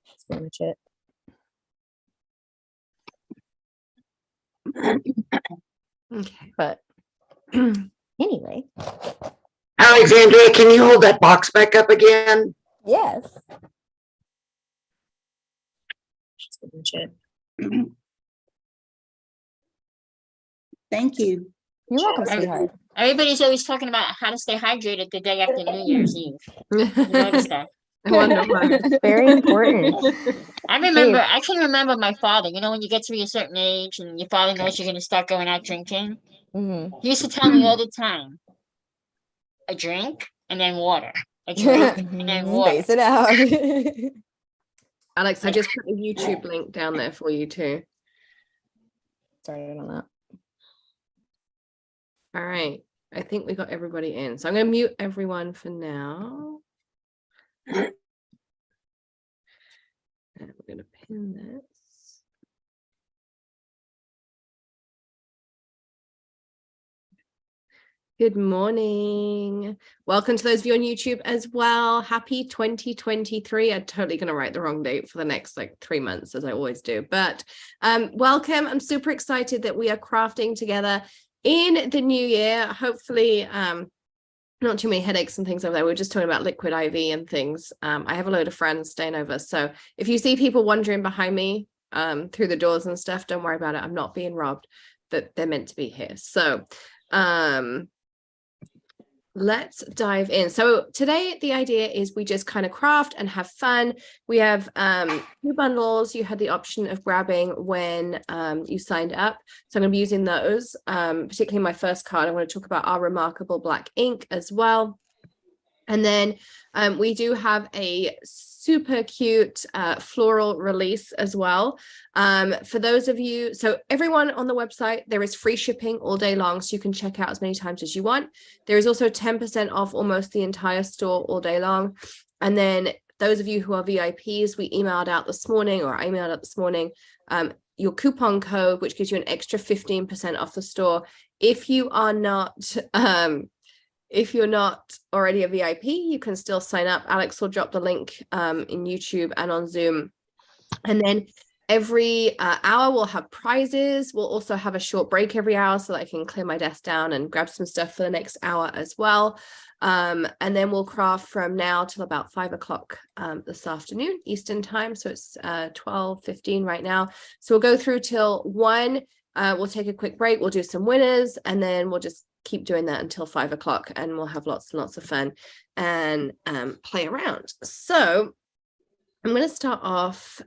That's pretty much it. Okay. But anyway. Alexandria, can you hold that box back up again? Yes. That's pretty much it. Thank you. You're welcome, sweetheart. Everybody's always talking about how to stay hydrated the day after New Year's Eve. You noticed that? I wonder why. It's very important. I can remember my father, you know, when you get to be a certain age and your father knows you're going to start going out drinking. Mm-hmm. He used to tell me all the time, a drink and then water. A drink and then water. Space it out. Alex, I just put a YouTube link down there for you too. Started on that. All right. I think we got everybody in. So I'm going to mute everyone for now. And we're going to pin this. Good morning. Welcome to those of you on YouTube as well. Happy 2023. I'm totally going to write the wrong date for the next like 3 months, as I always do. But welcome. I'm super excited that we are crafting together in the new year. Hopefully, not too many headaches and things over there. We were just talking about liquid IV and things. I have a load of friends staying over. So if you see people wandering behind me through the doors and stuff, don't worry about it. I'm not being robbed, but they're meant to be here. So let's dive in. So today the idea is we just kind of craft and have fun. We have 2 bundles you had the option of grabbing when you signed up, so I'm going to be using those, particularly my first card. I want to talk about our remarkable black ink as well. And then we do have a super cute floral release as well. For those of you, so everyone on the website, there is free shipping all day long, so you can check out as many times as you want. There is also 10% off almost the entire store all day long. And then those of you who are VIPs, we emailed out this morning, or I emailed out this morning, your coupon code, which gives you an extra 15% off the store. If you are not if you're not already a VIP, you can still sign up. Alex will drop the link in YouTube and on Zoom. And then every hour we'll have prizes. We'll also have a short break every hour so that I can clear my desk down and grab some stuff for the next hour as well. And then we'll craft from now till about 5 o'clock this afternoon Eastern time. So it's 12:15 right now. So we'll go through till 1. We'll take a quick break. We'll do some winners, and then we'll just keep doing that until 5 o'clock, and we'll have lots and lots of fun and play around. So I'm going to start off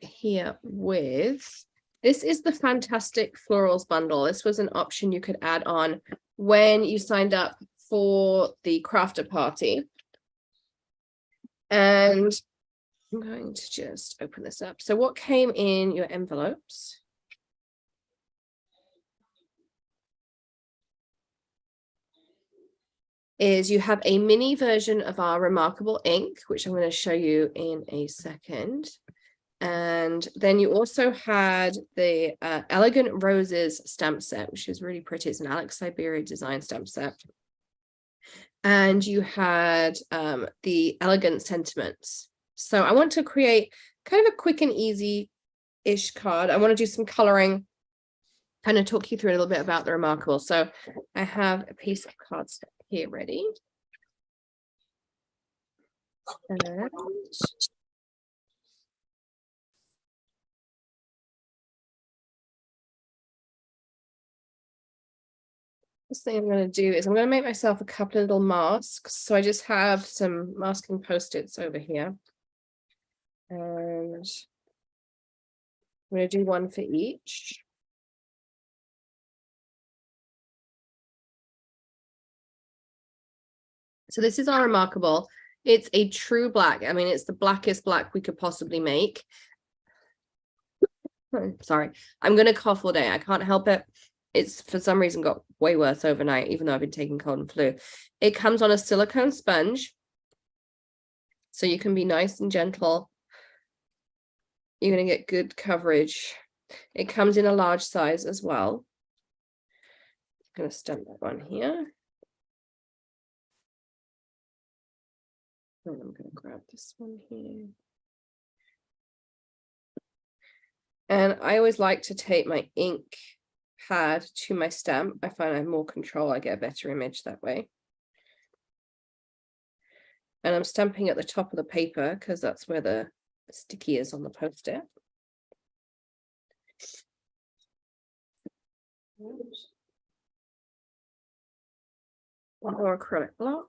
here with, this is the Fantastic Florals bundle. This was an option you could add on when you signed up for the crafter party. And I'm going to just open this up. So what came in your envelopes is you have a mini version of our remarkable ink, which I'm going to show you in a second. And then you also had the Elegant Roses stamp set, which is really pretty. It's an Alex Siberia design stamp set. And you had the Elegant Sentiments. So I want to create kind of a quick and easy-ish card. I want to do some coloring, kind of talk you through a little bit about the remarkable. So I have a piece of cardstock here ready. And first thing I'm going to do is I'm going to make myself a couple of little masks. So I just have some masking post-its over here. And I'm going to do one for each. So this is our remarkable. It's a true black. I mean, it's the blackest black we could possibly make. Sorry, I'm going to cough all day. I can't help it. It's for some reason got way worse overnight, even though I've been taking cold and flu. It comes on a silicone sponge, so you can be nice and gentle. You're going to get good coverage. It comes in a large size as well. I'm going to stamp that one here. And I'm going to grab this one here. And I always like to take my ink pad to my stamp. I find I have more control. I get a better image that way. And I'm stamping at the top of the paper because that's where the sticky is on the post-it. One more acrylic block.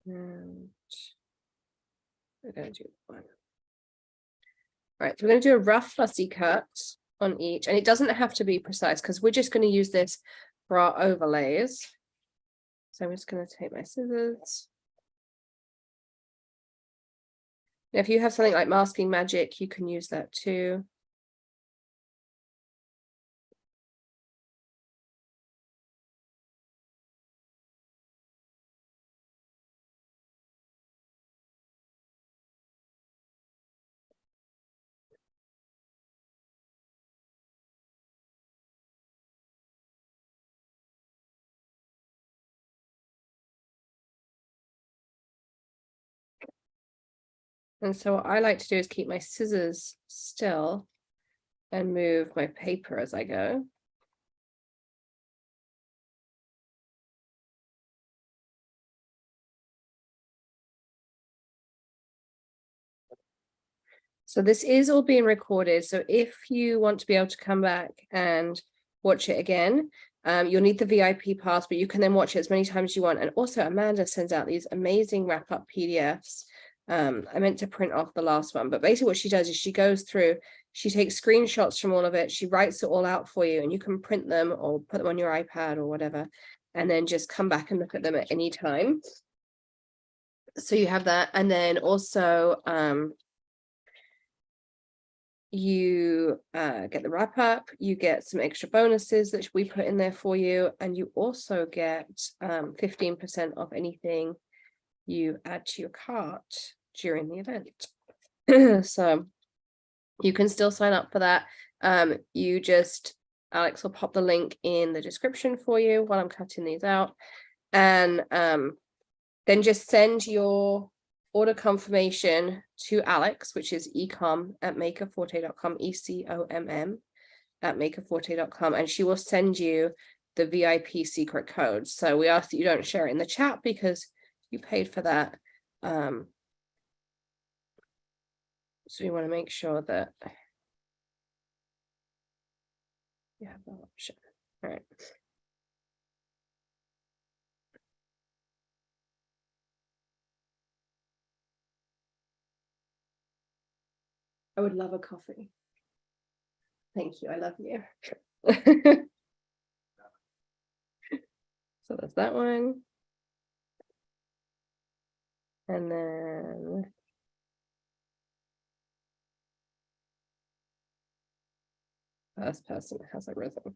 And we're going to do one. All right, so we're going to do a rough fussy cut on each, and it doesn't have to be precise because we're just going to use this for our overlays. So I'm just going to take my scissors. Now, if you have something like masking magic, you can use that too. And so what I like to do is keep my scissors still and move my paper as I go. So this is all being recorded. So if you want to be able to come back and watch it again, you'll need the VIP pass, but you can then watch it as many times as you want. And also Amanda sends out these amazing wrap-up PDFs. I meant to print off the last one, but basically what she does is she goes through, she takes screenshots from all of it, she writes it all out for you, and you can print them or put them on your iPad or whatever, and then just come back and look at them at any time. So you have that. And then also you get the wrap up, you get some extra bonuses that we put in there for you, and you also get 15% off anything you add to your cart during the event. So you can still sign up for that. Alex will pop the link in the description for you while I'm cutting these out, and then just send your order confirmation to Alex, which is ecom@makerforte.com, ECOMM@makerforte.com, and she will send you the VIP secret code. So we ask that you don't share it in the chat because you paid for that. So we want to make sure that you have that option. All right. I would love a coffee. Thank you. I love you. So that's that one. And then first person has a rhythm.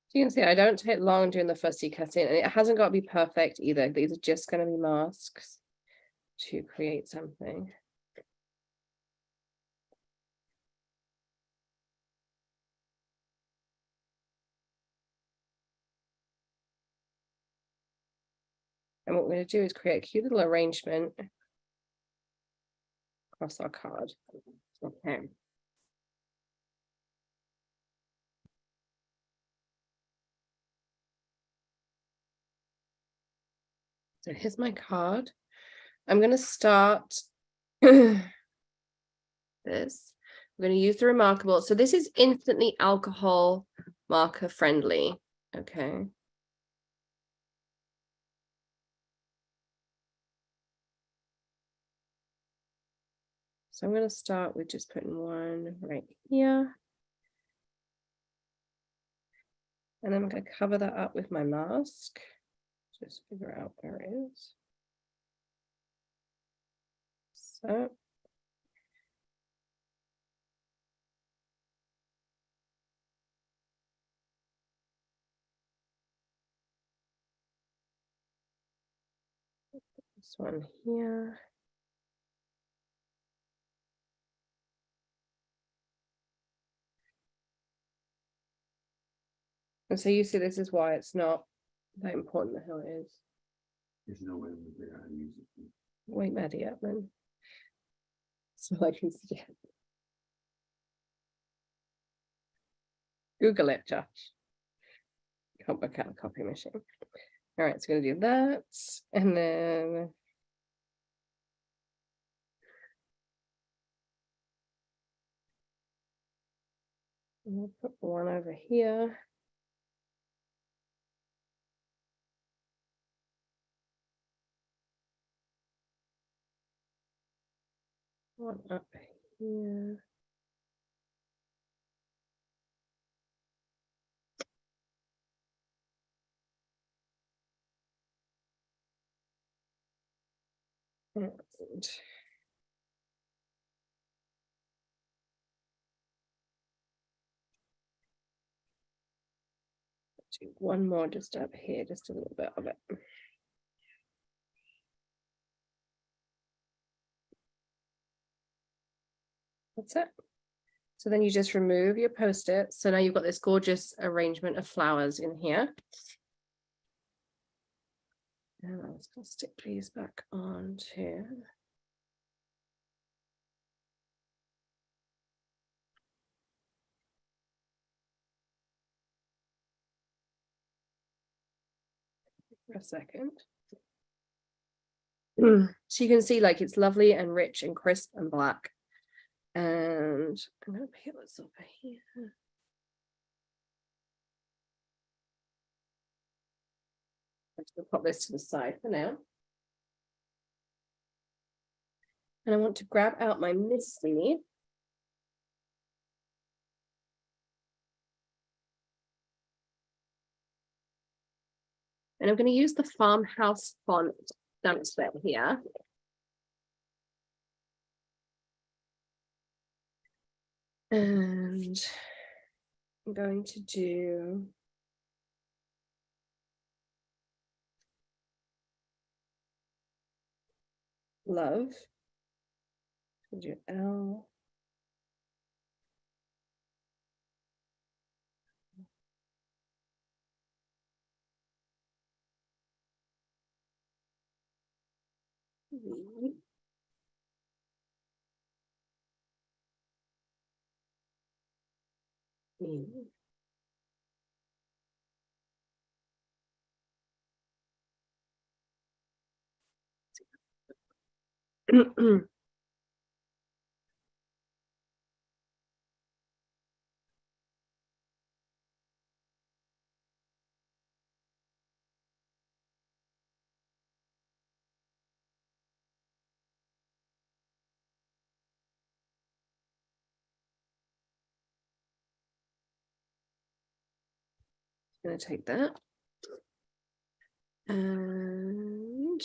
So you can see I don't take long doing the fussy cutting, and it hasn't got to be perfect either. These are just going to be masks to create something. And what we're going to do is create a cute little arrangement across our card. Okay. So here's my card. I'm going to start this. I'm going to use the Remarkable. So this is instantly alcohol marker friendly. Okay. So I'm going to start with just putting one right here. And then I'm going to cover that up with my mask. Just figure out where it is. So. This one here. And so you see, this is why it's not that important how it is. There's no way to figure out how to use it. Wait, Maddie, up then. So I can see. Google it, Josh. Can't work out a copy machine. All right, so we're gonna do that, and then we'll put one over here. One up here. And do one more just up here, just a little bit of it. That's it. So then you just remove your post-it. So now you've got this gorgeous arrangement of flowers in here. And I'm just going to stick these back onto. For a second. So you can see like it's lovely and rich and crisp and black. And I'm going to put this over here. I'm just going to pop this to the side for now. And I want to grab out my Misty. And I'm going to use the Farmhouse font stamp set here. And I'm going to do love. I'll do L. V. E. Going to take that and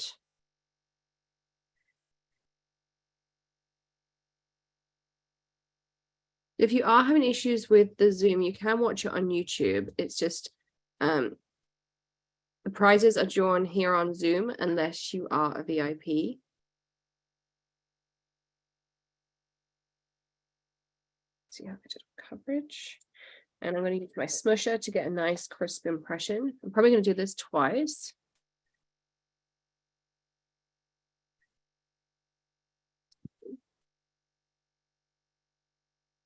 if you are having issues with the Zoom, you can watch it on YouTube. It's just the prizes are drawn here on Zoom unless you are a VIP. See how I did coverage. And I'm going to use my smusher to get a nice crisp impression. I'm probably going to do this twice.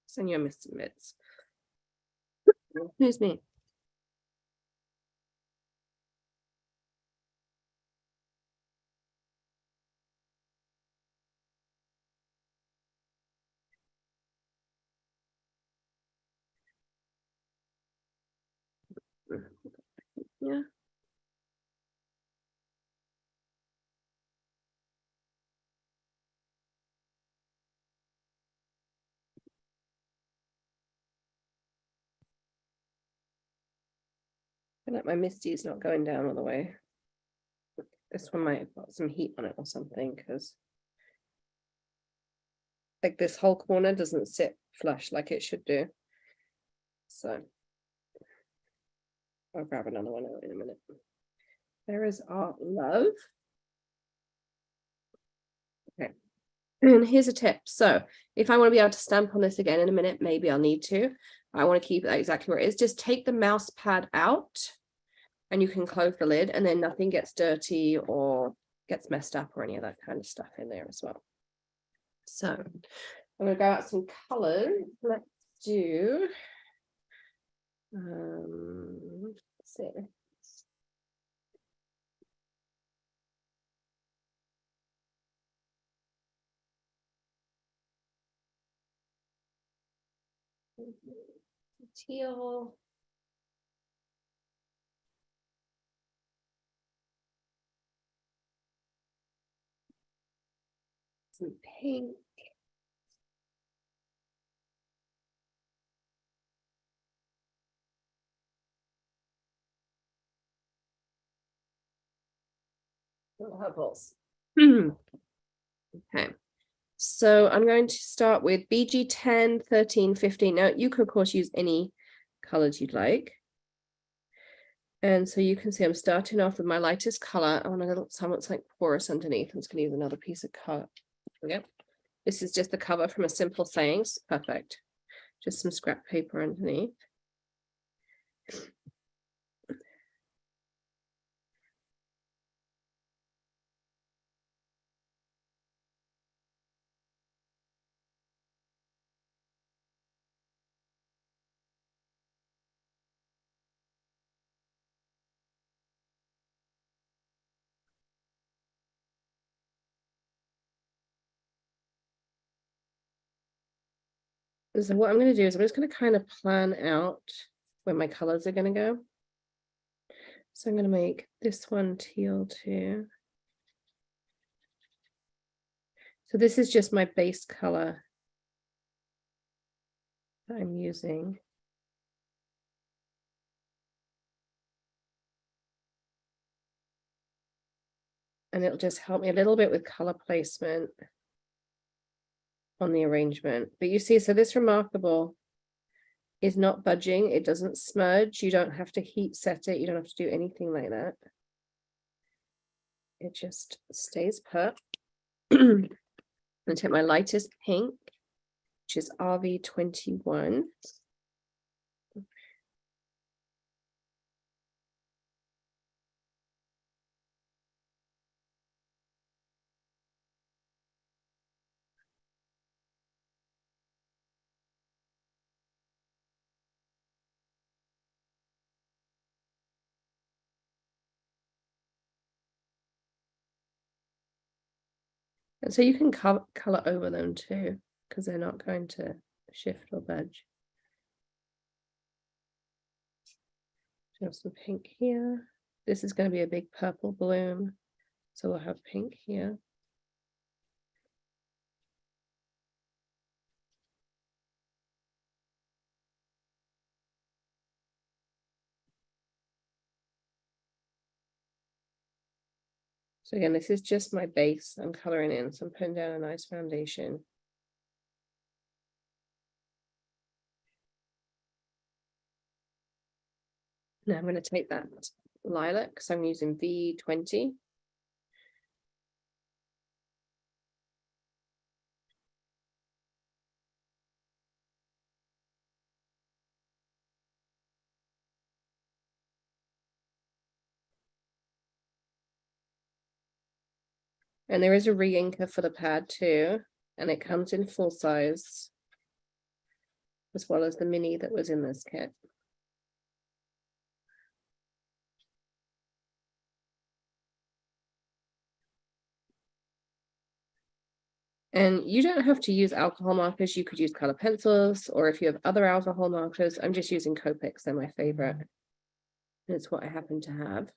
Send you Mr. Mitts. Excuse me. Yeah. I feel like my Misty is not going down all the way. This one might have got some heat on it or something, because like this whole corner doesn't sit flush like it should do. So I'll grab another one out in a minute. There is our love. And here's a tip. So if I want to be able to stamp on this again in a minute, maybe I'll need to. I want to keep that exactly where it is. Just take the mouse pad out and you can close the lid and then nothing gets dirty or gets messed up or any of that kind of stuff in there as well. So I'm going to go out some colors. Let's do, let's see. Teal. Some pink. Purples. Okay. So I'm going to start with BG 10, 13, 15. Now you can of course use any colors you'd like. And so you can see I'm starting off with my lightest color. I want a little somewhat like porous underneath. I'm just going to use another piece of color. Yep. This is just the cover from a simple sayings. Perfect. Just some scrap paper underneath. So what I'm going to do is I'm just going to kind of plan out where my colors are going to go. So I'm going to make this one teal too. So this is just my base color that I'm using. And it'll just help me a little bit with color placement on the arrangement. But you see, so this Remarkable is not budging. It doesn't smudge. You don't have to heat set it. You don't have to do anything like that. It just stays put. I'm going to take my lightest pink, which is RV21. And so you can color over them too, because they're not going to shift or budge. So have some pink here. This is going to be a big purple bloom, so we'll have pink here. So again, this is just my base I'm coloring in, so I'm putting down a nice foundation. Now I'm going to take that lilac, so I'm using V20. And there is a re-inker for the pad too, and it comes in full size, as well as the mini that was in this kit. And you don't have to use alcohol markers. You could use color pencils, or if you have other alcohol markers, I'm just using Copics. They're my favorite. And it's what I happen to have.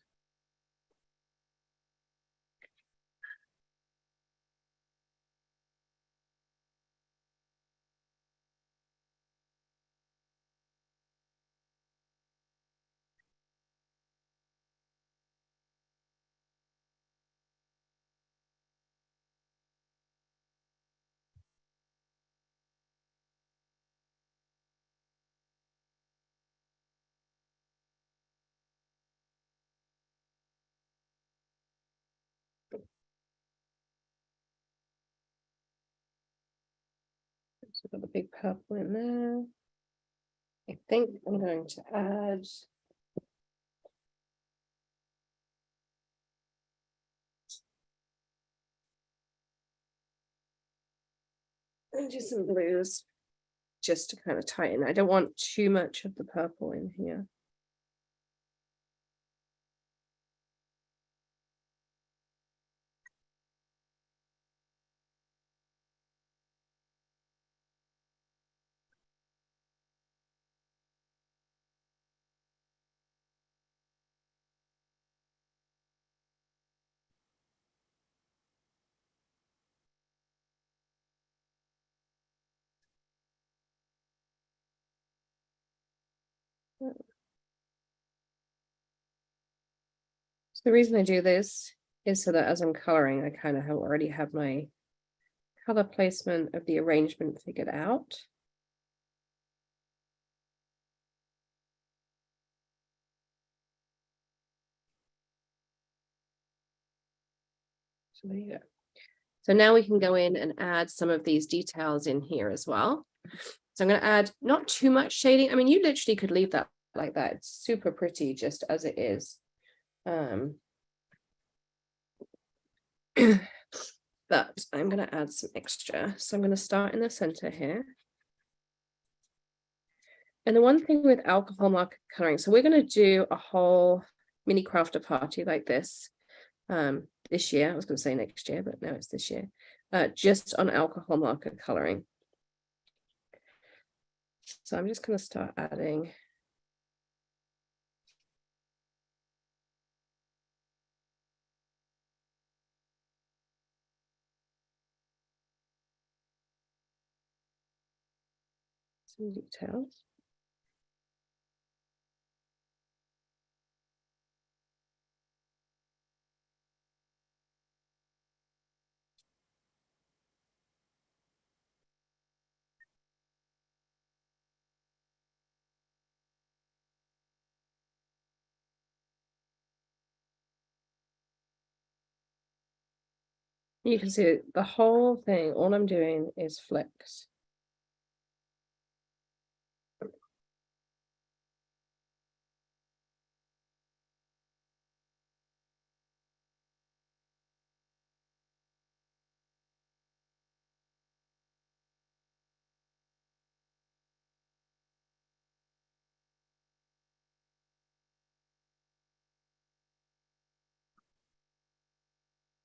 So I've got the big purple in there. I think I'm going to add just some blues just to kind of tighten. I don't want too much of the purple in here. So the reason I do this is so that as I'm coloring, I kind of already have my color placement of the arrangement figured out. So there you go. So now we can go in and add some of these details in here as well. So I'm going to add not too much shading. I mean, you literally could leave that like that. It's super pretty just as it is. But I'm going to add some extra. So I'm going to start in the center here. And the one thing with alcohol marker coloring, so we're going to do a whole mini crafter party like this this year. I was going to say next year, but no, it's this year. Just on alcohol marker coloring. So I'm just going to start adding some details. You can see the whole thing, all I'm doing is flicks.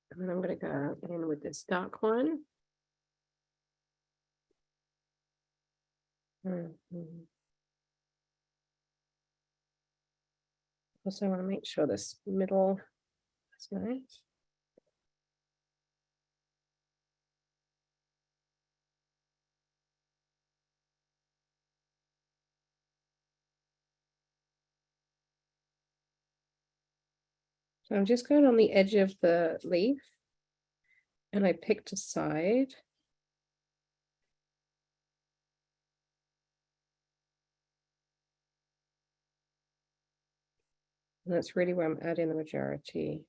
And then I'm going to go in with this dark one. Also, I want to make sure this middle is nice. So I'm just going on the edge of the leaf, and I picked a side. And that's really where I'm adding the majority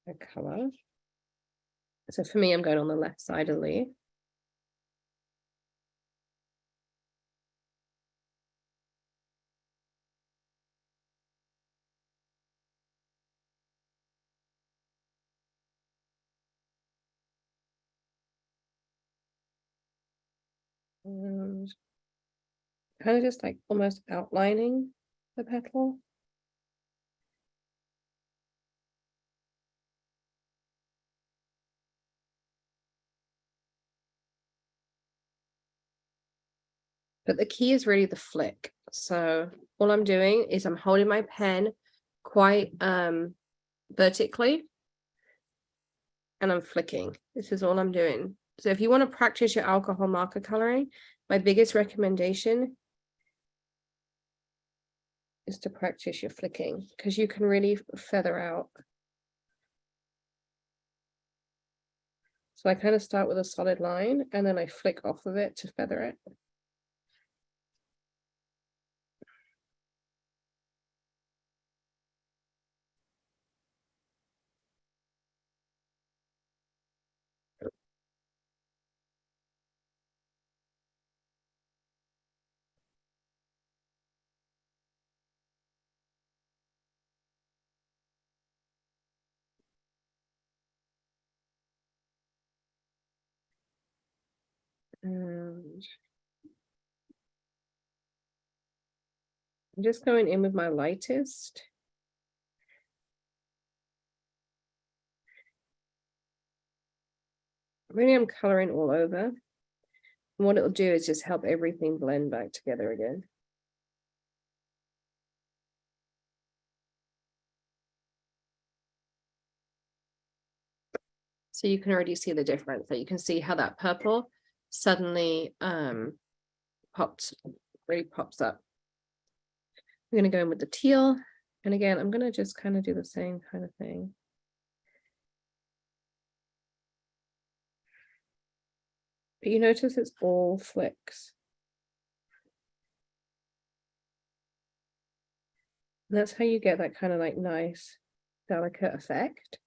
of color. So for me, I'm going on the left side of the leaf. And kind of just like almost outlining the petal. But the key is really the flick. So all I'm doing is I'm holding my pen quite vertically, and I'm flicking. This is all I'm doing. So if you want to practice your alcohol marker coloring, my biggest recommendation is to practice your flicking, because you can really feather out. So I kind of start with a solid line and then I flick off of it to feather it. And I'm just going in with my lightest. Really, I'm coloring all over. And what it'll do is just help everything blend back together again. So you can already see the difference. So you can see how that purple suddenly really pops up. I'm going to go in with the teal. And again, I'm going to just kind of do the same kind of thing. But you notice it's all flicks. And that's how you get that kind of like nice, delicate effect.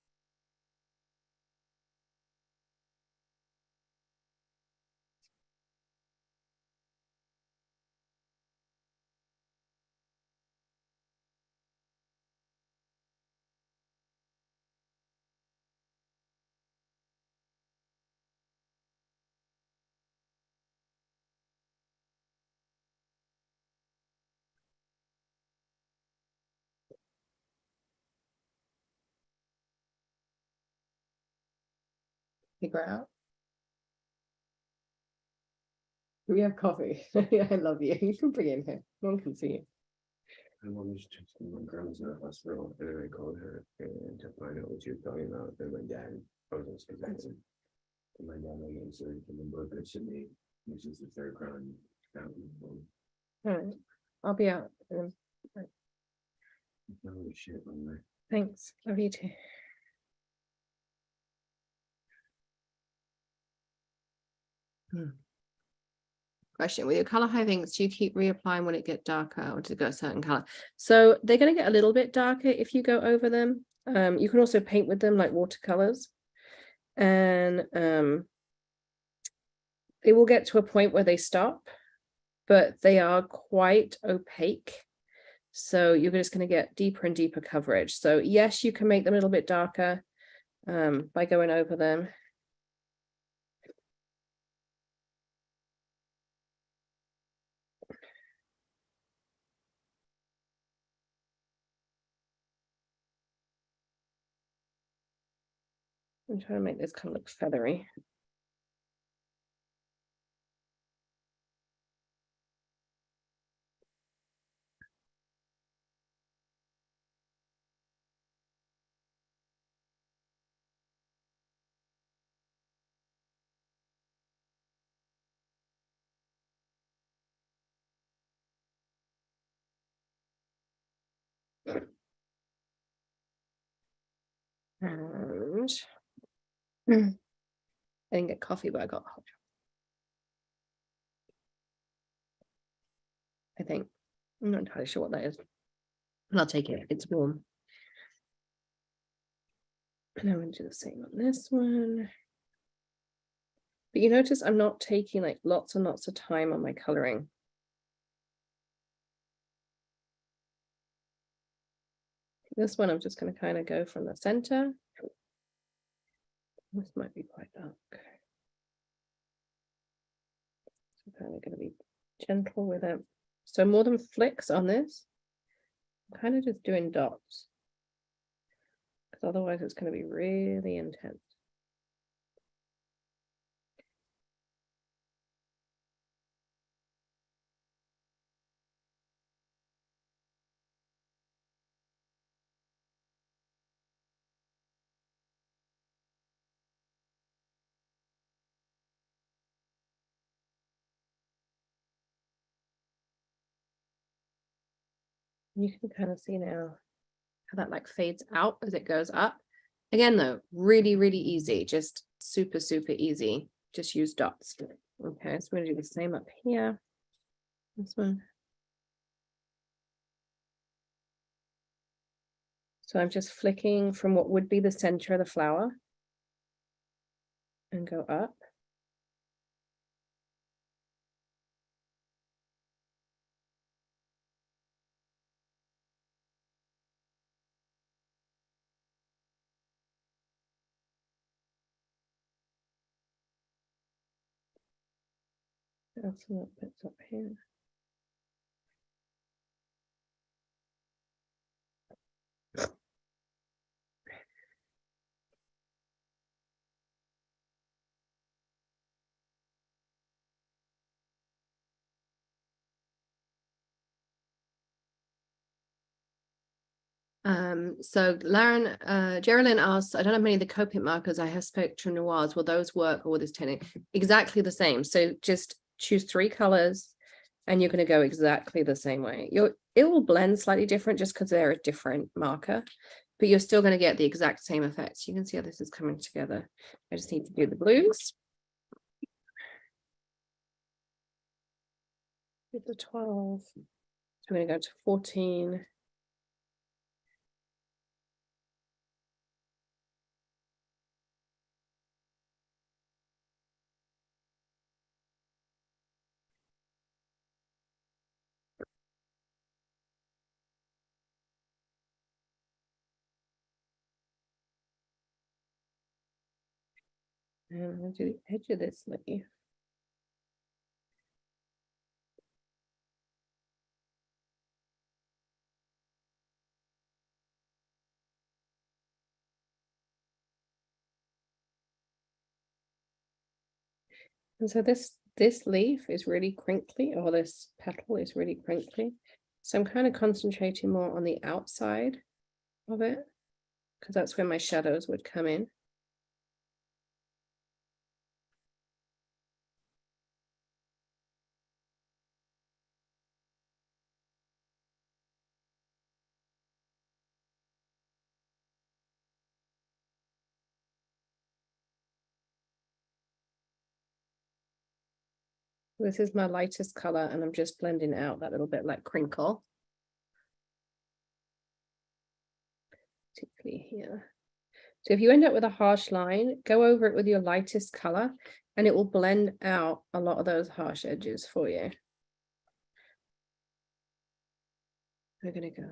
Figure out. We have coffee. I love you. You can bring it in here. No one can see you. I wanted to check my girls in the hospital and I called her and to find out what she was talking about. And my dad, I was in Wisconsin. And my dad like answered from the book that should be, which is the third crown. All right. I'll be out. Holy shit, I'm like, Thanks. Love you too. Question: with your color hivings, do you keep reapplying when it gets darker or to go a certain color? So they're going to get a little bit darker if you go over them. You can also paint with them like watercolors, and they will get to a point where they stop, but they are quite opaque. So you're just going to get deeper and deeper coverage. So yes, you can make them a little bit darker by going over them. I'm trying to make this kind of look feathery. And I didn't get coffee, but I got hot chocolate. I think. I'm not entirely sure what that is. And I'll take it. It's warm. And I'm going to do the same on this one. But you notice I'm not taking like lots and lots of time on my coloring. This one I'm just going to kind of go from the center. This might be quite dark. So kind of going to be gentle with it. So more than flicks on this, I'm kind of just doing dots. Because otherwise it's going to be really intense. You can kind of see now how that like fades out as it goes up. Again, though, really, really easy. Just super, super easy. Just use dots. Okay, so we're gonna do the same up here. This one. So I'm just flicking from what would be the center of the flower and go up. Add some little bits up here. So Geraldine asked, I don't have many of the Copic markers. I have Spectrum Noirs. Will those work or with this technique? Exactly the same. So just choose 3 colors and you're going to go exactly the same way. It will blend slightly different just because they're a different marker, but you're still going to get the exact same effects. You can see how this is coming together. I just need to do the blues. With the 12. So I'm going to go to 14. And I'm going to do the edge of this leaf. And so this leaf is really crinkly, or this petal is really crinkly. So I'm kind of concentrating more on the outside of it, because that's where my shadows would come in. This is my lightest color, and I'm just blending out that little bit like crinkle. Particularly here. So if you end up with a harsh line, go over it with your lightest color, and it will blend out a lot of those harsh edges for you. We're gonna go.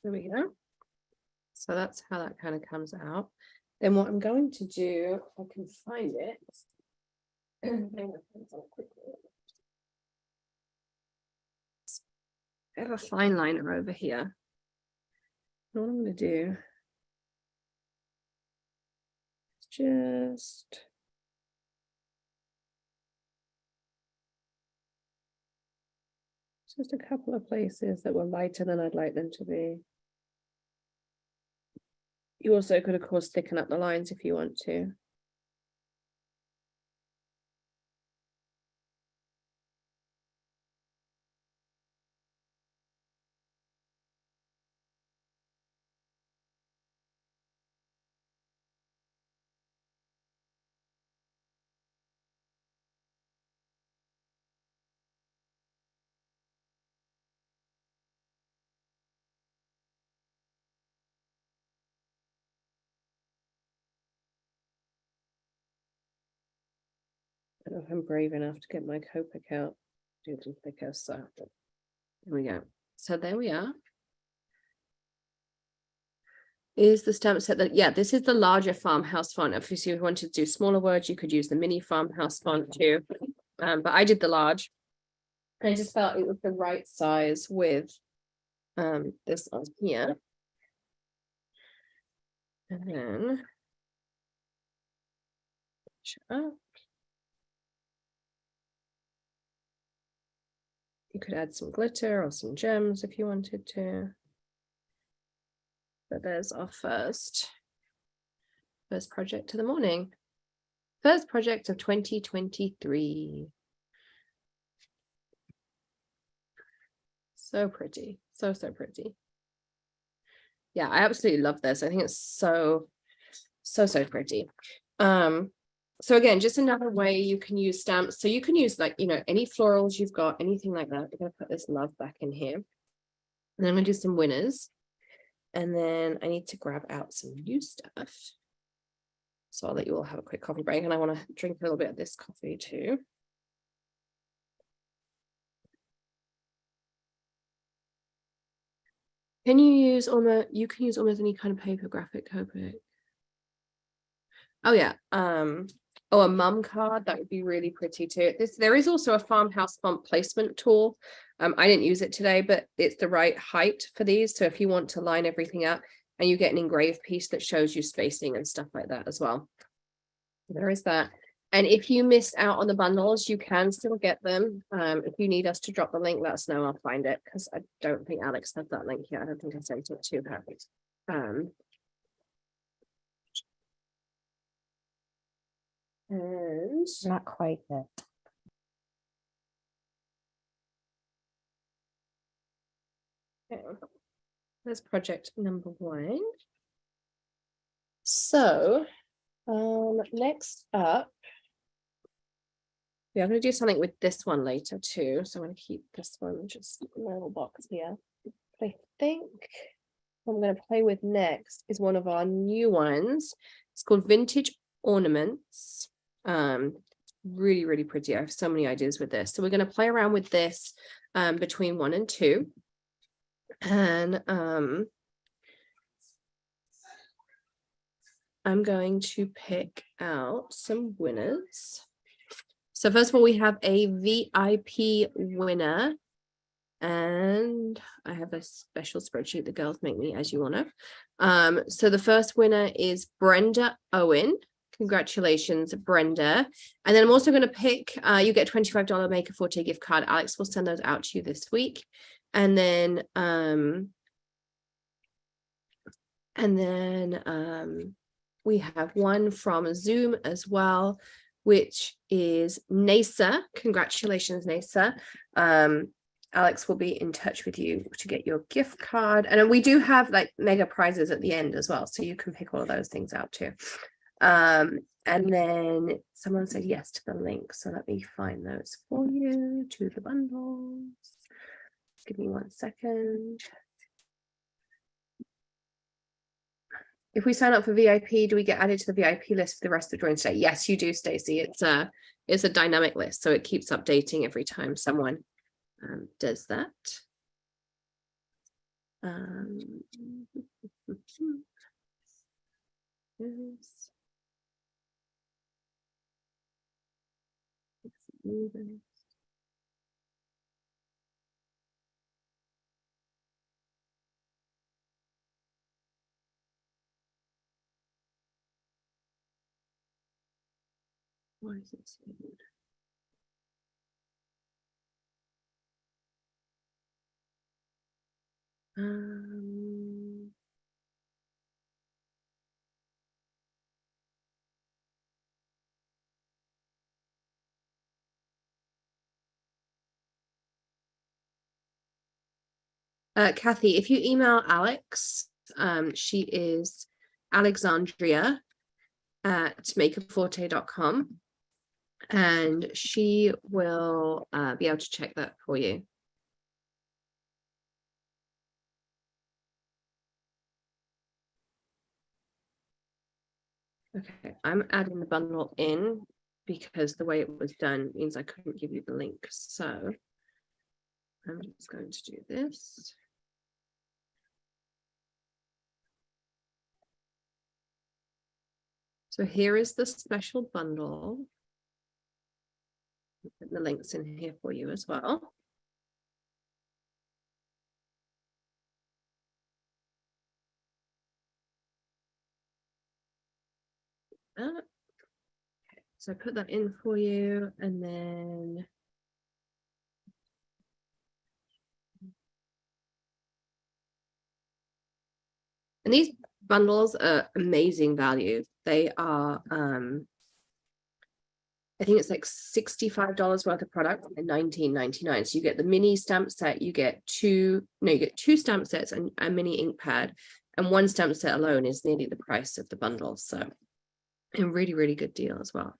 There we go. So that's how that kind of comes out. Then what I'm going to do, if I can find it. I have a fine liner over here. What I'm going to do is just a couple of places that were lighter than I'd like them to be. You also could, of course, thicken up the lines if you want to. I don't know if I'm brave enough to get my Copic out. Do some thicker, so there we go. So there we are. Is the stamp set that, yeah, this is the larger farmhouse font. If you wanted to do smaller words, you could use the mini farmhouse font too. But I did the large. I just felt it was the right size with this on here. And then you could add some glitter or some gems if you wanted to. So there's our first project of the morning. First project of 2023. So pretty. So pretty. Yeah, I absolutely love this. I think it's so pretty. So again, just another way you can use stamps. So you can use, like, you know, any florals you've got, anything like that. I'm going to put this love back in here. And then I'm going to do some winners. And then I need to grab out some new stuff. So I'll let you all have a quick coffee break. And I want to drink a little bit of this coffee too. Can you use almost, you can use almost any kind of paper, graphic, Copic. Oh yeah. Oh, a mum card, that would be really pretty too. There is also a farmhouse font placement tool. I didn't use it today, but it's the right height for these. So if you want to line everything up, and you get an engraved piece that shows you spacing and stuff like that as well. There is that. And if you missed out on the bundles, you can still get them. If you need us to drop the link, let us know. I'll find it, because I don't think Alex has that link yet. I don't think I sent it to her. And Not quite yet. okay. There's project number 1. So next up, yeah, I'm going to do something with this one later too. So I'm going to keep this one just in my little box here. But I think what I'm going to play with next is one of our new ones. It's called Vintage Ornaments. Really pretty. I have so many ideas with this. So we're going to play around with this between 1 and 2. And I'm going to pick out some winners. So first of all, we have a VIP winner. And I have a special spreadsheet the girls make me, as you all know. So the first winner is Brenda Owen. Congratulations, Brenda. And then I'm also going to pick, you get a $25 Maker Forte gift card. Alex will send those out to you this week. And then we have one from Zoom as well, which is Nasa. Congratulations, Nasa. Alex will be in touch with you to get your gift card. And we do have like mega prizes at the end as well. So you can pick all of those things out too. And then someone said yes to the link. So let me find those for you to the bundles. Give me 1 second. If we sign up for VIP, do we get added to the VIP list for the rest of the drawing today? Yes, you do, Stacey. It's a dynamic list, so it keeps updating every time someone does that. Yes. Why is it saved? Kathy, if you email Alex, she is Alexandria at makerforte.com, and she will be able to check that for you. Okay, I'm adding the bundle in because the way it was done means I couldn't give you the link. So I'm just going to do this. So here is the special bundle. Put the links in here for you as well. Okay, so put that in for you, and then And these bundles are amazing value. They are, I think it's like $65 worth of product and $19.99. So you get the mini stamp set, you get two stamp sets and a mini ink pad, and one stamp set alone is nearly the price of the bundle. So a really, really good deal as well.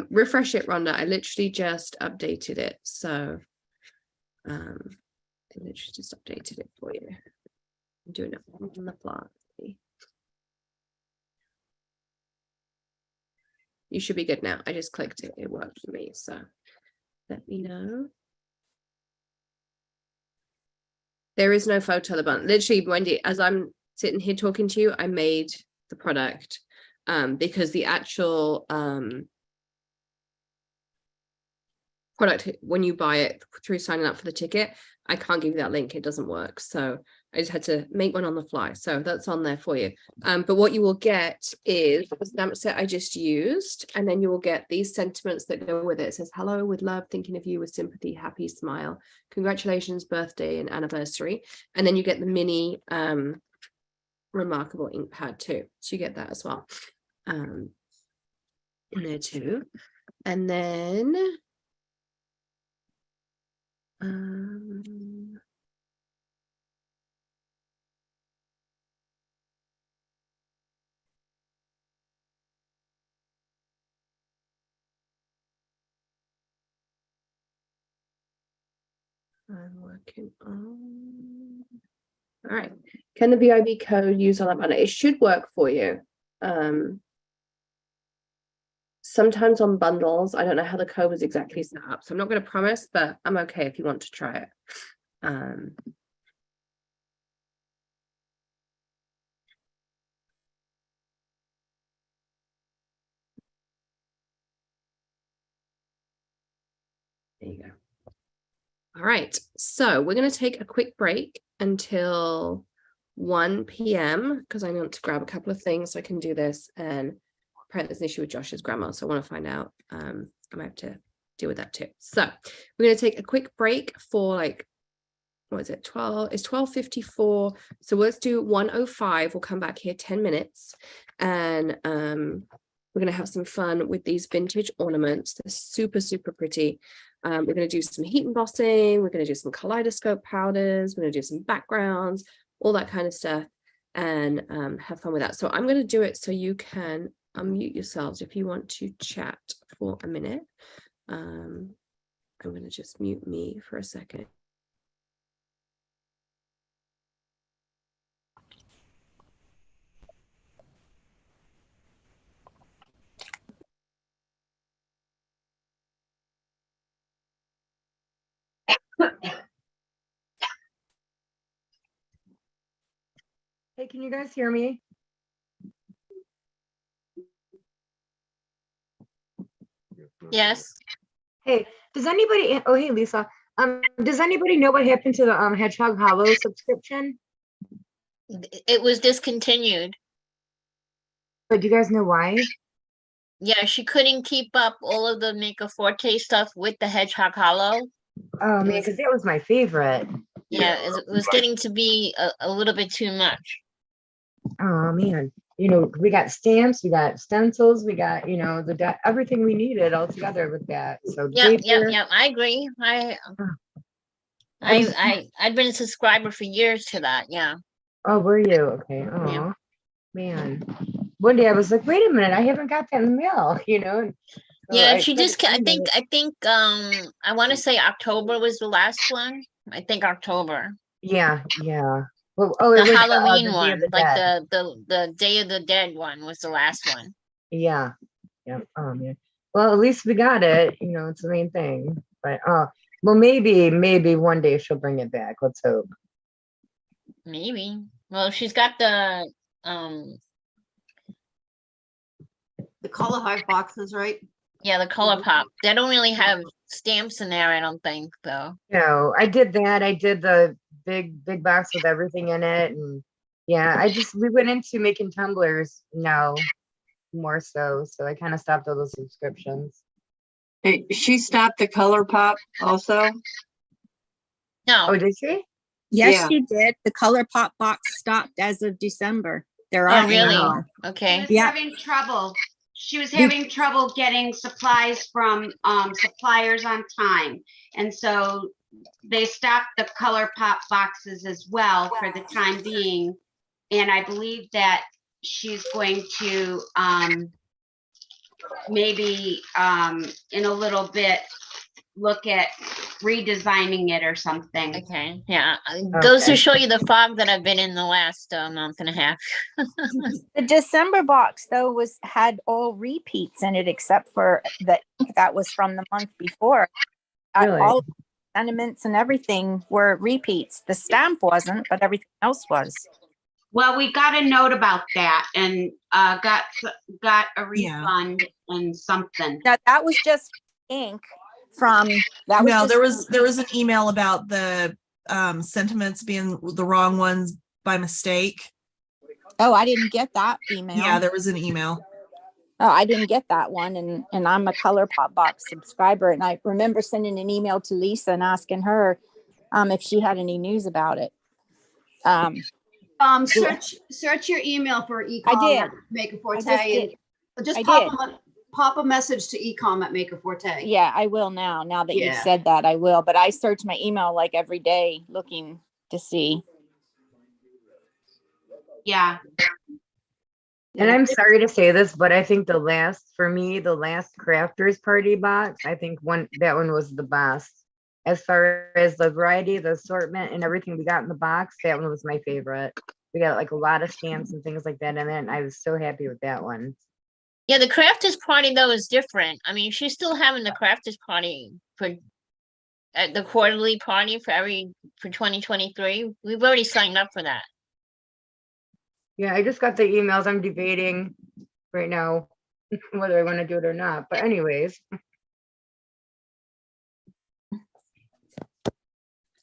Refresh it, Rhonda. I literally just updated it. So I literally just updated it for you. I'm doing it on the fly. You should be good now. I just clicked it. It worked for me. So let me know. There is no photo of the bundle. Literally, Wendy, as I'm sitting here talking to you, I made the product because the actual product, when you buy it through signing up for the ticket, I can't give you that link. It doesn't work. So I just had to make one on the fly. So that's on there for you. But what you will get is the stamp set I just used. And then you will get these sentiments that go with it. It says, hello with love, thinking of you with sympathy, happy smile. Congratulations, birthday and anniversary. And then you get the mini remarkable ink pad too. So you get that as well in there too. And then I'm working on. All right. Can the VIB code use on that button? It should work for you. Sometimes on bundles, I don't know how the code was exactly set up, so I'm not going to promise, but I'm okay if you want to try it. There you go. All right, so we're going to take a quick break until 1 p.m. because I want to grab a couple of things so I can do this. And apparently there's an issue with Josh's grandma, so I want to find out. I might have to deal with that too. So we're going to take a quick break for like, what is it, 12? It's 12:54. So let's do 1:05. We'll come back here 10 minutes and we're going to have some fun with these vintage ornaments. They're super, super pretty. We're going to do some heat embossing. We're going to do some kaleidoscope powders. We're going to do some backgrounds, all that kind of stuff, and have fun with that. So I'm going to do it so you can unmute yourselves if you want to chat for a minute. I'm going to just mute me for a second. Hey, can you guys hear me? Yes. Hey, does anybody, oh, hey, Lisa, does anybody know what happened to the Hedgehog Hollow subscription? It was discontinued. But do you guys know why? Yeah, she couldn't keep up all of the Make a Forte stuff with the Hedgehog Hollow. Oh, man, because that was my favorite. Yeah, it was getting to be a little bit too much. Oh, man. You know, we got stamps, we got stencils, we got, you know, everything we needed all together with that. So Yep, paper. I agree. I'd been a subscriber for years to that. Yeah. Oh, were you? Okay. Oh, Yeah. man. One day I was like, wait a minute, I haven't got that in the mail, you know? So Yeah, she couldn't just, I find it. think, I want to say October was the last one. I think October. Yeah, yeah. Well, oh, The it was Halloween the Day one, of the like Dead. the Day of the Dead one was the last one. Yeah. Yeah. Oh, man. Well, at least we got it. You know, it's the main thing. But well, maybe one day she'll bring it back. Let's hope. Maybe. Well, she's got the color hive boxes, right? yeah, the color pop. They don't really have stamps in there, I don't think, though. No, I did that. I did the big box with everything in it. And yeah, we went into making tumblers now more so. So I kind of stopped all those subscriptions. Hey, she stopped the color pop also. No, Oh, did she? Yes, Yeah. she did. The Color Pop box stopped as of December. There Oh, aren't really? anymore. Okay. Yeah. Having trouble. She was Be- having trouble getting supplies from suppliers on time. And so they stopped the Color Pop boxes as well for the time being. And I believe that she's going to maybe in a little bit look at redesigning it or something. Okay. Yeah. Goes to Okay. show you the fog that I've been in the last month and a half. The December box though had all repeats in it except for the ink that was from the month before. Really? All sentiments and everything were repeats. The stamp wasn't, but everything else was. Well, we got a note about that and got a Yeah. refund and something. Now that was just ink from that was No, just there was an email about the sentiments being the wrong ones by mistake. Oh, I didn't get that email. Yeah, there was an email. Oh, I didn't get that one, and I'm a Color Pop box subscriber, and I remember sending an email to Lisa and asking her if she had any news about it. Search your email for ecom did. at Maker Forte I just did. and just I pop a message to ecom at Maker Forte. Yeah, I will now. Now that you Yeah. said that, I will. But I search my email like every day looking to see. Yeah. And I'm sorry to say this, but I think the last crafters party box, I think that one was the best. As far as the variety, the assortment and everything we got in the box, that one was my favorite. We got like a lot of stamps and things like that in it, and I was so happy with that one. Yeah, the crafters party though is different. I mean, she's still having the crafters party for the quarterly party for 2023. We've already signed up for that. Yeah, I just got the emails. I'm debating right now whether I want to do it or not. But anyways.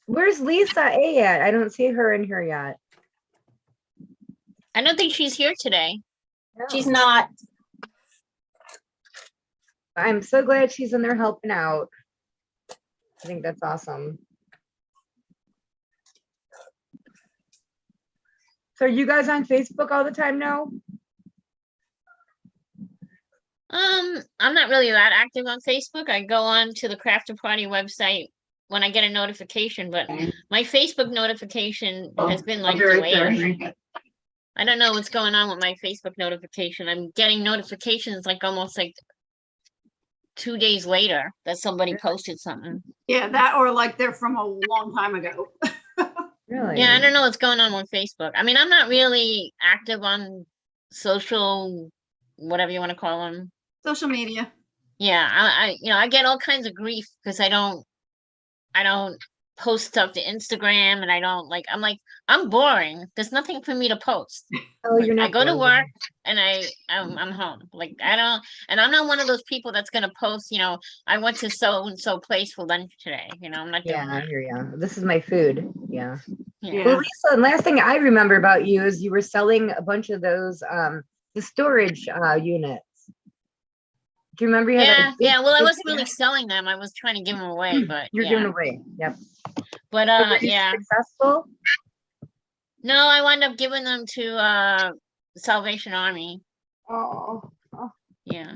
Where's Lisa A at? I don't see her in here yet. I don't think she's here today. She's not. I'm so glad she's in there helping out. I think that's awesome. So are you guys on Facebook all the time now? I'm not really that active on Facebook. I go on to the Crafter Party website when I get a notification, but my Facebook notification has been like delayed. I don't know what's going on with my Facebook notification. I'm getting notifications like almost like 2 days later that somebody posted something. Yeah, that or like they're from a long time ago. Really? Yeah, I don't know what's going on with Facebook. I mean, I'm not really active on social, whatever you want to call them. Social media. Yeah, I get all kinds of grief because I don't post stuff to Instagram, and I'm boring. There's nothing for me to post. Oh, you're I not go to bored. work and I'm home. And I'm not one of those people that's gonna post, I went to so and so place for lunch today. I'm not doing Yeah, I that. hear ya. This is my food. Yeah. Yeah. Well, Lisa, and last thing I remember about you is you were selling a bunch of those the storage units. Do you remember you had Yeah, like big- yeah. Well, I big wasn't really units? selling them. I was trying to give them away, but You're yeah. giving away. Yep. But So were you yeah. successful? No, I wound up giving them to Salvation Army. Oh. Yeah.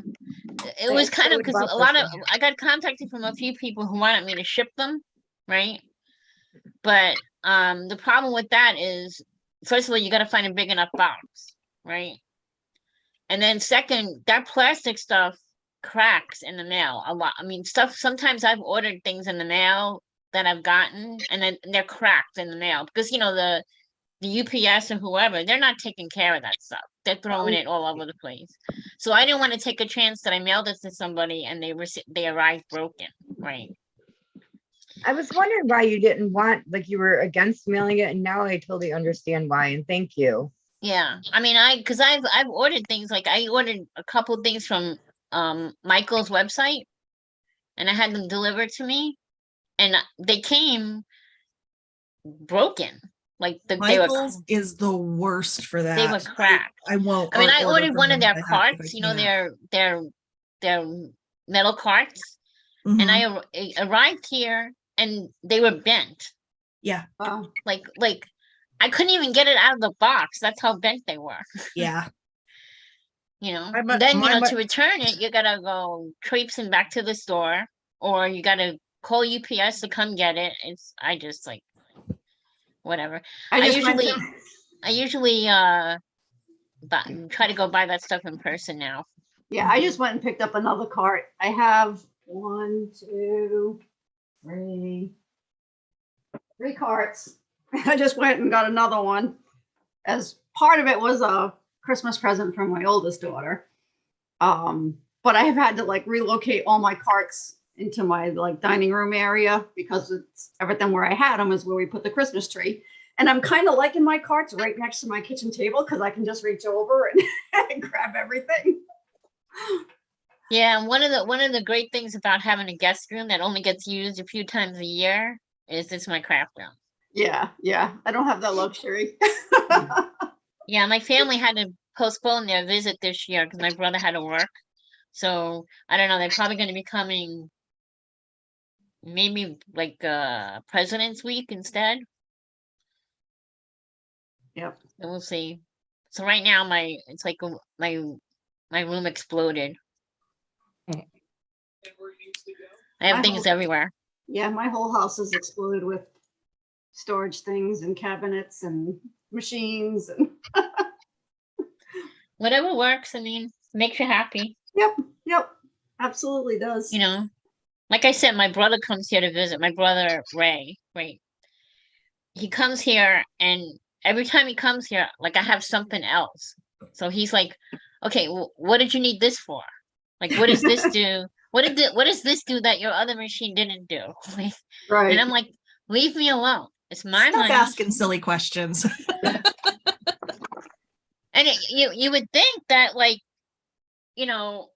It They was kind of actually because bought a lot of those I got contacted from a few people who wanted me to ship them, right? But the problem with that is, first of all, you got to find a big enough box, right? And then second, that plastic stuff cracks in the mail a lot. I mean, sometimes I've ordered things in the mail that I've gotten and then they're cracked in the mail because the UPS or whoever, they're not taking care of that stuff. They're throwing it all over the place. So I didn't want to take a chance that I mailed it to somebody and they arrived broken, right? I was wondering why you didn't want, like you were against mailing it, and now I totally understand why, and thank you. Yeah, I mean, because I've ordered things, like I ordered a couple things from Michael's website, and I had them delivered to me, and they came broken. Like they were Michael's is the worst for that. they were cracked. I won't. I mean, I order ordered from one of them their if I have- if I carts, can't. their metal carts, Mhm. and it arrived here and they were bent. Yeah. Wow. Like I couldn't even get it out of the box. That's how bent they were. Yeah. You know, I mu- then, you know, mine mu- to return it, you gotta go traipsing back to the store, or you gotta call UPS to come get it. I just like, whatever. I just went I usually try to go buy that stuff in person now. Yeah, I just went and picked up another cart. I have 1, 2, 3, 3 carts. I just went and got another one. As part of it was a Christmas present from my oldest daughter. But I have had to like relocate all my carts into my like dining room area because it's everything where I had them is where we put the Christmas tree. And I'm kind of liking my carts right next to my kitchen table because I can just reach over and, and grab everything. Yeah, and one of the great things about having a guest room that only gets used a few times a year is it's my craft room. Yeah, I don't have that luxury. Yeah, my family had to postpone their visit this year because my brother had to work. So I don't know, they're probably going to be coming maybe like President's Week instead. Yep. So we'll see. So right now it's like my room exploded. I have My things whole- everywhere. Yeah, my whole house is exploded with storage things and cabinets and machines and Whatever works, I mean, makes you happy. yep, absolutely does. You know, like I said, my brother comes here to visit. My brother Ray, he comes here, and every time he comes here, like I have something else. So he's like, "Okay, what did you need this for? Like, what does this do? What does this do that your other machine didn't do?" Right. And I'm like, "Leave me alone. It's my Stop money." asking silly questions. And you would think that, like, you know,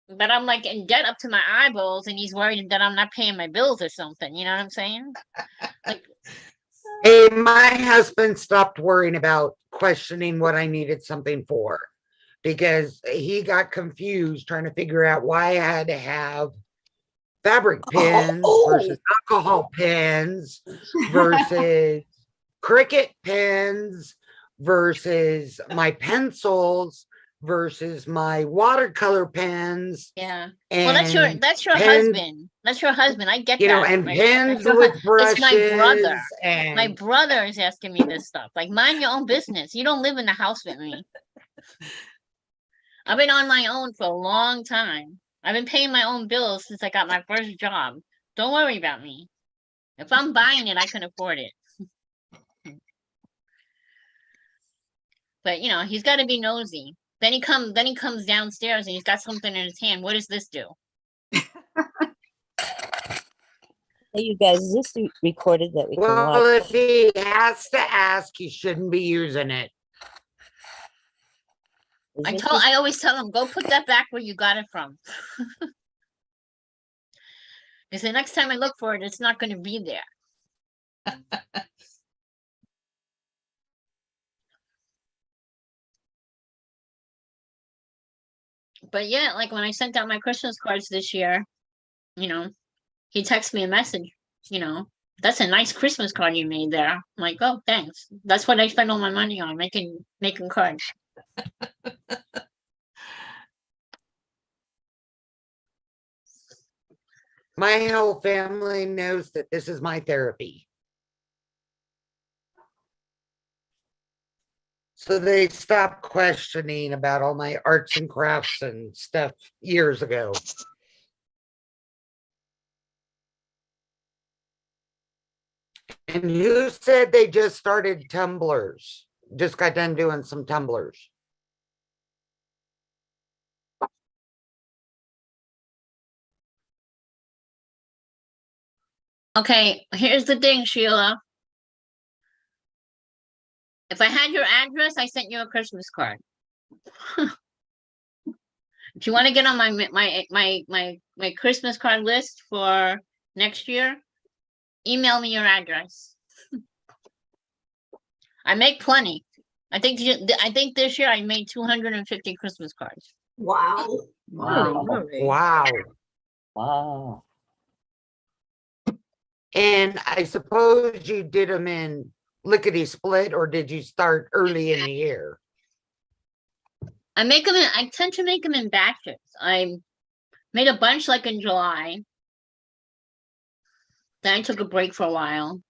that I'm like in debt up to my eyeballs, and he's worried that I'm not paying my bills or something. You know what I'm saying? Like, Hey, my husband stopped worrying about questioning what I needed something for because he got confused trying to figure out why I had to have fabric pins versus alcohol pins versus Cricut pens versus my pencils versus my watercolor pens. yeah. And Well, that's your pens, husband. That's your husband. I get you know, that. and right? pens That's your with brushes. It's my brother. And My brother is asking me this stuff. Like, mind your own business. You don't live in the house with me. I've been on my own for a long time. I've been paying my own bills since I got my first job. Don't worry about me. If I'm buying it, I can afford it. But you know, he's got to be nosy. Then he comes downstairs and he's got something in his hand. What does this do? Hey, you guys, is this recorded that we can well, watch? if he has to ask, he shouldn't be using it. I always tell him, go put that back where you got it from. Because the next time I look for it, it's not going to be there. But yeah, like when I sent out my Christmas cards this year, you know, he texted me a message, you know, that's a nice Christmas card you made there. I'm like, oh, thanks. That's what I spend all my money on, making cards. My whole family knows that this is my therapy. So they stopped questioning about all my arts and crafts and stuff years ago. And who said they just started tumblers? Just got done doing some tumblers. Okay, here's the thing, Sheila. If I had your address, I sent you a Christmas card. If you want to get on my Christmas card list for next year, email me your address. I make plenty. I think this year I made 250 Christmas cards. Wow. Wow. Wow. Wow. And I suppose you did them in lickety split, or did you start early in the year? I tend to make them in batches. I made a bunch like in July. Then I took a break for a while.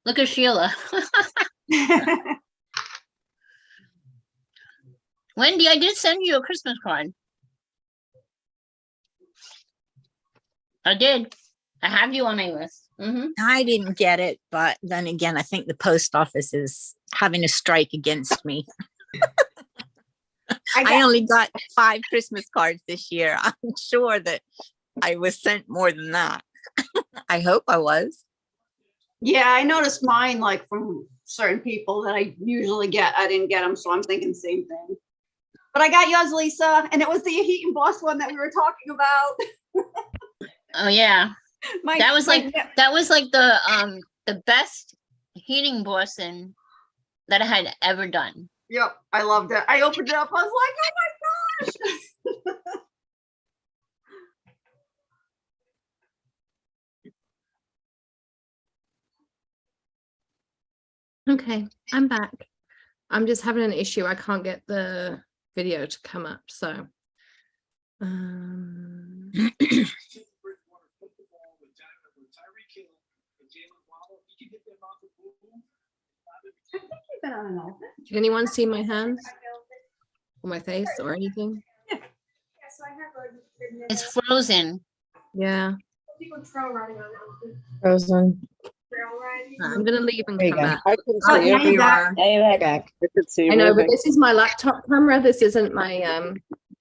Look at Sheila. Wendy, I did send you a Christmas card. I did. I have you on my list. I didn't get it, but then again, I think the post office is having a strike against me. I only got 5 Christmas cards this year. I'm sure that I was sent more than that. I hope I was. Yeah, I noticed mine, like from certain people that I usually get. I didn't get them, so I'm thinking same thing. But I got yours, Lisa, and it was the heat and boss one that we were talking about. Oh yeah. That was like the best heating bossing that I had ever done. Yep, I loved it. I opened it up. I was like, oh my gosh. Okay, I'm back. I'm just having an issue. I can't get the video to come up. So did anyone see my hands or my face or anything? It's frozen. Yeah. Frozen. I'm gonna leave and There you come go. back. I can Oh, see yeah, it. you are. There you are. Back. I could see I know, but moving. this is my laptop camera. This isn't my I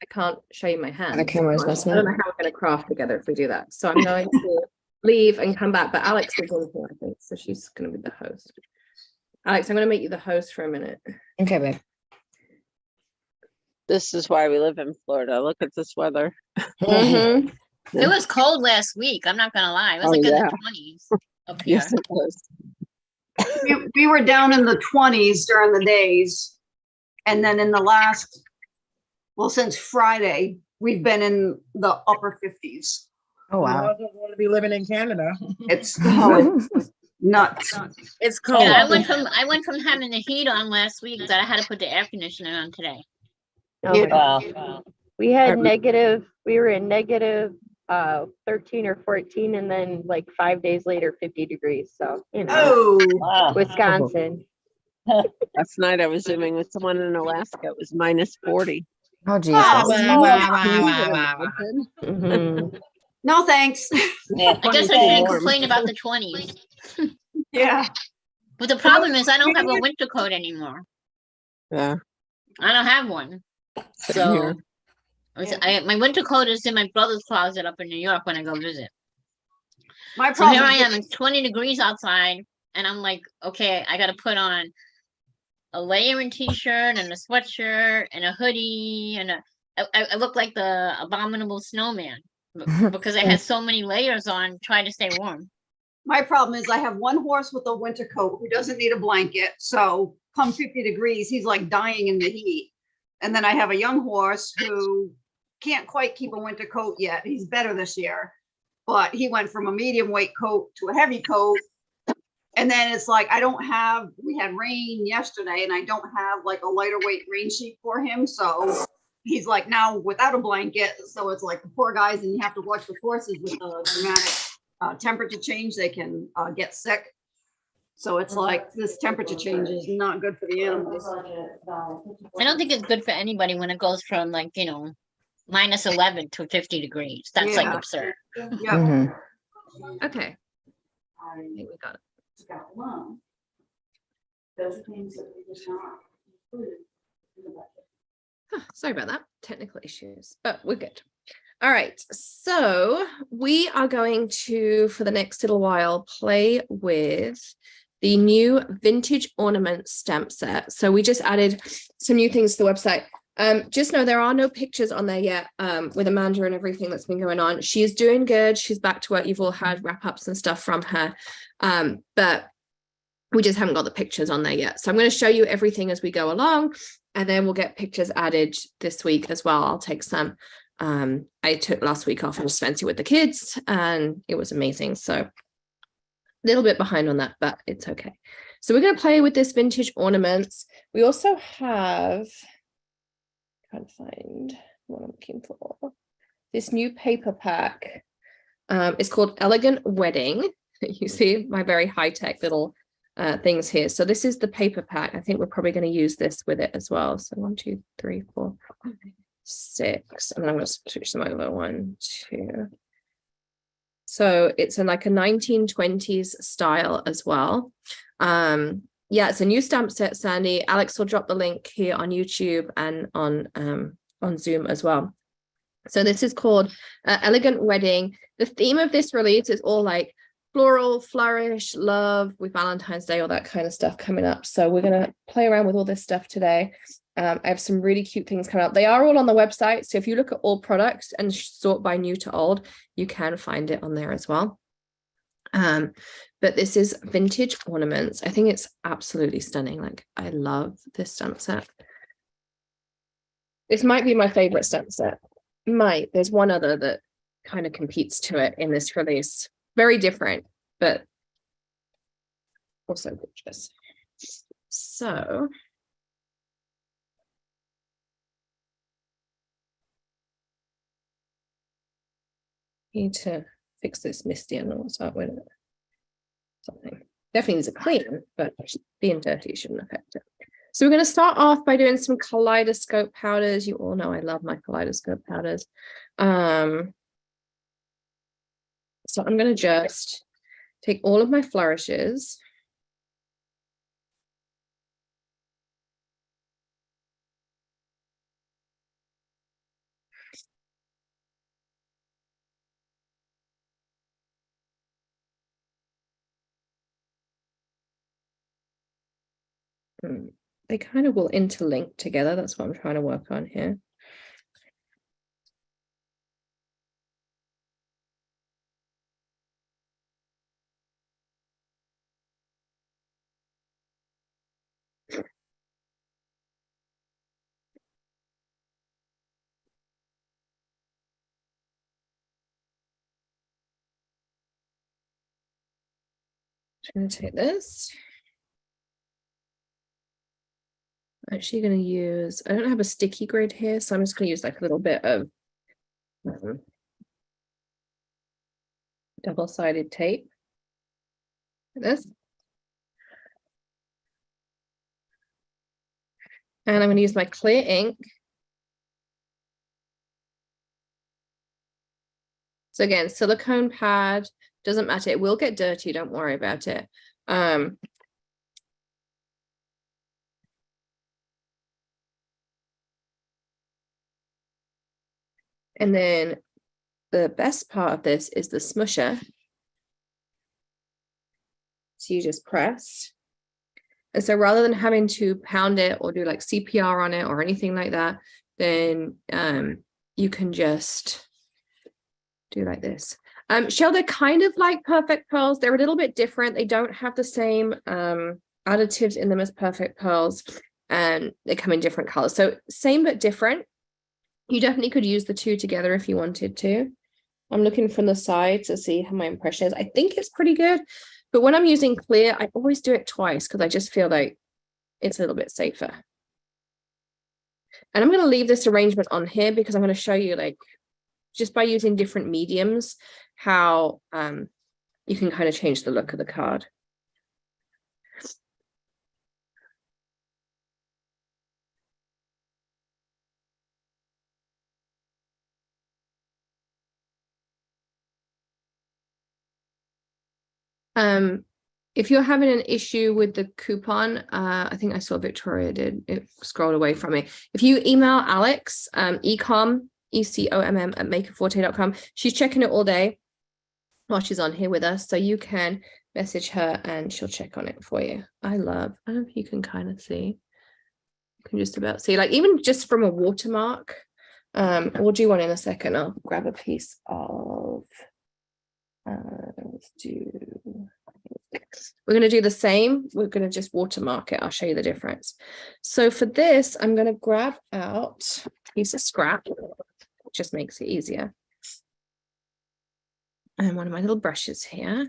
can't show you my hands. The camera's I messing don't up. know how we're going to craft together if we do that. So I'm going to leave and come back. But Alex is in here, I think. So she's going to be the host. Alex, I'm going to make you the host for a minute. Okay, babe. This is why we live in Florida. Look at this weather. Mhm. It was cold last week. I'm not gonna lie. It was Oh, like in yeah. the 20s up here. Yes, it was. We were down in the 20s during the days. And then in the last, well, since Friday, we've been in the upper 50s. Oh, wow. I don't want to be living in Canada. It's nuts. It's cold. Yeah, I went from having the heat on last week that I had to put the air conditioner on today. Yeah. Wow. We had negative, we were in negative 13 or 14, and then like 5 days later 50 degrees. So you know, Oh, Wow. Wisconsin. Last night I was zooming with someone in Alaska. It was minus 40. Oh, Jesus. Mhm. no thanks. Yeah. I guess I shouldn't complain about the 20s. Yeah. But the problem is I don't have a winter coat anymore. Yeah. I don't have one. Same here. So my winter coat is in my brother's closet up in New York when I go visit. My So here problem I am, it's 20 degrees outside, and I'm like, okay, I got to put on a layering t-shirt and a sweatshirt and a hoodie, and I look like the abominable snowman because I had so many layers on trying to stay warm. My problem is I have one horse with a winter coat who doesn't need a blanket. So come 50 degrees, he's like dying in the heat. And then I have a young horse who can't quite keep a winter coat yet. He's better this year, but he went from a medium weight coat to a heavy coat. And then it's like, we had rain yesterday and I don't have like a lighter weight rain sheet for him. So he's like now without a blanket. So it's like the poor guys, and you have to watch the horses with the dramatic temperature change. They can get sick. So it's like this temperature change is not good for the animals. I don't think it's good for anybody when it goes from like, minus 11 to 50 degrees. That's like Yeah. absurd. Yeah. Mhm. Okay. I think we got it. Those are things that we just not include in the budget. Sorry about that. Technical issues, but we're good. All right. So we are going to, for the next little while, play with the new vintage ornament stamp set. So we just added some new things to the website. Just know there are no pictures on there yet with Amanda and everything that's been going on. She is doing good. She's back to work. You've all had wrap-ups and stuff from her. But we just haven't got the pictures on there yet. So I'm going to show you everything as we go along, and then we'll get pictures added this week as well. I'll take some. I took last week off and just spent it with the kids, and it was amazing. So a little bit behind on that, but it's okay. So we're going to play with this vintage ornaments. We also have, trying to find what I'm looking for, this new paper pack. It's called Elegant Wedding. You see my very high-tech little things here. So this is the paper pack. I think we're probably going to use this with it as well. So 1, 2, 3, 4, 5, 6, and then I'm going to switch them over. 1, 2. So it's in like a 1920s style as well. Yeah, it's a new stamp set, Sandy. Alex will drop the link here on YouTube and on Zoom as well. So this is called Elegant Wedding. The theme of this release is all like floral, flourish, love, with Valentine's Day, all that kind of stuff coming up. So we're going to play around with all this stuff today. I have some really cute things coming up. They are all on the website. So if you look at all products and sort by new to old, you can find it on there as well. But this is vintage ornaments. I think it's absolutely stunning. Like, I love this stamp set. This might be my favorite stamp set. There's one other that kind of competes to it in this release. Very different, but also gorgeous. So need to fix this misty and I'll start with it. Something definitely needs a clean, but being dirty shouldn't affect it. So we're going to start off by doing some Kaleidoscope powders. You all know I love my Kaleidoscope powders. So I'm going to just take all of my flourishes. They kind of will interlink together. That's what I'm trying to work on here. I'm going to take this. I'm actually going to use, I don't have a sticky grid here, so I'm just going to use like a little bit of double-sided tape. Like this. And I'm going to use my clear ink. So again, silicone pad, doesn't matter. It will get dirty. Don't worry about it. And then the best part of this is the smusher. So you just press. And so rather than having to pound it or do like CPR on it or anything like that, then you can just do like this. Shell, they're kind of like perfect pearls. They're a little bit different. They don't have the same additives in them as perfect pearls, and they come in different colors. So same but different. You definitely could use the two together if you wanted to. I'm looking from the side to see how my impression is. I think it's pretty good, but when I'm using clear, I always do it twice because I just feel like it's a little bit safer. And I'm going to leave this arrangement on here because I'm going to show you, like, just by using different mediums, how you can kind of change the look of the card. If you're having an issue with the coupon, I think I saw Victoria did, it scrolled away from me. If you email Alex, ecom, ECOMM at makerforte.com, she's checking it all day while she's on here with us. So you can message her and she'll check on it for you. I don't know if you can kind of see. You can just about see, like, even just from a watermark. We'll do one in a second. I'll grab a piece of, let's do, we're going to do the same. We're going to just watermark it. I'll show you the difference. So for this, I'm going to grab out a piece of scrap. just makes it easier. And one of my little brushes here.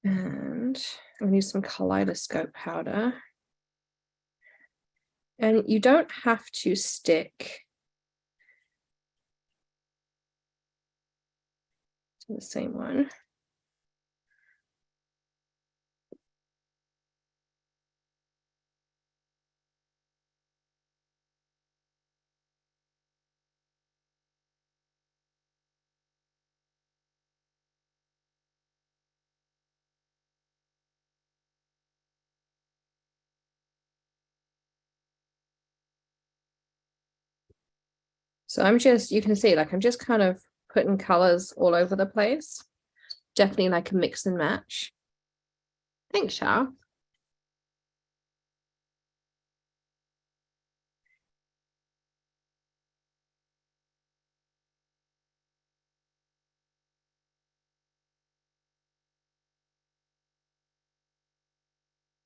And I'm gonna use some Kaleidoscope powder. And you don't have to stick to the same one. So I'm just, you can see, like, I'm just kind of putting colors all over the place. Definitely like a mix and match. Thanks, Shao.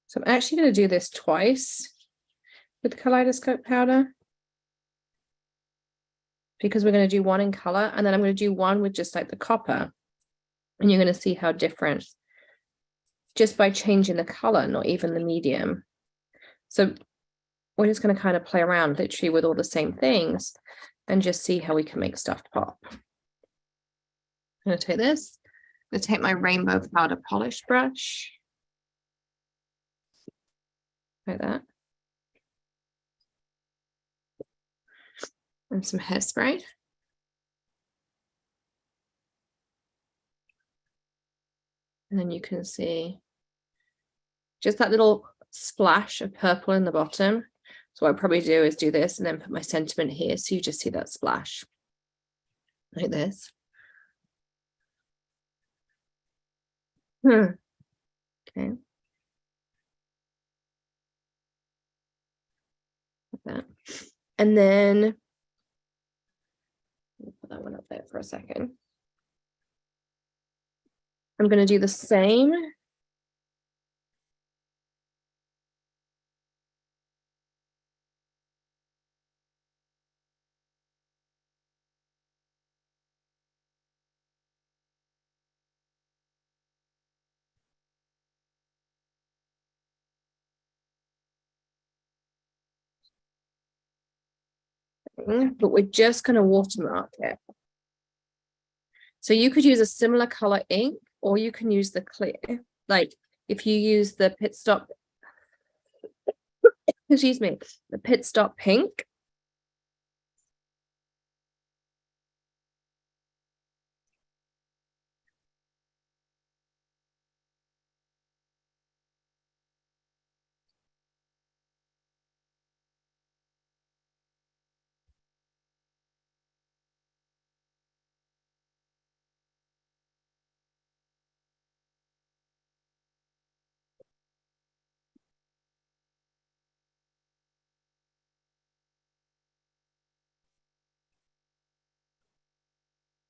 So I'm actually going to do this twice with Kaleidoscope powder, because we're going to do one in color, and then I'm going to do one with just like the copper, and you're going to see how different just by changing the color, not even the medium. So we're just going to kind of play around literally with all the same things and just see how we can make stuff pop. I'm going to take this, I'm going to take my rainbow powder polish brush like that, and some hairspray. And then you can see just that little splash of purple in the bottom. So what I'll probably do is do this and then put my sentiment here, so you just see that splash like this. Okay. Like that. And then I'll put that one up there for a second. I'm going to do the same. But we're just going to watermark it. So you could use a similar color ink, or you can use the clear. Like if you use the pit stop, excuse me, the pit stop pink.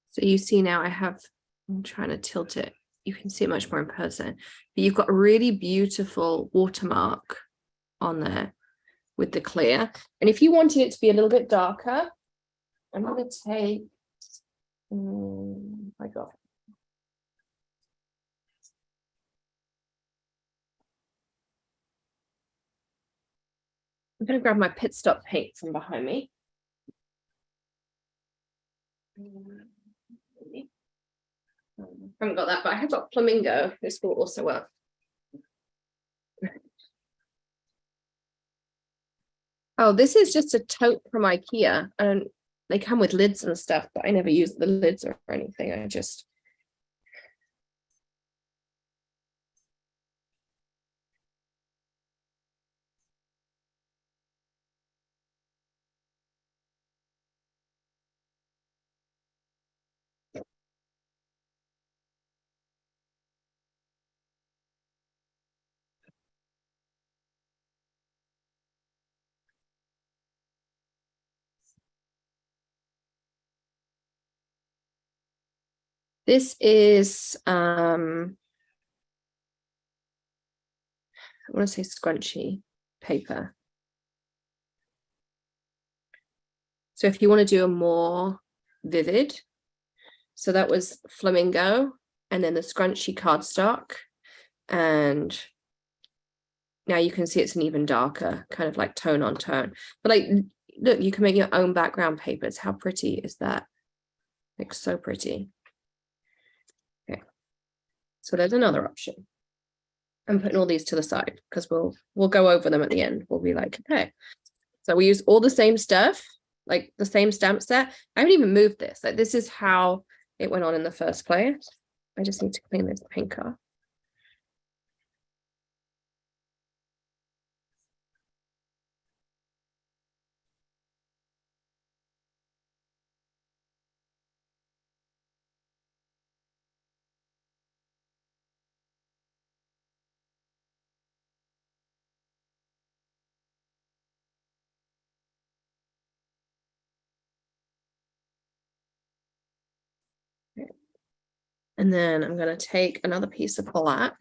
So you see now I'm trying to tilt it. You can see it much more in person, but you've got a really beautiful watermark on there with the clear. And if you wanted it to be a little bit darker, I'm going to take, my God. I'm going to grab my pit stop paint from behind me. I haven't got that, but I have got flamingo. This will also work. Oh, this is just a tote from IKEA, and they come with lids and stuff, but I never use the lids or anything. I just this is I want to say scrunchy paper. So if you want to do a more vivid, so that was flamingo, and then the scrunchy cardstock, and now you can see it's an even darker, kind of like tone on tone. But like, look, you can make your own background papers. How pretty is that? Like, so pretty. Okay, so there's another option. I'm putting all these to the side because we'll go over them at the end. We'll be like, okay. So we use all the same stuff, like the same stamp set. I haven't even moved this. Like, this is how it went on in the first place. I just need to clean this pink off. And then I'm going to take another piece of black.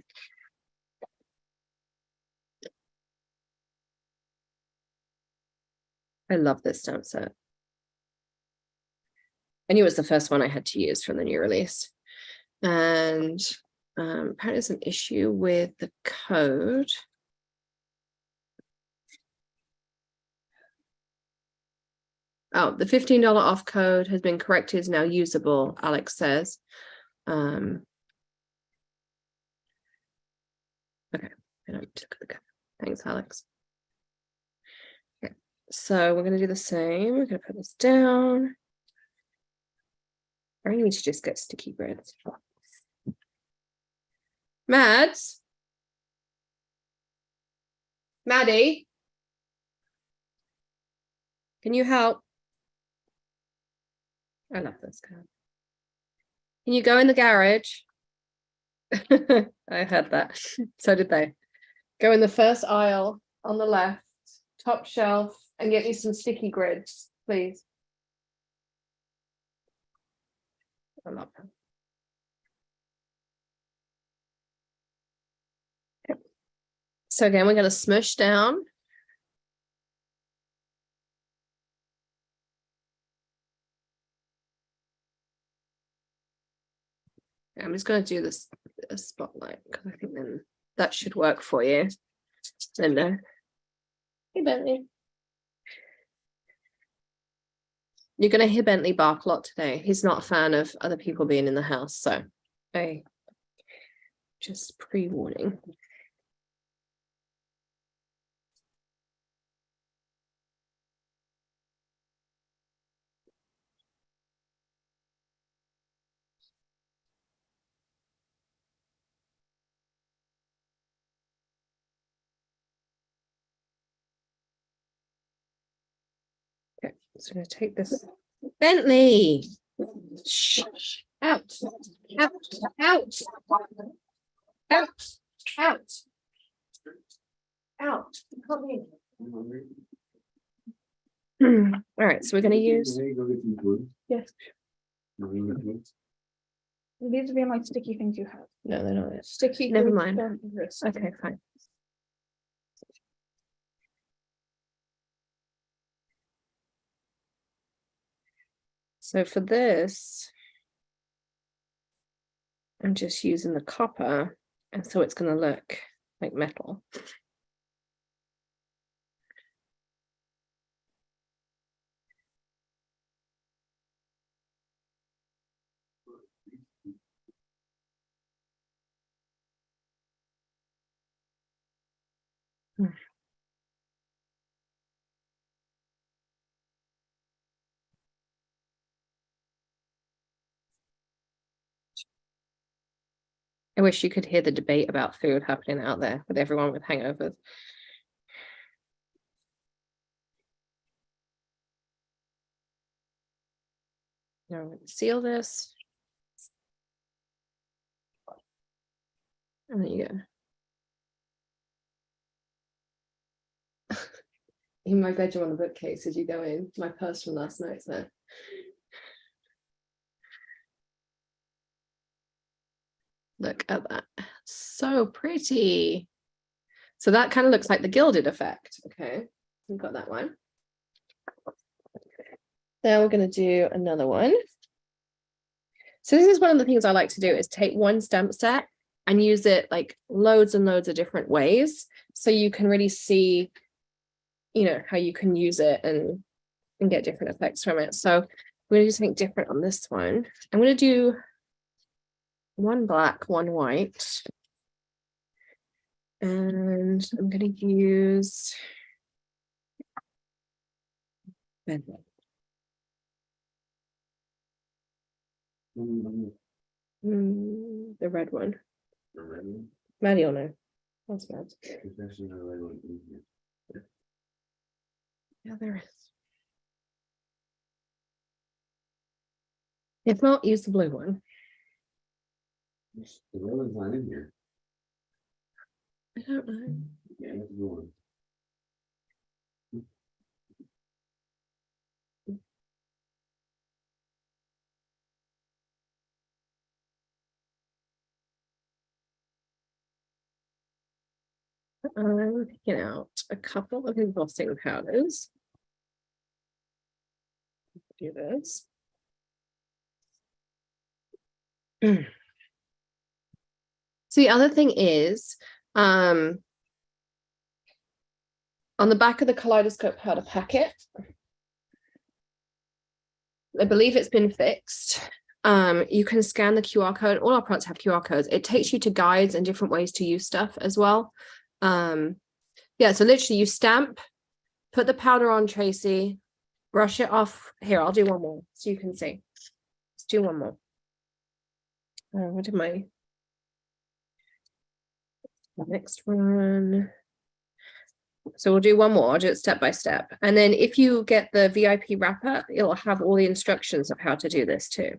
I love this stamp set. I knew it was the first one I had to use from the new release. And apparently there's an issue with the code. Oh, the $15 off code has been corrected, is now usable, Alex says. Okay, I don't need to look at the code. Thanks, Alex. Okay, so we're going to do the same. We're going to put this down. I really need to just get sticky grids. Mads? Maddie? Can you help? I love this guy. Can you go in the garage? I heard that. So did they. Go in the first aisle on the left, top shelf, and get me some sticky grids, please. I love them. Okay. So again, we're going to smush down. I'm just going to do this a spotlight because I think then that should work for you. And hey Bentley, you're going to hear Bentley bark a lot today. He's not a fan of other people being in the house, so I just pre-warning. So I'm going to take this. Bentley! Shh. Out. Out. Out. Out. Out. Out. Come in. All right, so we're going to use. Yes. These would be my sticky things you have. No, they're not. Sticky. Never glue mind. on the wrist. Okay, fine. So for this, I'm just using the copper, and so it's going to look like metal. I wish you could hear the debate about food happening out there with everyone with hangovers. Now I'm going to seal this. And there you go. In my bedroom on the bookcase as you go in, my purse from last night's there. Look at that. So pretty. So that kind of looks like the gilded effect. Okay, we've got that one. Then we're going to do another one. So this is one of the things I like to do is take one stamp set and use it like loads and loads of different ways. So you can really see, you know, how you can use it and get different effects from it. So we're going to do something different on this one. I'm going to do one black, one white. And I'm going to use Vellum. The red one. The red one? Maddie will know. That's bad. There's actually no red one in here. Yeah, there is. If not, use the blue one. The red one's not in here. I don't know. Yeah, that's the blue one. I'm picking out a couple of embossing powders. Do this. So the other thing is, on the back of the Kaleidoscope powder packet, I believe it's been fixed. You can scan the QR code. All our products have QR codes. It takes you to guides and different ways to use stuff as well. Yeah, so literally you stamp, put the powder on, Tracy, brush it off. Here, I'll do one more so you can see. Let's do one more. What did my next one? So we'll do one more. I'll do it step by step. And then if you get the VIP wrapper, it'll have all the instructions of how to do this too.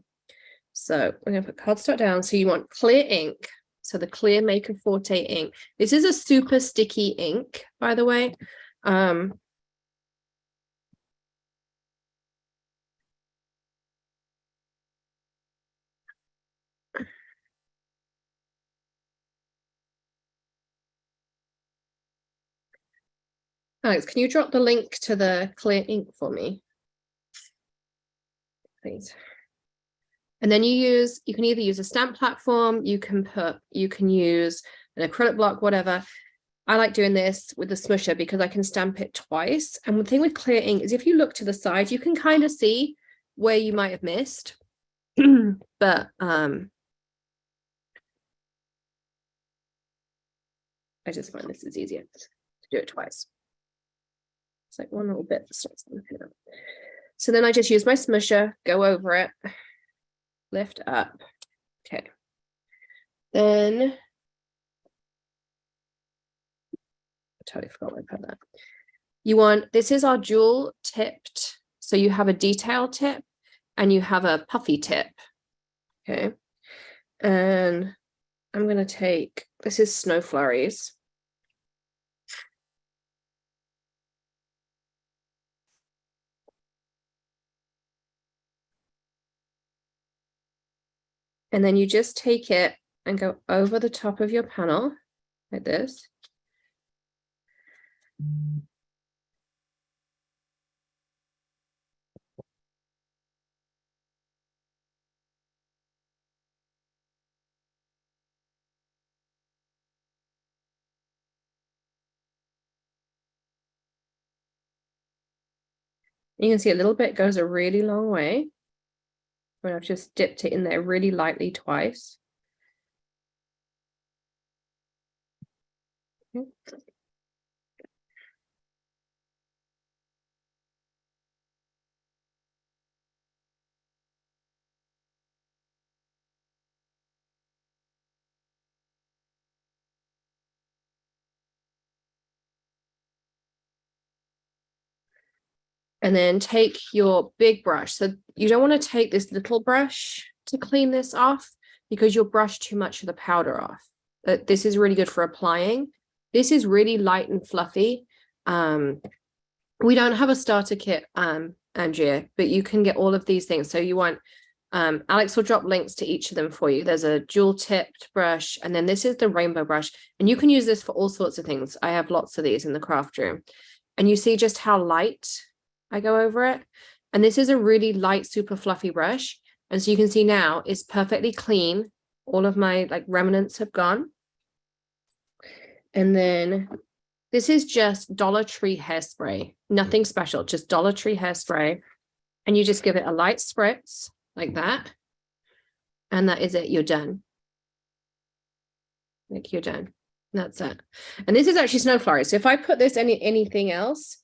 So we're going to put cardstock down. So you want clear ink. So the Clear Maker Forte ink. This is a super sticky ink, by the way. Alex, can you drop the link to the clear ink for me? Please. And then you can either use a stamp platform, you can use an acrylic block, whatever. I like doing this with the smusher because I can stamp it twice. And the thing with clear ink is if you look to the side, you can kind of see where you might have missed. But I just find this is easier to do it twice. It's like one little bit that starts on here. So then I just use my smusher, go over it, lift up. Okay. Then I totally forgot where I put that. This is our jewel tipped. So you have a detail tip and you have a puffy tip. Okay. And I'm going to take, this is Snow Flurries. And then you just take it and go over the top of your panel like this. You can see a little bit goes a really long way when I've just dipped it in there really lightly twice. Okay. And then take your big brush. So you don't want to take this little brush to clean this off because you'll brush too much of the powder off. This is really good for applying. This is really light and fluffy. We don't have a starter kit, Andrea, but you can get all of these things. So you want, Alex will drop links to each of them for you. There's a jewel tipped brush, and then this is the rainbow brush. And you can use this for all sorts of things. I have lots of these in the craft room. And you see just how light I go over it. And this is a really light, super fluffy brush. And so you can see now it's perfectly clean. All of my like remnants have gone. And then this is just Dollar Tree hairspray, nothing special, just Dollar Tree hairspray. And you just give it a light spritz like that. And that is it, you're done. Like you're done. That's it. And this is actually snow flurries. So if I put this anything else,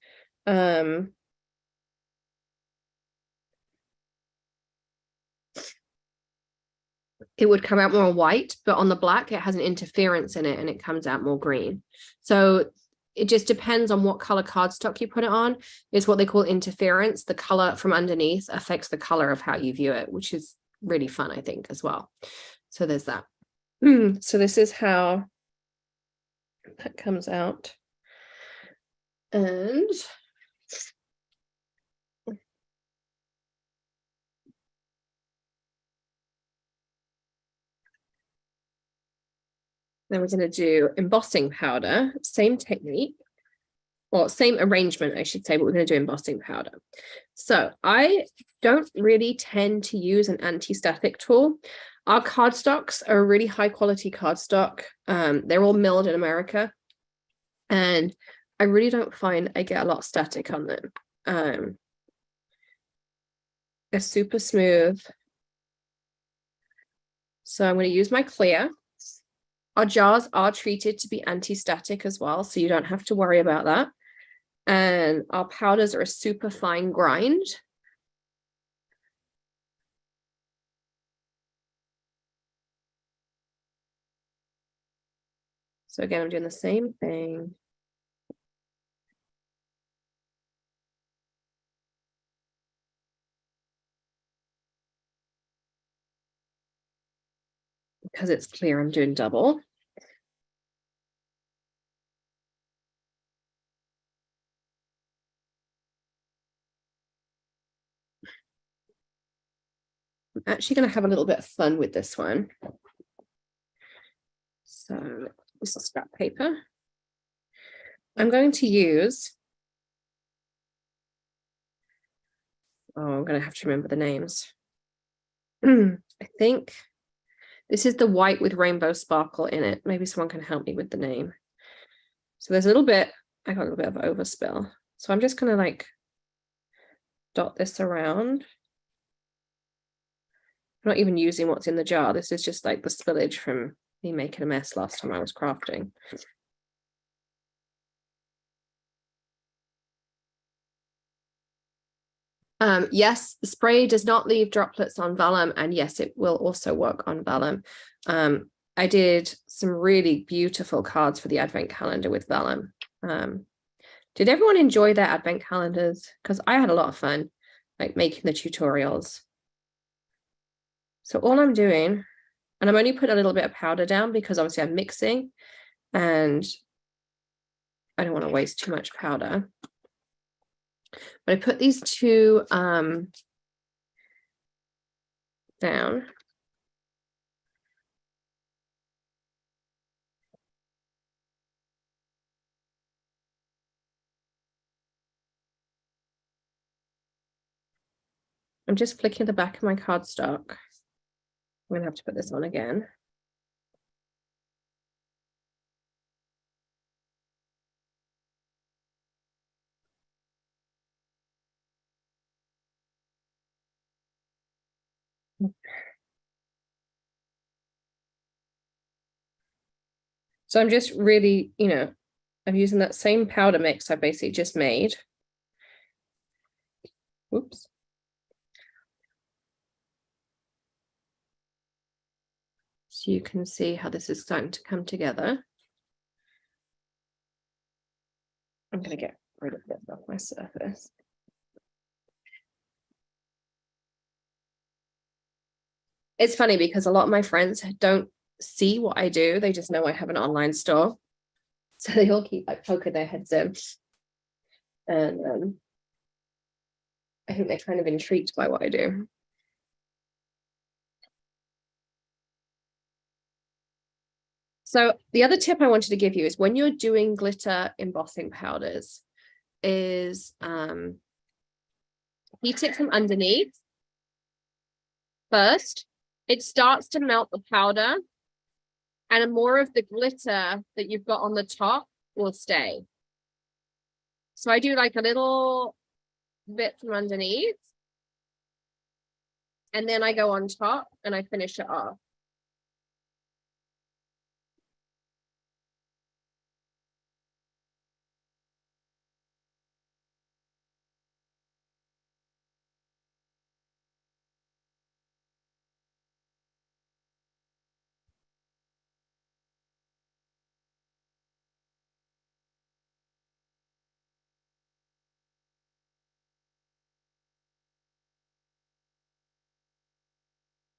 it would come out more white, but on the black, it has an interference in it and it comes out more green. So it just depends on what color cardstock you put it on. It's what they call interference. The color from underneath affects the color of how you view it, which is really fun, I think, as well. So there's that. So this is how that comes out. And then we're going to do embossing powder, same technique, or same arrangement, I should say, but we're going to do embossing powder. So I don't really tend to use an anti-static tool. Our cardstocks are a really high quality cardstock. They're all milled in America. And I really don't find I get a lot of static on them. They're super smooth. So I'm going to use my clear. Our jars are treated to be anti-static as well, so you don't have to worry about that. And our powders are a super fine grind. So again, I'm doing the same thing. Because it's clear, I'm doing double. I'm actually going to have a little bit of fun with this one. So this is scrap paper. I'm going to use, I'm going to have to remember the names. I think this is the white with rainbow sparkle in it. Maybe someone can help me with the name. So there's a little bit, I got a little bit of overspill. So I'm just going to like dot this around. I'm not even using what's in the jar. This is just like the spillage from me making a mess last time I was crafting. Yes, the spray does not leave droplets on vellum, and yes, it will also work on vellum. I did some really beautiful cards for the advent calendar with vellum. Did everyone enjoy their advent calendars? Because I had a lot of fun, like making the tutorials. So all I'm doing, and I'm only putting a little bit of powder down because obviously I'm mixing and I don't want to waste too much powder. But I put these two down. I'm just flicking the back of my cardstock. I'm gonna have to put this on again. So I'm just really, I'm using that same powder mix I basically just made. Oops. So you can see how this is starting to come together. I'm going to get rid of this off my surface. It's funny because a lot of my friends don't see what I do. They just know I have an online store. So they all keep like poking their heads in. And I think they're kind of intrigued by what I do. So the other tip I wanted to give you is when you're doing glitter embossing powders is heat it from underneath. First, it starts to melt the powder, and more of the glitter that you've got on the top will stay. So I do like a little bit from underneath, and then I go on top and I finish it off.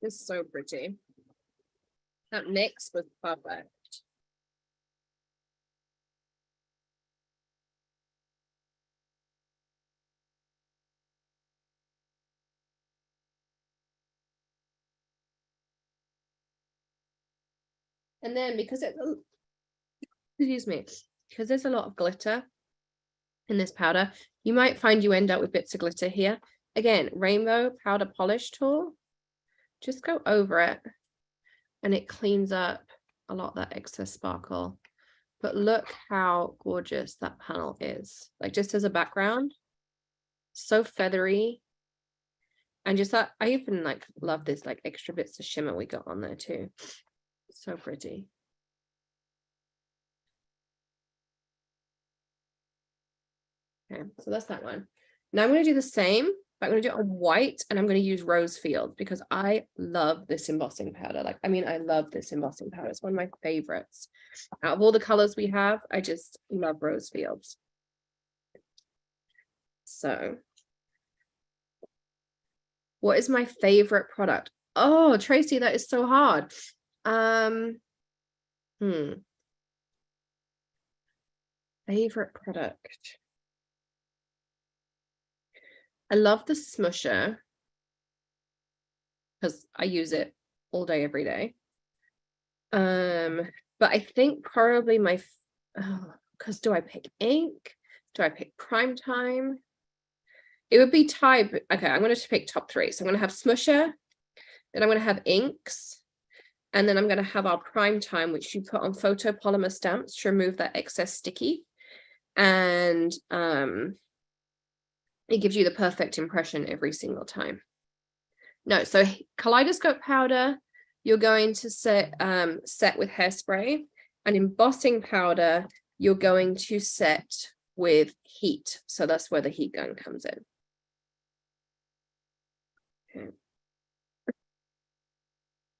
It's so pretty. That mix was perfect. And then because excuse me, because there's a lot of glitter in this powder, you might find you end up with bits of glitter here. Again, rainbow powder polish tool, just go over it and it cleans up a lot of that excess sparkle. But look how gorgeous that panel is, like just as a background, so feathery. And just that, I even like love this like extra bits of shimmer we got on there too. So pretty. Okay, so that's that one. Now I'm going to do the same, but I'm going to do it on white, and I'm going to use rose field because I love this embossing powder. Like, I mean, I love this embossing powder. It's one of my favorites. Out of all the colors we have, I just love rose fields. So, what is my favorite product? Oh, Tracy, that is so hard. Favorite product. I love the smusher because I use it all day, every day. But I think probably my, because do I pick ink? Do I pick prime time? It would be type. Okay, I'm going to pick top three. So I'm going to have smusher, then I'm going to have inks, and then I'm going to have our prime time, which you put on photopolymer stamps to remove that excess sticky. And it gives you the perfect impression every single time. No, so Kaleidoscope powder, you're going to set with hairspray, and embossing powder, you're going to set with heat. So that's where the heat gun comes in. Okay.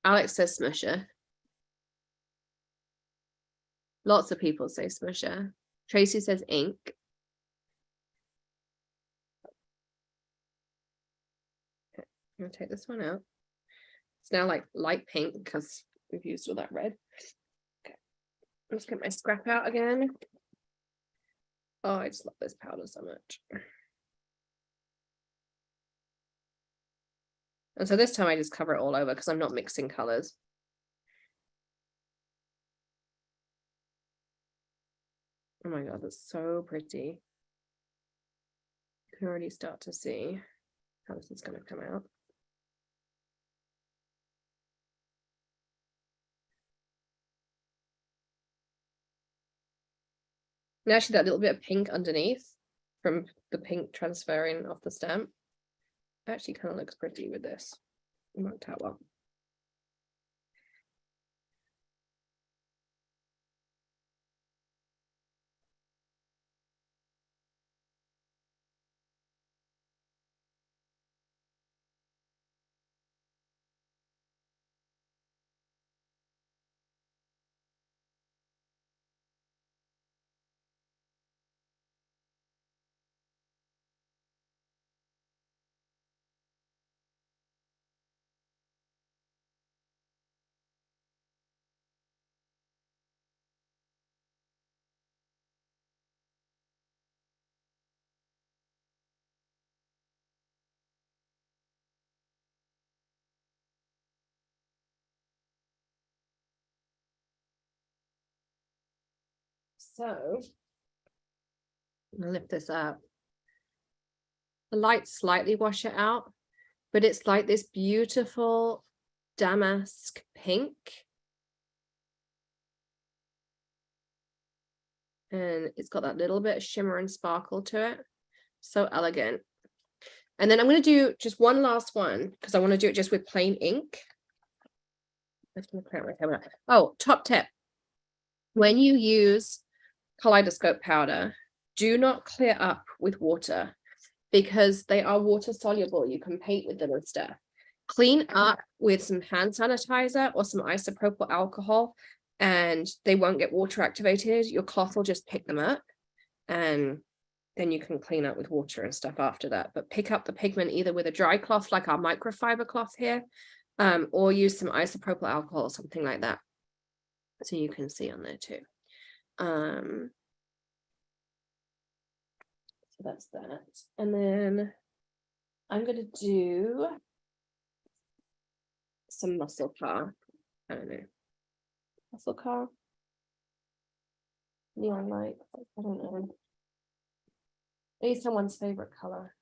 Alex says smusher. Lots of people say smusher. Tracy says ink. Okay, I'm gonna take this one out. It's now like light pink because we've used all that red. Okay, let's get my scrap out again. Oh, I just love this powder so much. And so this time I just cover it all over because I'm not mixing colors. Oh my God, that's so pretty. You can already start to see how this is going to come out. And actually that little bit of pink underneath from the pink transferring off the stamp actually kind of looks pretty with this. It worked out well. So I'm gonna lift this up. the light slightly wash it out, but it's like this beautiful damask pink. And it's got that little bit of shimmer and sparkle to it. So elegant. And then I'm going to do just one last one because I want to do it just with plain ink. Oh, top tip. When you use Kaleidoscope powder, do not clear up with water because they are water soluble. You can paint with them and stuff. Clean up with some hand sanitizer or some isopropyl alcohol and they won't get water activated. Your cloth will just pick them up and then you can clean up with water and stuff after that. But pick up the pigment either with a dry cloth like our microfiber cloth here, or use some isopropyl alcohol or something like that. So you can see on there too. So that's that. And then I'm going to do some muscle car. I don't know. Muscle car. Neon light. I don't know. Maybe someone's favorite color.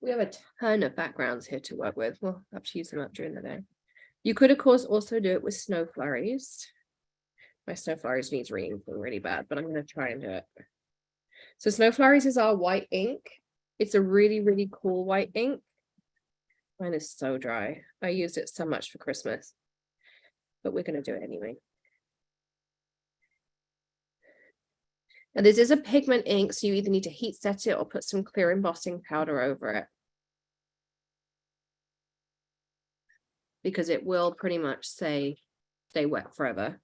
We have a ton of backgrounds here to work with. We'll have to use them up during the day. You could, of course, also do it with snow flurries. My snow flurries needs re-inking really bad, but I'm going to try and do it. So snow flurries is our white ink. It's a really, really cool white ink. Mine is so dry. I used it so much for Christmas, but we're going to do it anyway. Now this is a pigment ink, so you either need to heat set it or put some clear embossing powder over it. Because it will pretty much stay wet forever.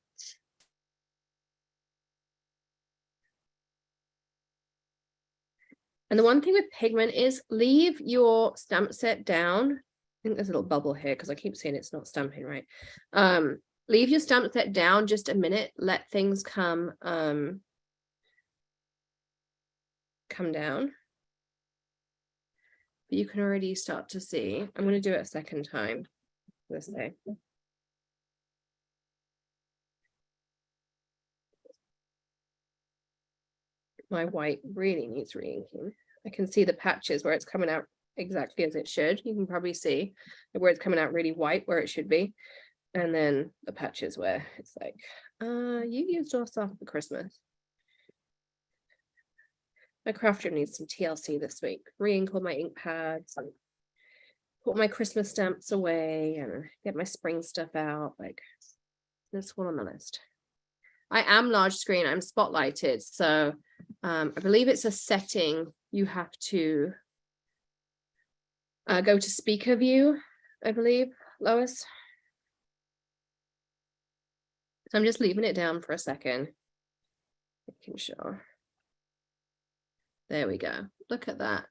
And the one thing with pigment is leave your stamp set down. I think there's a little bubble here because I keep saying it's not stamping right. Leave your stamp set down just a minute, let things come down. But you can already start to see. I'm going to do it a second time this day. My white really needs re-inking. I can see the patches where it's coming out exactly as it should. You can probably see where it's coming out really white where it should be. And then the patches where it's like, you used all stuff for Christmas. My crafter needs some TLC this week. Re-ink all my ink pads and put my Christmas stamps away and get my spring stuff out. Like, this one on the list. I am large screen. I'm spotlighted. So I believe it's a setting. You have to go to speaker view, I believe, Lois. So I'm just leaving it down for a second. Making sure. There we go. Look at that.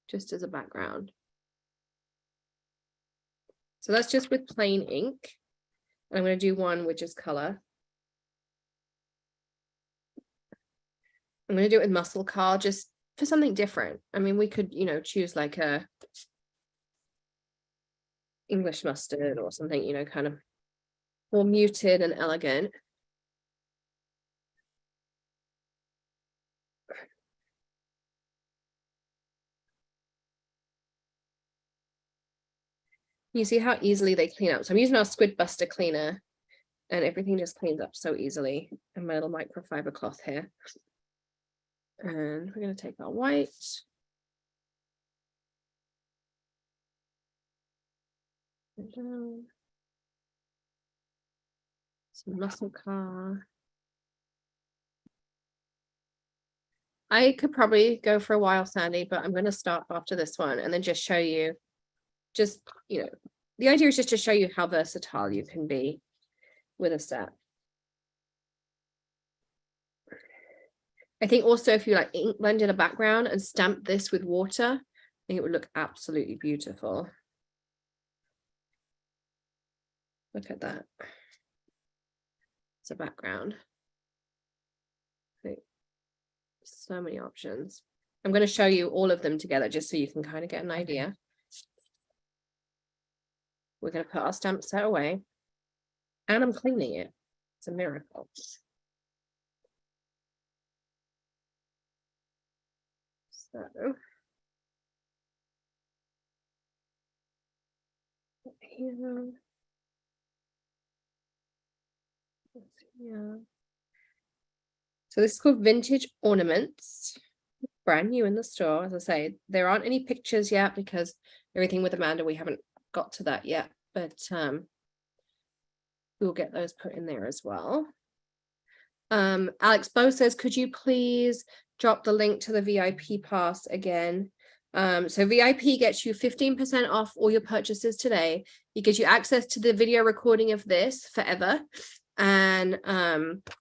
Just as a background. So that's just with plain ink. I'm going to do one with just color. I'm going to do it with muscle car just for something different. I mean, we could, you know, choose like a English mustard or something, you know, kind of more muted and elegant. You see how easily they clean up. So I'm using our Squid Buster cleaner and everything just cleans up so easily. And my little microfiber cloth here. And we're going to take our white. Some muscle car. I could probably go for a while, Sandy, but I'm going to stop after this one and then just show you. Just, you know, the idea is just to show you how versatile you can be with a set. I think also if you like ink blend in a background and stamp this with water, I think it would look absolutely beautiful. Look at that. It's a background. So many options. I'm going to show you all of them together just so you can kind of get an idea. We're going to put our stamp set away. And I'm cleaning it. It's a miracle. So. Here. Yeah. So this is called Vintage Ornaments. Brand new in the store. As I say, there aren't any pictures yet because everything with Amanda, we haven't got to that yet, but we'll get those put in there as well. Alex Bo says, could you please drop the link to the VIP pass again? So VIP gets you 15% off all your purchases today. It gives you access to the video recording of this forever. And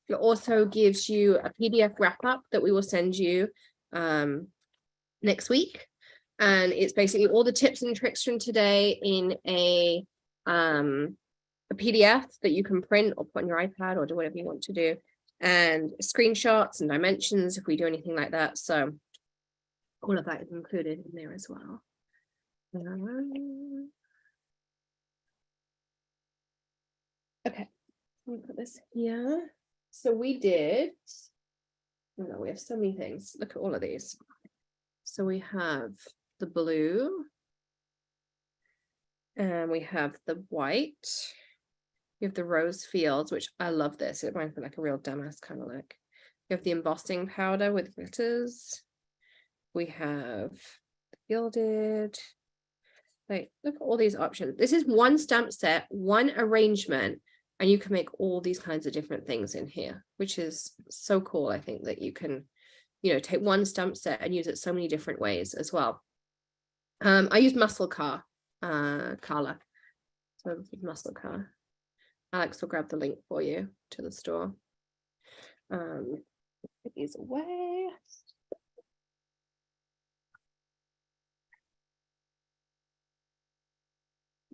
it also gives you a PDF wrap-up that we will send you next week. And it's basically all the tips and tricks from today in a PDF that you can print or put on your iPad or do whatever you want to do, and screenshots and dimensions if we do anything like that. So all of that is included in there as well. Okay, let me put this here. So we did, oh no, we have so many things. Look at all of these. So we have the blue, and we have the white. We have the rose fields, which I love this. It reminds me like a real damask kind of look. We have the embossing powder with glitters. We have gilded. Like, look at all these options. This is one stamp set, one arrangement, and you can make all these kinds of different things in here, which is so cool. I think that you can, you know, take one stamp set and use it so many different ways as well. I use muscle car color. So muscle car. Alex will grab the link for you to the store. Put these away.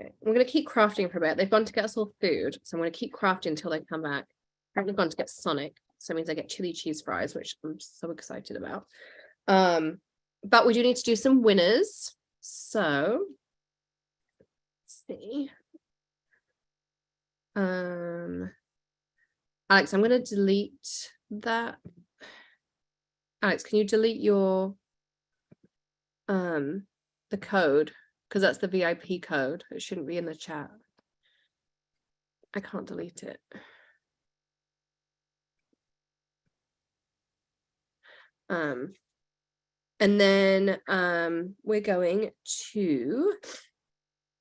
Okay, we're going to keep crafting for a bit. They've gone to get us all food, so I'm going to keep crafting until they come back. Apparently, they've gone to get Sonic, so it means I get chili cheese fries, which I'm so excited about. But we do need to do some winners. So let's see. Alex, I'm going to delete that. Alex, can you delete your the code, because that's the VIP code. It shouldn't be in the chat. I can't delete it. And then we're going to,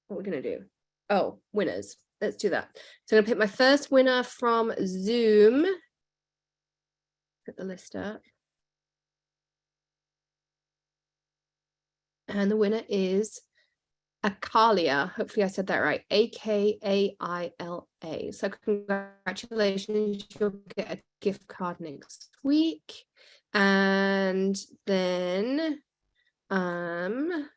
what we're going to do? Oh, winners. Let's do that. So I'm going to pick my first winner from Zoom. Put the list up. And the winner is Akalia. Hopefully I said that right. Akaila. So congratulations. You'll get a gift card next week. And then I'm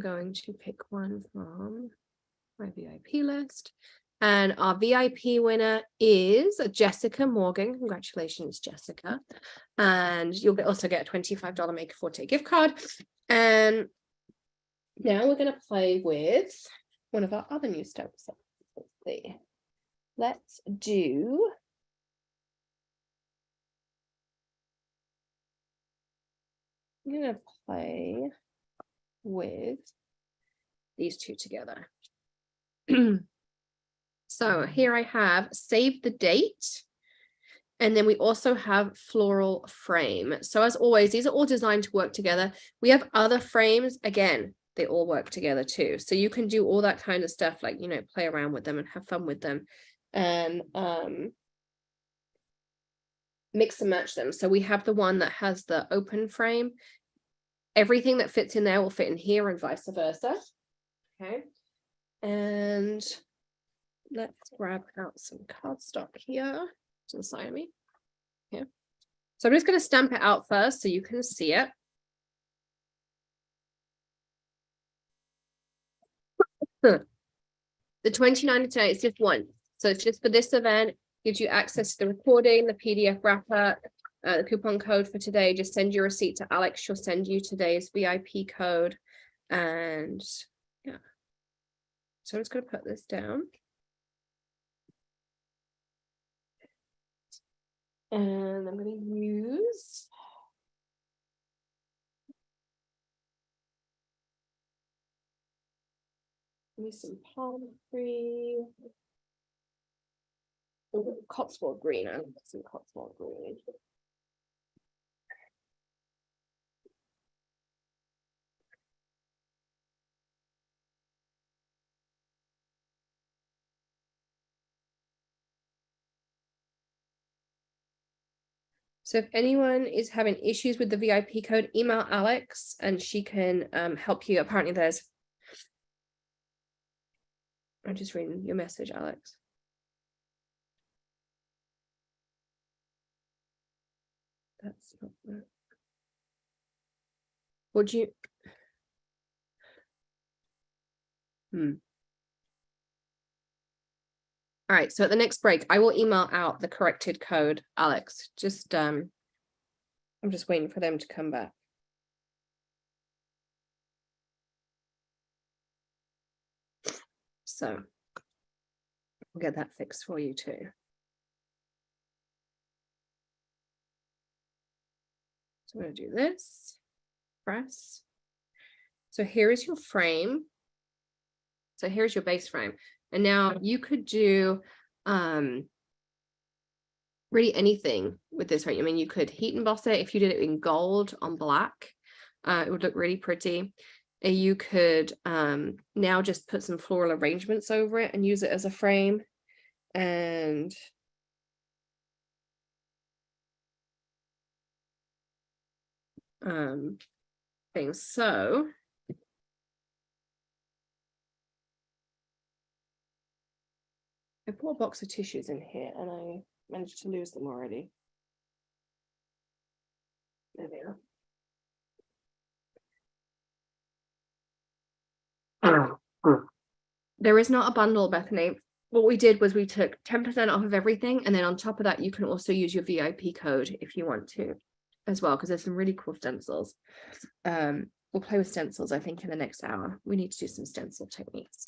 going to pick one from my VIP list. And our VIP winner is Jessica Morgan. Congratulations, Jessica. And you'll also get a $25 Make a Forte gift card. And now we're going to play with one of our other new stamps. Let's see. Let's do I'm going to play with these two together. So here I have Save the Date, and then we also have Floral Frame. So as always, these are all designed to work together. We have other frames, again, they all work together too. So you can do all that kind of stuff, like, you know, play around with them and have fun with them and mix and match them. So we have the one that has the open frame. Everything that fits in there will fit in here and vice versa. Okay. And let's grab out some cardstock here to the side of me. Yeah. So I'm just going to stamp it out first so you can see it. The $29 tonight is just one. So it's just for this event, gives you access to the recording, the PDF wrapper, The coupon code for today, just send your receipt to Alex. She'll send you today's VIP code. And yeah. So I'm just going to put this down. And I'm going to use some palm tree. Oh, Cotswold green. I love some Cotswold green. So if anyone is having issues with the VIP code, email Alex and she can help you. Apparently there's, I'm just reading your message, Alex. That's not that. Would you? All right, so at the next break, I will email out the corrected code, Alex. Just I'm just waiting for them to come back. So I'll get that fixed for you too. So I'm going to do this, press. So here is your frame. So here's your base frame. And now you could do really anything with this, right? I mean, you could heat emboss it. If you did it in gold on black, it would look really pretty. You could now just put some floral arrangements over it and use it as a frame. And things. So I put a box of tissues in here and I managed to lose them already. There they are. There is not a bundle, Bethany. What we did was we took 10% off of everything, and then on top of that, you can also use your VIP code if you want to as well, because there's some really cool stencils. We'll play with stencils, I think, in the next hour. We need to do some stencil techniques.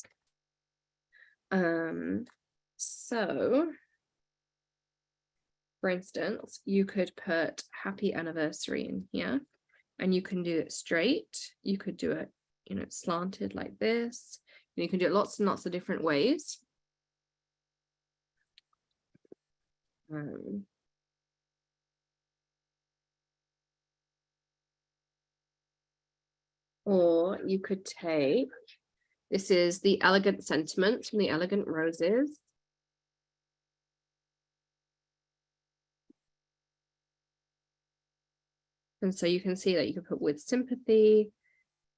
So, for instance, you could put happy anniversary in here, and you can do it straight. You could do it, you know, slanted like this. And you can do it lots and lots of different ways. Or you could take, this is the Elegant Sentiments from the Elegant Roses. And so you can see that you can put with sympathy,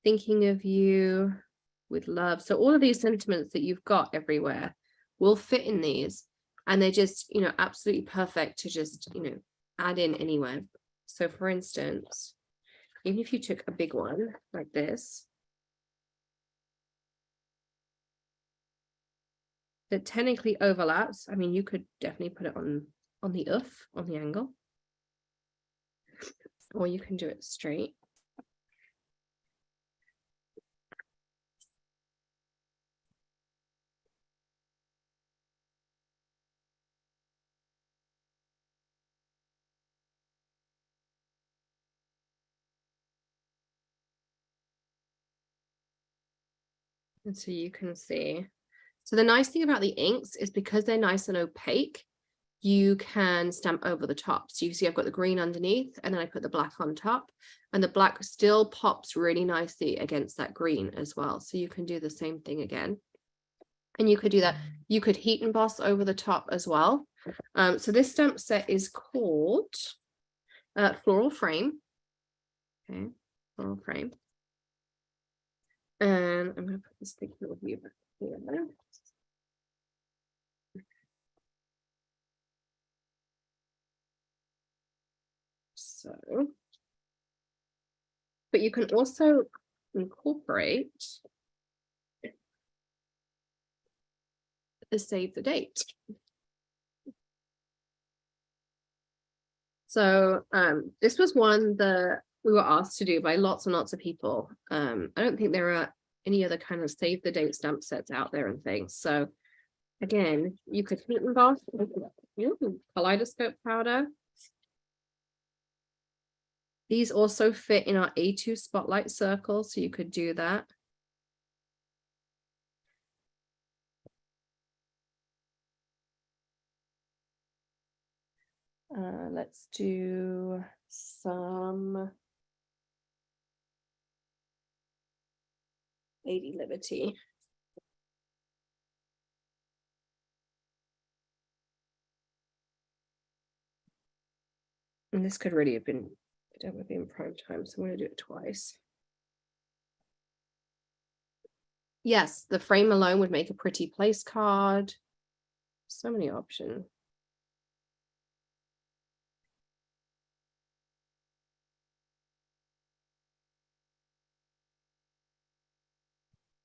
thinking of you, with love. So all of these sentiments that you've got everywhere will fit in these. And they're just, you know, absolutely perfect to just, you know, add in anywhere. So for instance, even if you took a big one like this, that technically overlaps. I mean, you could definitely put it on the oof, on the angle. Or you can do it straight. And so you can see. So the nice thing about the inks is because they're nice and opaque, you can stamp over the top. So you see I've got the green underneath and then I put the black on top, and the black still pops really nicely against that green as well. So you can do the same thing again. And you could do that. You could heat emboss over the top as well. So this stamp set is called Floral Frame. Okay, Floral Frame. And I'm going to put this thing with you back here. So, but you can also incorporate the save the date. So this was one that we were asked to do by lots and lots of people. I don't think there are any other kind of save the date stamp sets out there and things. So again, you could heat emboss with Kaleidoscope powder. These also fit in our A2 spotlight circle, so you could do that. Let's do some Lady Liberty. And this could really have been done with in prime time, so I'm going to do it twice. Yes, the frame alone would make a pretty place card. So many options.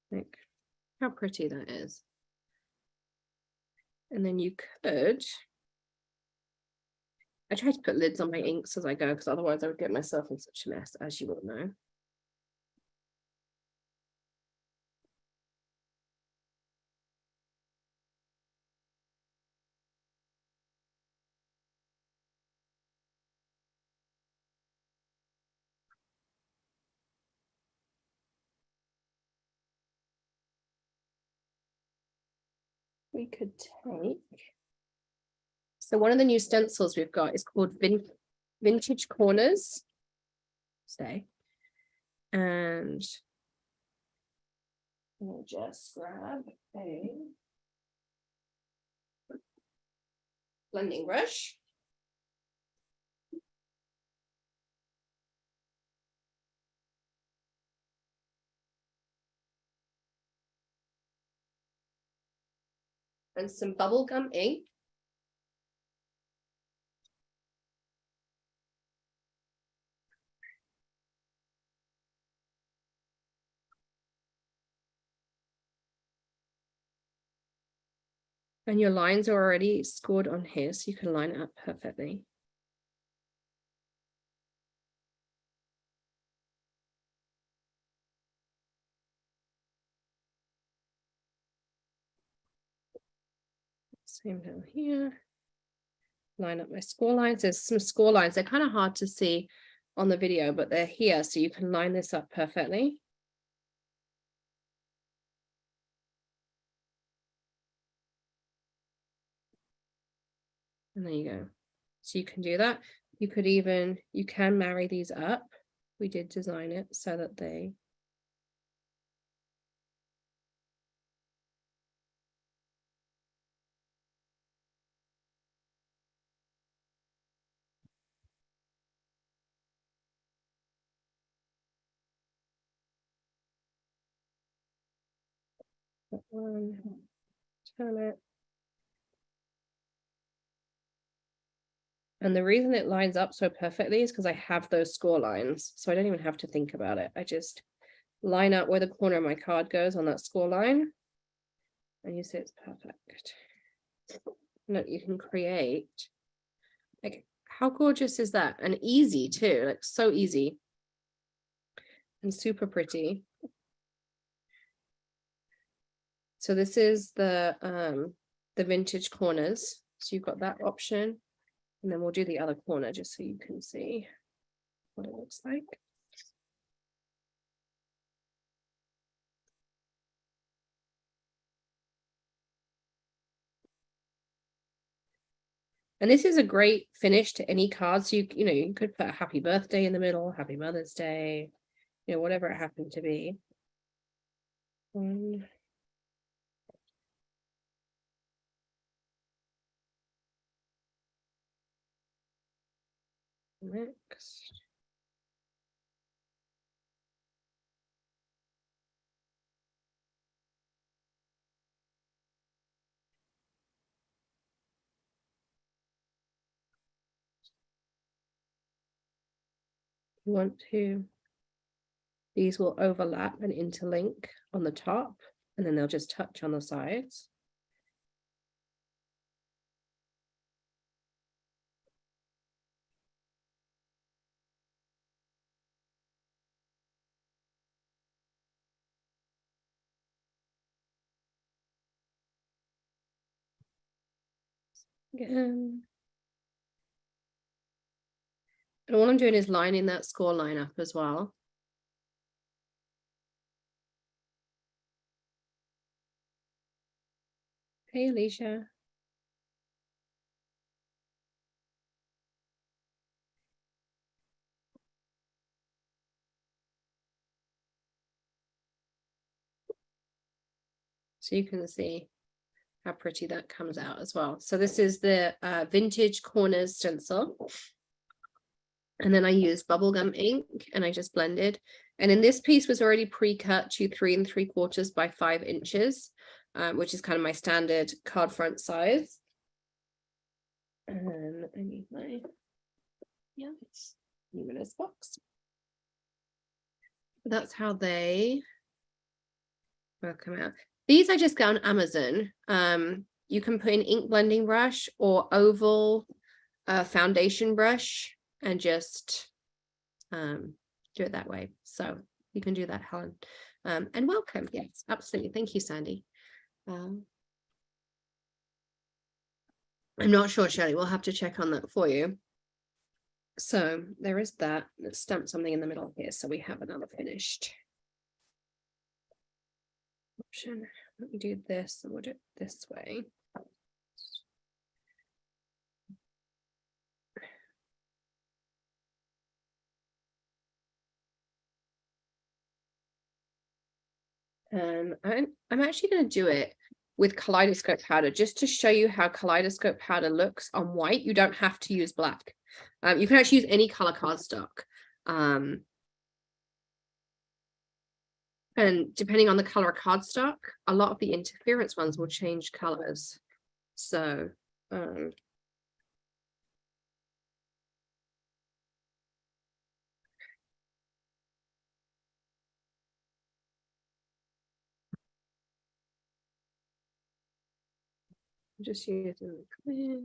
Like how pretty that is. And then you could, I try to put lids on my inks as I go, because otherwise I would get myself in such a mess, as you all know. We could take, so one of the new stencils we've got is called Vintage Corners. Say, and we'll just grab a blending brush. And some bubblegum ink. And your lines are already scored on here, so you can line it up perfectly. Same down here. Line up my score lines. There's some score lines. They're kind of hard to see on the video, but they're here, so you can line this up perfectly. And there you go. So you can do that. You could even, you can marry these up. We did design it so that they turn it. And the reason it lines up so perfectly is because I have those score lines. So I don't even have to think about it. I just line up where the corner of my card goes on that score line. And you see it's perfect. Look, you can create. Like, how gorgeous is that? And easy too, like so easy. And super pretty. So this is the vintage corners. So you've got that option. And then we'll do the other corner just so you can see what it looks like. And this is a great finish to any card. So you know, you could put a happy birthday in the middle, happy Mother's Day, you know, whatever it happened to be. Next. You want to, these will overlap and interlink on the top, and then they'll just touch on the sides. Again. And all I'm doing is lining that score line up as well. Hey, Alicia. So you can see how pretty that comes out as well. So this is the vintage corners stencil. And then I used bubblegum ink and I just blended. And then this piece was already pre-cut to 3 3/4 by 5 inches, which is kind of my standard card front size. And I need my, yeah, luminous box. That's how they will come out. These I just got on Amazon. You can put an ink blending brush or oval foundation brush and just do it that way. So you can do that, Helen. And welcome. Yes, absolutely. Thank you, Sandy. I'm not sure, Shelley. We'll have to check on that for you. So there is that. Let's stamp something in the middle here so we have another finished option. Let me do this and we'll do it this way. I'm actually going to do it with Kaleidoscope powder just to show you how Kaleidoscope powder looks on white. You don't have to use black. You can actually use any color cardstock. And depending on the color of cardstock, a lot of the interference ones will change colors. So just using the clear.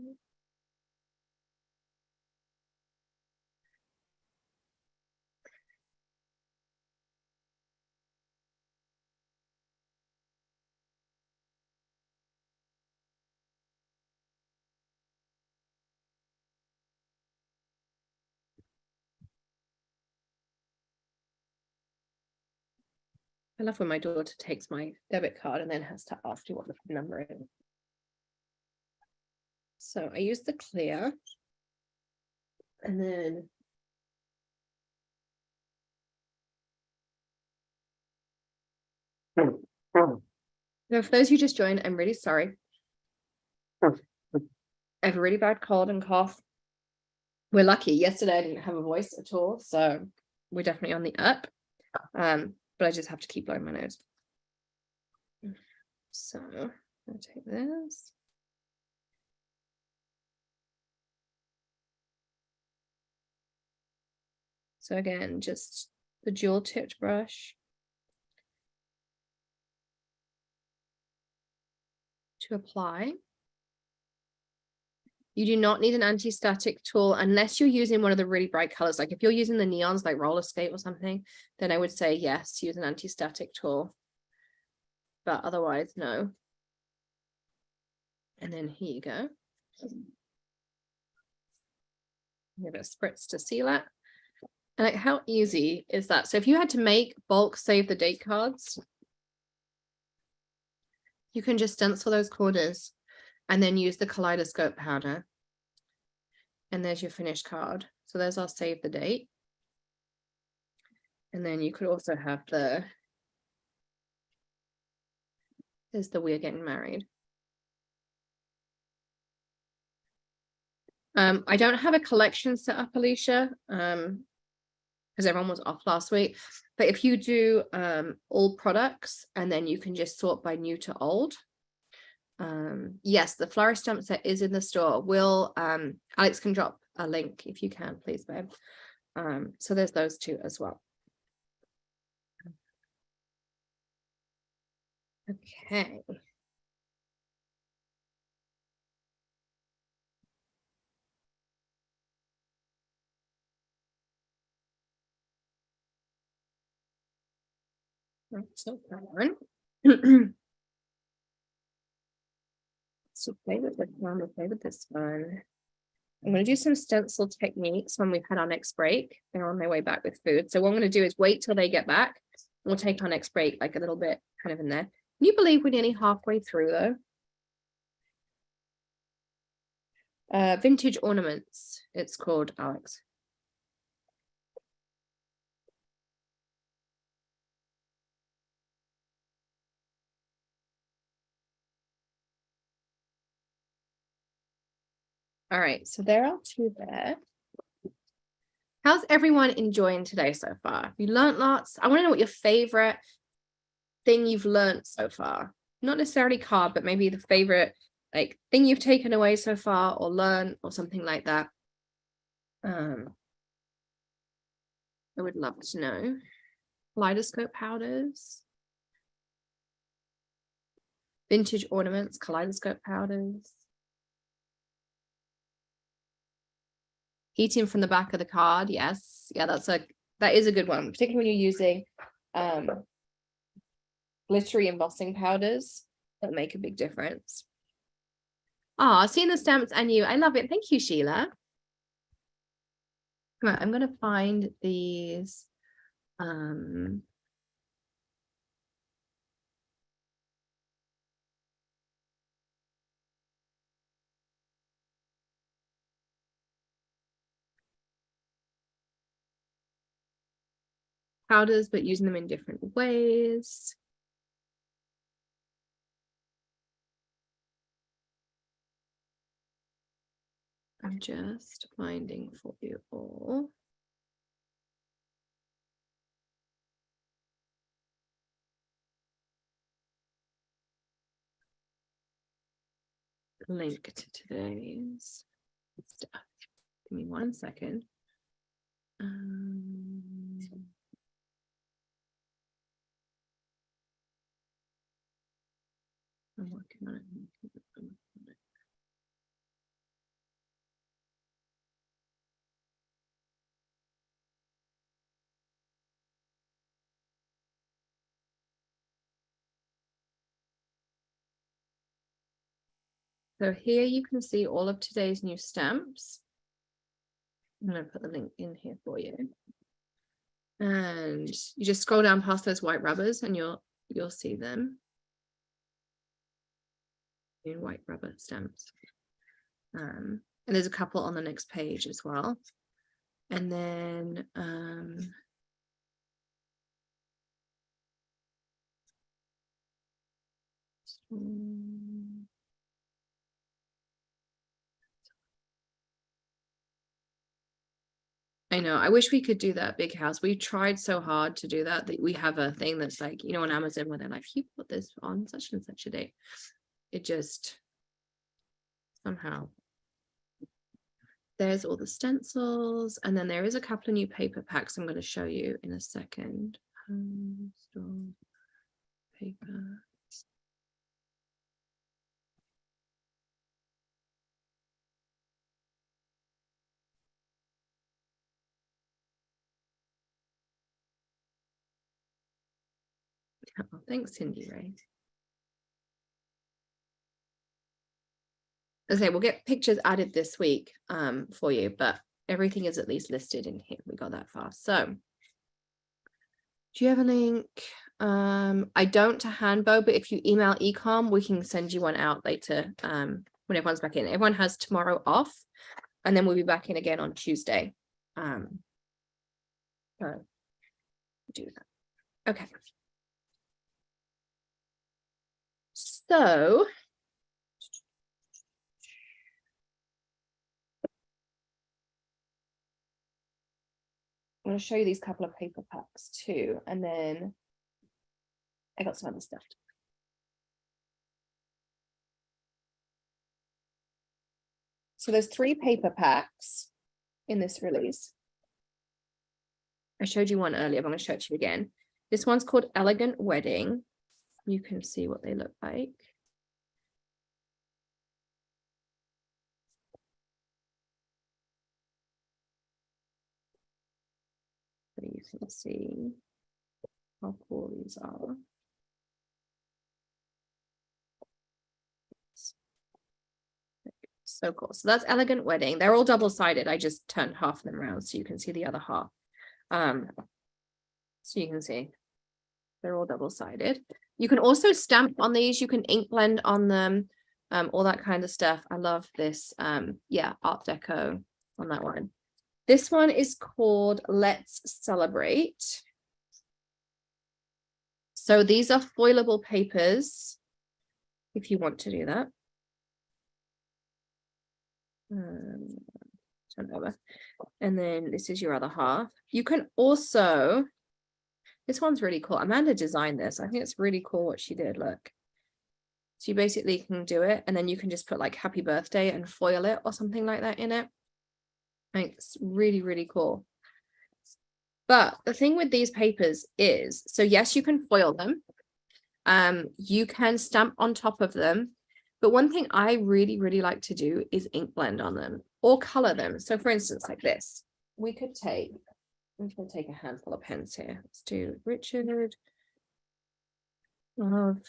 I love when my daughter takes my debit card and then has to ask you what the number is. So I use the clear and then now for those who just joined, I'm really sorry. I have a really bad cold and cough. We're lucky. Yesterday I didn't have a voice at all, so we're definitely on the up. But I just have to keep blowing my nose. So I'll take this. So again, just the dual tipped brush to apply. You do not need an anti-static tool unless you're using one of the really bright colors. Like if you're using the neons like roller skate or something, then I would say yes, use an anti-static tool. But otherwise, no. And then here you go. Give it a spritz to seal it. And like, how easy is that? So if you had to make bulk save the date cards, you can just stencil those corners and then use the Kaleidoscope powder. And there's your finished card. So there's our save the date. And then you could also have the, there's the we're getting married. I don't have a collection set up, Alicia, because everyone was off last week. But if you do all products and then you can just sort by new to old. Yes, the flurry stamp set is in the store. Will Alex can drop a link if you can, please, babe. So there's those two as well. Okay. That's so fun. Let's So play with this one, we'll play with this one. I'm going to do some stencil techniques when we've had our next break. They're on their way back with food. So what I'm going to do is wait till they get back. We'll take our next break like a little bit kind of in there. Can you believe we're nearly halfway through though? Vintage ornaments, it's called, Alex. All right, so there are two there. How's everyone enjoying today so far? Have you learned lots? I want to know what your favorite thing you've learned so far. Not necessarily card, but maybe the favorite like thing you've taken away so far or learned or something like that. I would love to know. Kaleidoscope powders. Vintage ornaments, kaleidoscope powders. Heating from the back of the card, yes. Yeah, that is a good one, particularly when you're using glittery embossing powders that make a big difference. Oh, seeing the stamps and you, I love it. Thank you, Sheila. Right, I'm gonna find these. Powders, but using them in different ways. I'm just finding for you all. Link to today's stuff. Give me 1 second. I'm working on it. So here you can see all of today's new stamps. I'm going to put the link in here for you. And you just scroll down past those white rubbers and you'll see them in white rubber stamps. And there's a couple on the next page as well. And then I know, I wish we could do that big house. We tried so hard to do that we have a thing that's like, you know, on Amazon where they're like, you put this on such and such a date. It just somehow. There's all the stencils, and then there is a couple of new paper packs I'm going to show you in a second. Paper. Oh, thanks, Cindy Ray. Okay, we'll get pictures added this week for you, but everything is at least listed in here. We got that far. So, do you have a link? I don't to Handbow, but if you email ecom, we can send you one out later when everyone's back in. Everyone has tomorrow off, and then we'll be back in again on Tuesday. So do that. Okay. So I'm going to show you these couple of paper packs too, and then I got some other stuff. So there's 3 paper packs in this release. I showed you one earlier, but I'm going to show it to you again. This one's called Elegant Wedding. You can see what they look like. So you can see how cool these are. So cool. So that's Elegant Wedding. They're all double-sided. I just turned half of them around so you can see the other half. So you can see they're all double-sided. You can also stamp on these. You can ink blend on them, all that kind of stuff. I love this. Yeah, Art Deco on that one. This one is called Let's Celebrate. So these are foilable papers, if you want to do that. Turn over. And then this is your other half. You can also, this one's really cool. Amanda designed this. I think it's really cool what she did. Look. So you basically can do it, and then you can just put like happy birthday and foil it or something like that in it. I think it's really, really cool. But the thing with these papers is, so yes, you can foil them. You can stamp on top of them. But one thing I really, really like to do is ink blend on them or color them. So for instance, like this, we could take, I'm just going to take a handful of pens here. Let's do Richard of York.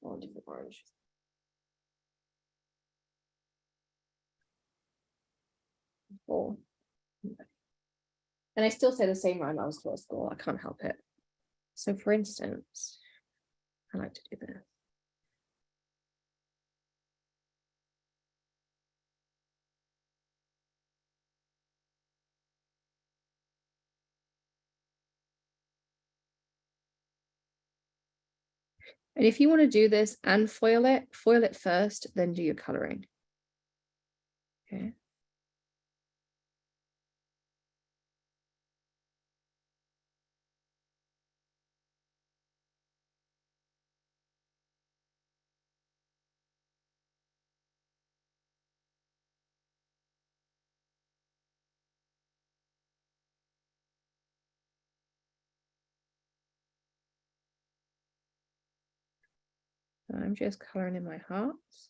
All different orange. Cool. And I still say the same rhyme I was taught at school. I can't help it. So for instance, I like to do this. And if you want to do this and foil it first, then do your coloring. Okay. I'm just coloring in my hearts.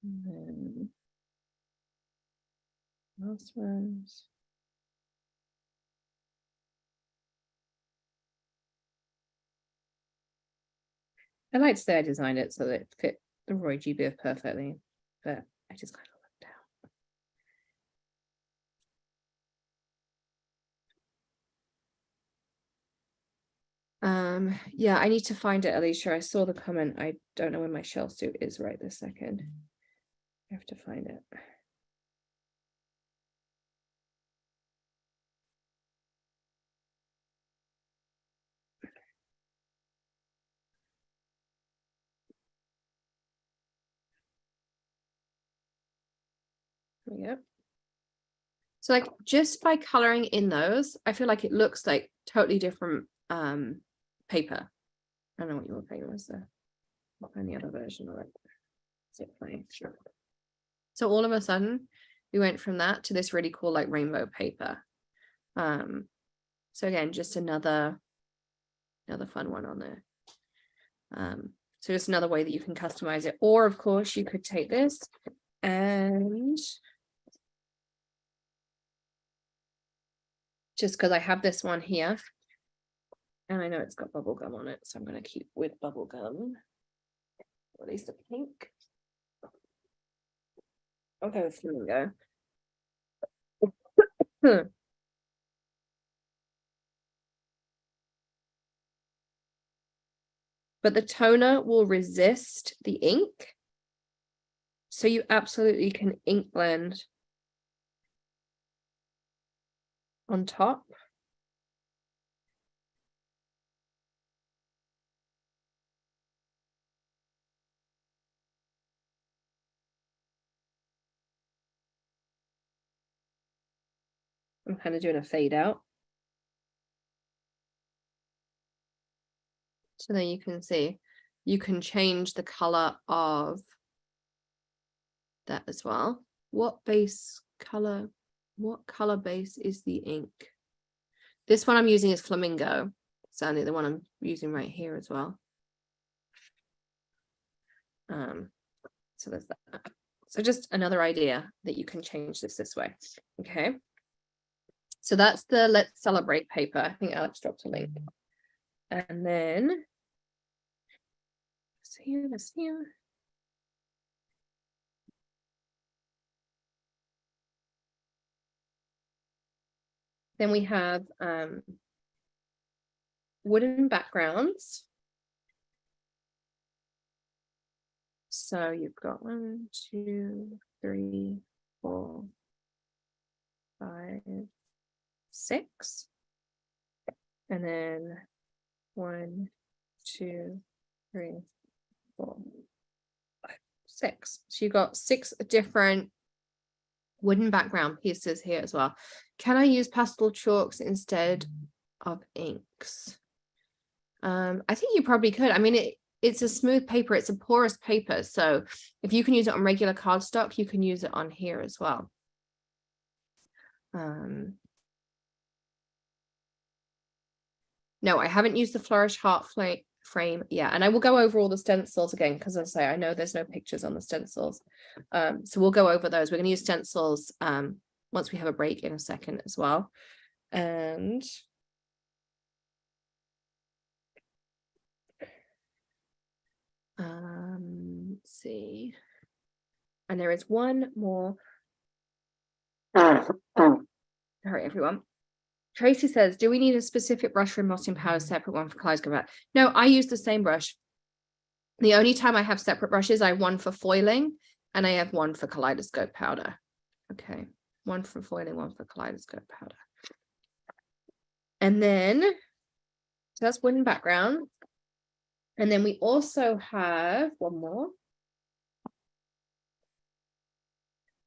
And then last ones. I like to say I designed it so that it fit the Roy G. Biv perfectly, but I just kind of looked out. Yeah, I need to find it, Alicia. I saw the comment. I don't know where my shell suit is right this second. I have to find it. Yep. So like just by coloring in those, I feel like it looks like totally different paper. I don't know what your paper was there. Any other version of it. Zip plane. Sure. So all of a sudden we went from that to this really cool like rainbow paper. So again, just another fun one on there. So just another way that you can customize it. Or of course you could take this and just because I have this one here and I know it's got bubble gum on it, so I'm going to keep with bubble gum, or at least a pink. I'll go with flamingo. But the toner will resist the ink. So you absolutely can ink blend on top. I'm kind of doing a fade out. So then you can see, you can change the color of that as well. What color base is the ink? This one I'm using is flamingo. Certainly the one I'm using right here as well. So there's that. So just another idea that you can change this way. Okay. So that's the Let's Celebrate paper. I think Alex dropped a link. And then let's see. Then we have wooden backgrounds. So you've got 1, 2, 3, 4, 5, 6. And then 1, 2, 3, 4, 5, 6. So you've got 6 different wooden background pieces here as well. Can I use pastel chalks instead of inks? I think you probably could. I mean, it's a smooth paper, it's a porous paper. So if you can use it on regular cardstock, you can use it on here as well. No, I haven't used the Flourish Heart frame yet. And I will go over all the stencils again, because as I say, I know there's no pictures on the stencils. So we'll go over those. We're going to use stencils once we have a break in a second as well. And let's see. And there is one more. Sorry, everyone. Tracy says, do we need a specific brush for embossing powder, separate one for Kaleidoscope? No, I use the same brush. The only time I have separate brushes, I have one for foiling and I have one for Kaleidoscope powder. Okay, one for foiling, one for Kaleidoscope powder. And then, so that's wooden background. And then we also have one more,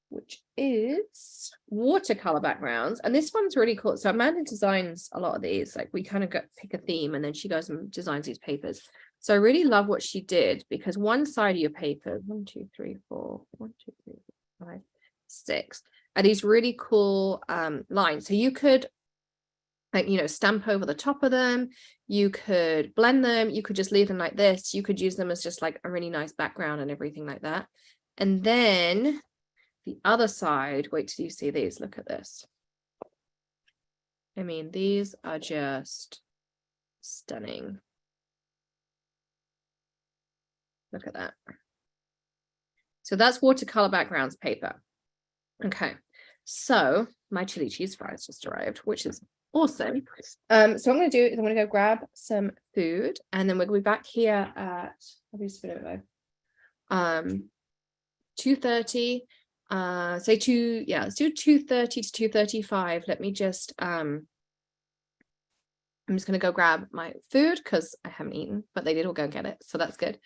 which is watercolor backgrounds. And this one's really cool. So Amanda designs a lot of these, like we kind of pick a theme and then she goes and designs these papers. So I really love what she did, because one side of your paper, 1, 2, 3, 4, 1, 2, 3, 4, 5, 6, are these really cool lines. So you could, like, you know, stamp over the top of them, you could blend them, you could just leave them like this, you could use them as just like a really nice background and everything like that. And then the other side, wait till you see these, look at this. I mean, these are just stunning. Look at that. So that's watercolor backgrounds paper. Okay, so my chili cheese fries just arrived, which is awesome. So what I'm going to do is I'm going to go grab some food, and then we'll be back here at 2:30. Say let's do 2:30 to 2:35. Let me just I'm just going to go grab my food because I haven't eaten, but they did all go and get it, so that's good.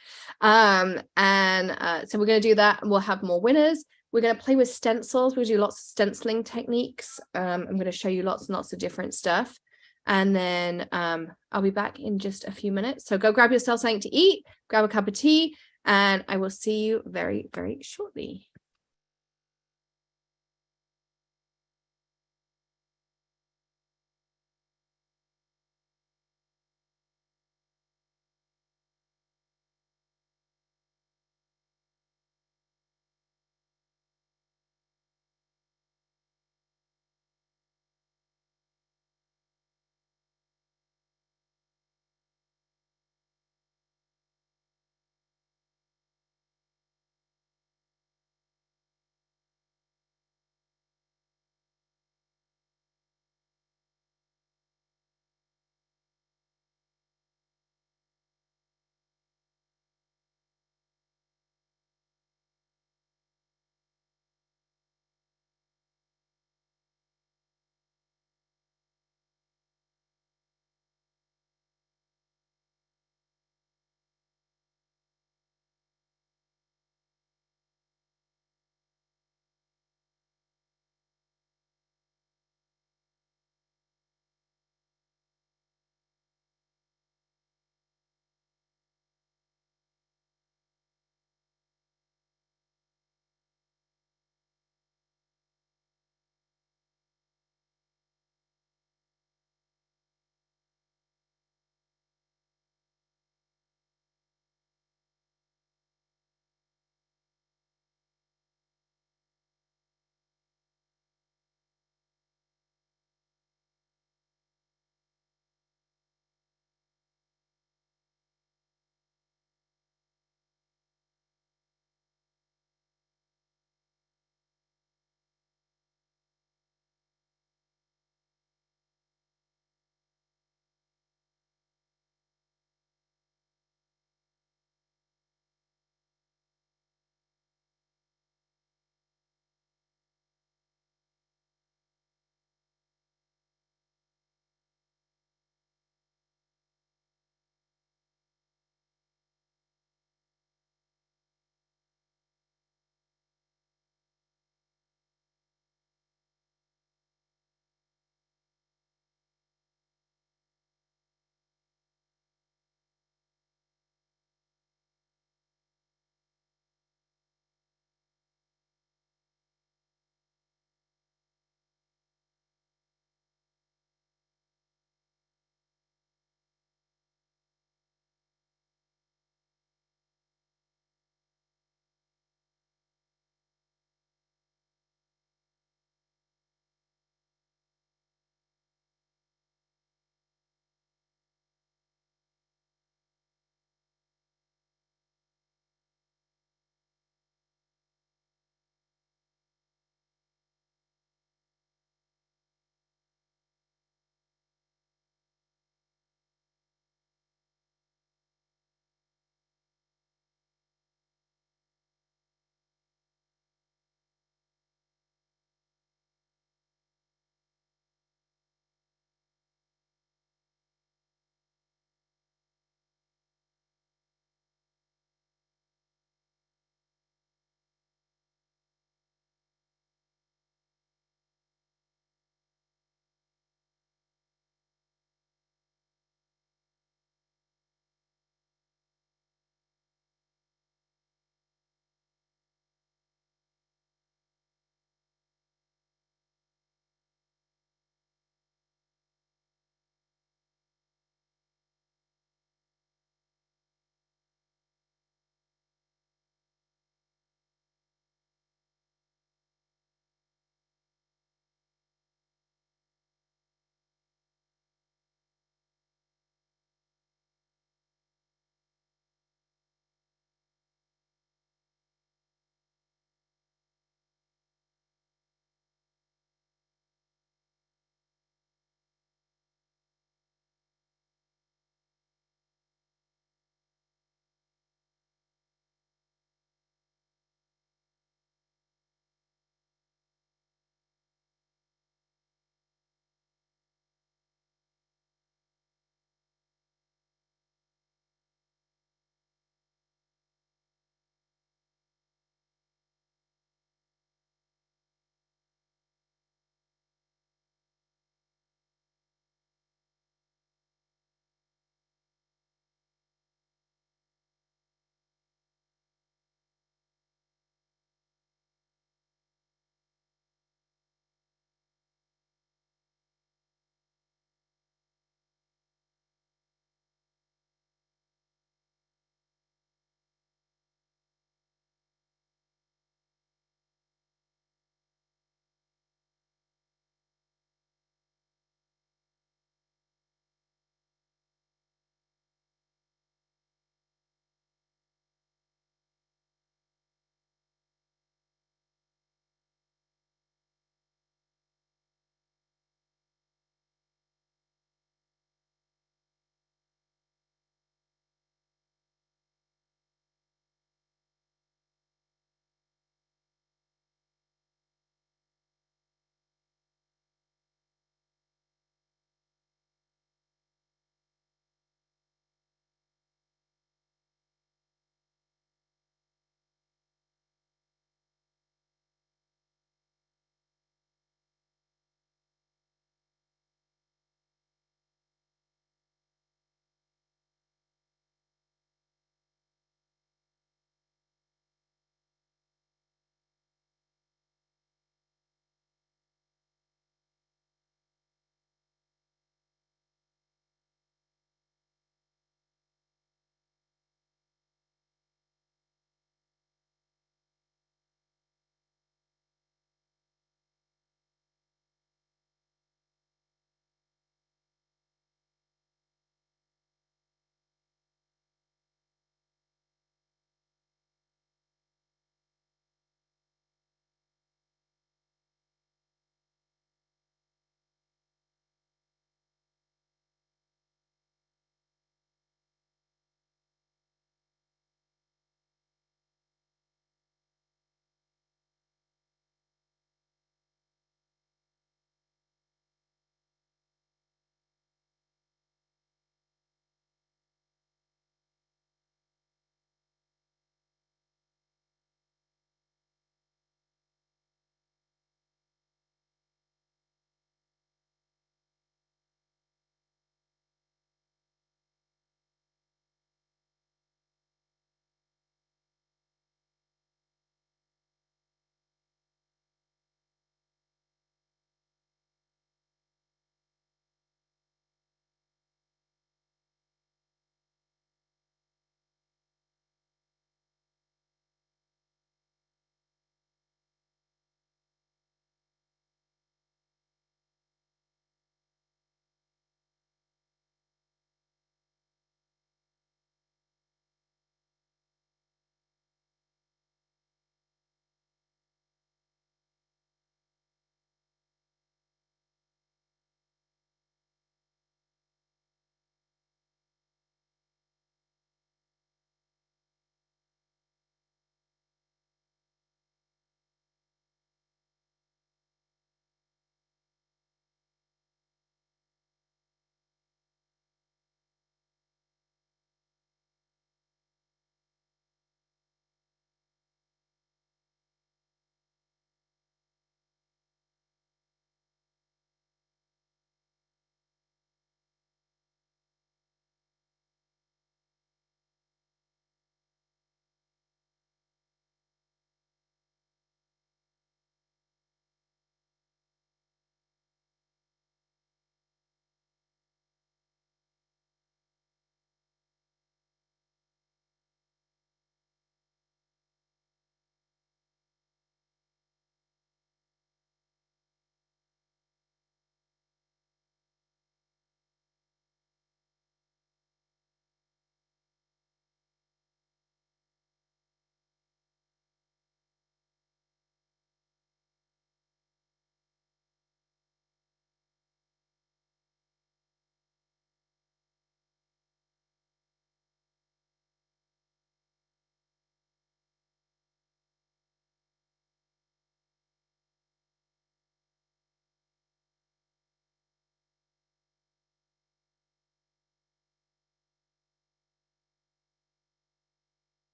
So we're going to do that, and we'll have more winners. We're going to play with stencils. We'll do lots of stenciling techniques. I'm going to show you lots and lots of different stuff, and then I'll be back in just a few minutes. So go grab yourself something to eat, grab a cup of tea, and I will see you very, very shortly.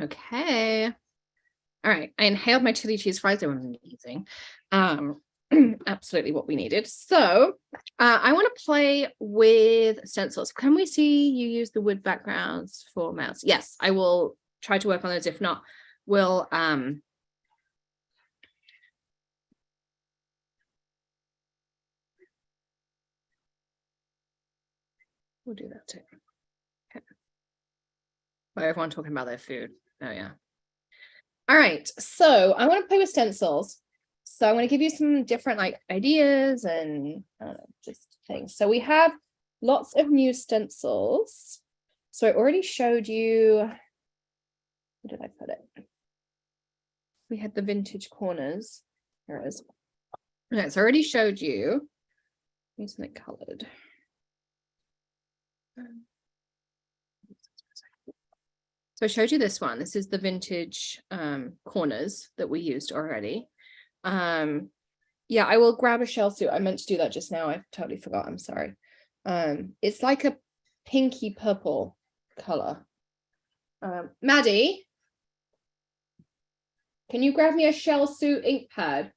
Okay. All right. I inhaled my chili cheese fries. They were amazing. Absolutely what we needed. So I want to play with stencils. Can we see you use the wood backgrounds for mouse? Yes, I will try to work on those. If not, we'll do that too. Okay. Well, everyone talking about their food. Oh yeah. All right. So I want to play with stencils. So I'm going to give you some different like ideas and just things. So we have lots of new stencils. So I already showed you, where did I put it? We had the vintage corners. There it is. Okay, so I already showed you. Using it colored. So I showed you this one. This is the vintage corners that we used already. Yeah, I will grab a shell suit. I meant to do that just now. I totally forgot. I'm sorry. It's like a pinky purple color. Maddie, can you grab me a shell suit ink pad?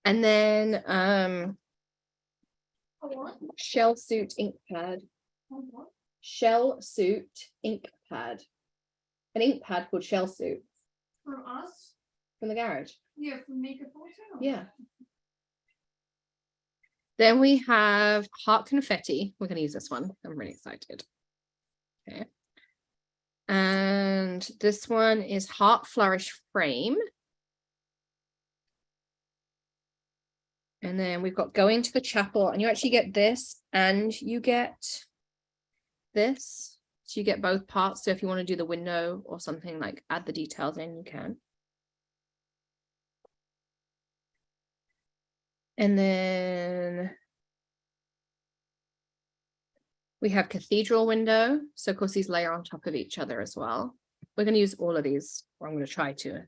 And then shell suit ink pad. Shell suit ink pad. An ink pad called shell suit. From us? From the garage. Yeah, from Makeup Hotel. Yeah. Then we have heart confetti. We're going to use this one. I'm really excited. Okay. And this one is heart flourish frame. And then we've got going to the chapel, and you actually get this and you get this. So you get both parts. So if you want to do the window or something, like add the details in, you can. And then we have cathedral window. So of course these layer on top of each other as well. We're going to use all of these, or I'm going to try to.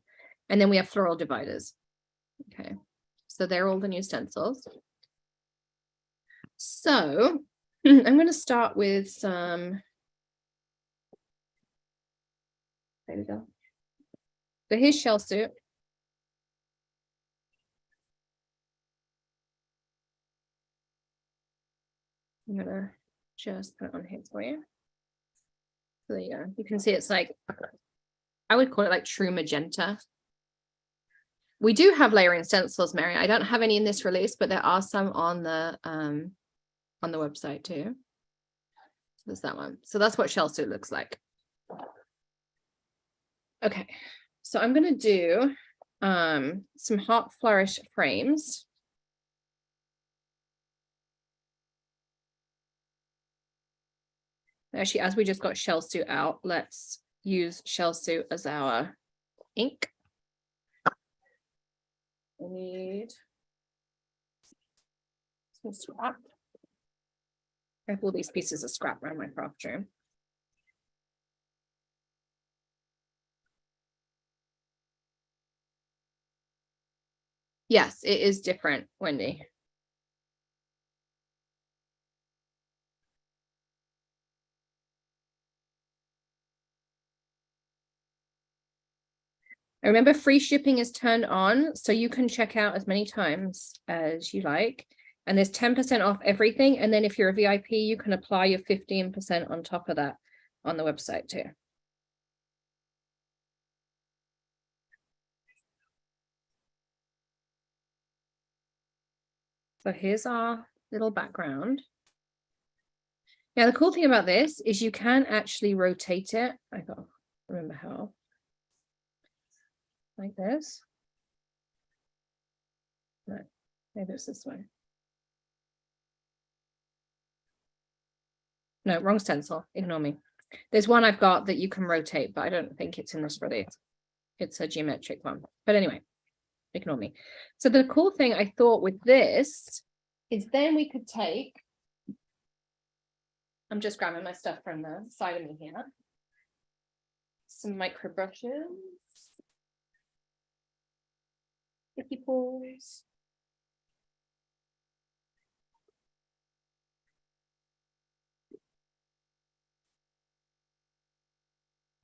And then we have floral dividers. Okay. So they're all the new stencils. So I'm going to start with some. There we go. So here's shell suit. I'm going to just put it on here for you. So there you go. You can see it's like, I would call it like true magenta. We do have layering stencils, Mary. I don't have any in this release, but there are some on the website too. So there's that one. So that's what shell suit looks like. Okay, so I'm going to do some heart flourish frames. Actually, as we just got shell suit out, let's use shell suit as our ink. We need some scrap. I have all these pieces of scrap around my craft room. Yes, it is different, Wendy. I remember free shipping is turned on, so you can check out as many times as you like. And there's 10% off everything. And then if you're a VIP, you can apply your 15% on top of that on the website too. So here's our little background. Now, the cool thing about this is you can actually rotate it. I don't remember how. Like this. No, maybe it's this way. No, wrong stencil. Ignore me. There's one I've got that you can rotate, but I don't think it's in this release. It's a geometric one. But anyway, ignore me. So the cool thing I thought with this is then we could take, I'm just grabbing my stuff from the side of me here. Some micro brushes. Sticky pulls.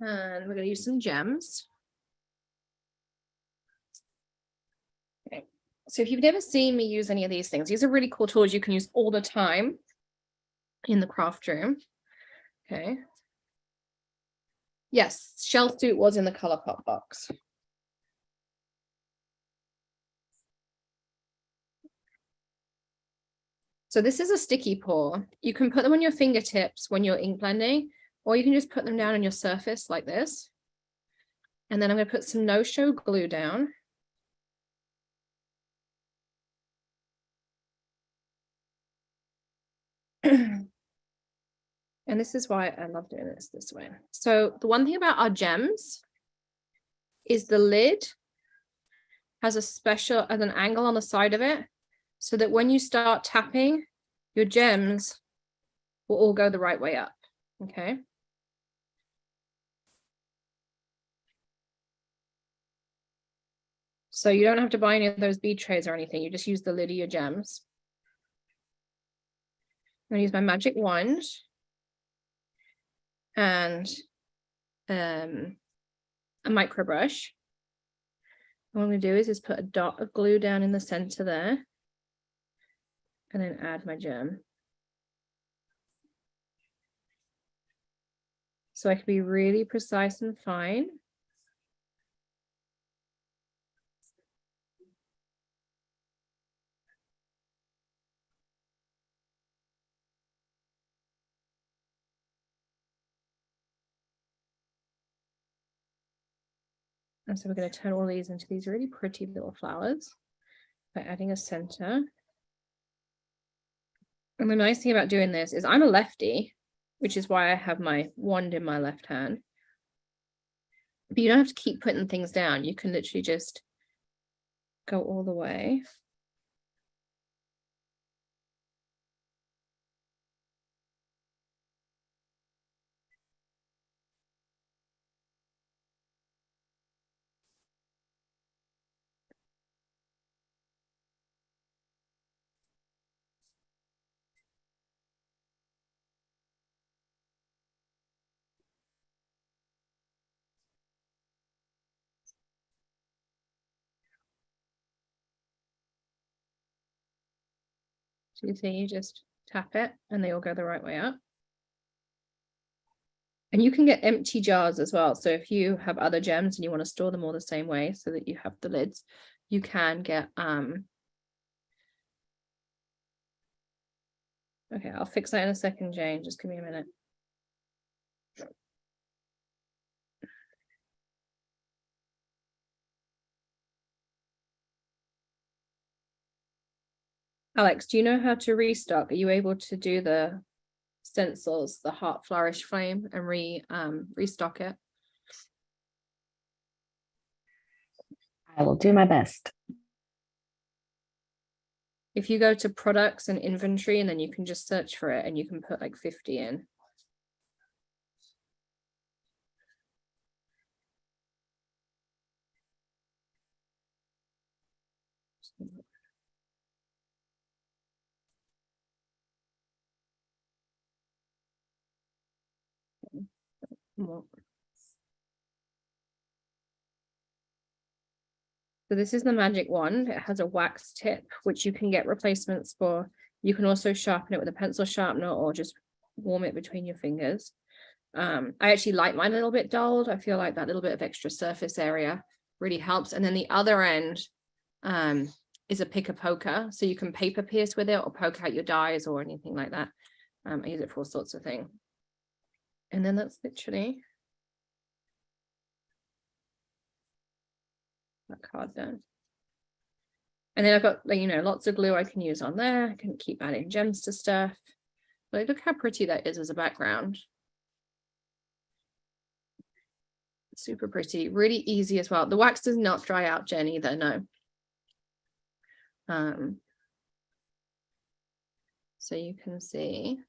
And we're going to use some gems. Okay. So if you've never seen me use any of these things, these are really cool tools you can use all the time in the craft room. Okay. Yes, Shell Suit was in the ColourPop box. So this is a sticky pour. You can put them on your fingertips when you're ink blending, or you can just put them down on your surface like this. And then I'm going to put some no-show glue down. And this is why I love doing this way. So the one thing about our gems is the lid has an angle on the side of it, so that when you start tapping, your gems will all go the right way up. Okay. So you don't have to buy any of those bead trays or anything. You just use the lid of your gems. I'm going to use my magic wand and a micro brush. What I'm going to do is just put a dot of glue down in the center there and then add my gem. So I can be really precise and fine. And so we're going to turn all these into these really pretty little flowers by adding a center. And the nice thing about doing this is I'm a lefty, which is why I have my wand in my left hand. But you don't have to keep putting things down. You can literally just go all the way. So you see, you just tap it and they all go the right way up. And you can get empty jars as well. So if you have other gems and you want to store them all the same way so that you have the lids, you can get okay, I'll fix that in a second, Jane. Just give me a minute. Alex, do you know how to restock? Are you able to do the stencils, the heart flourish flame, and restock it? I will do my best. If you go to products and inventory, and then you can just search for it and you can put like 50 in. More. So this is the magic wand. It has a wax tip, which you can get replacements for. You can also sharpen it with a pencil sharpener or just warm it between your fingers. I actually like mine a little bit dulled. I feel like that little bit of extra surface area really helps. And then the other end is a picker poker. So you can paper pierce with it or poke out your dies or anything like that. I use it for all sorts of things. And then that's literally that card done. And then I've got, like, you know, lots of glue I can use on there. I can keep adding gems to stuff. But look how pretty that is as a background. Super pretty, really easy as well. The wax does not dry out, Jen, either, no. So you can see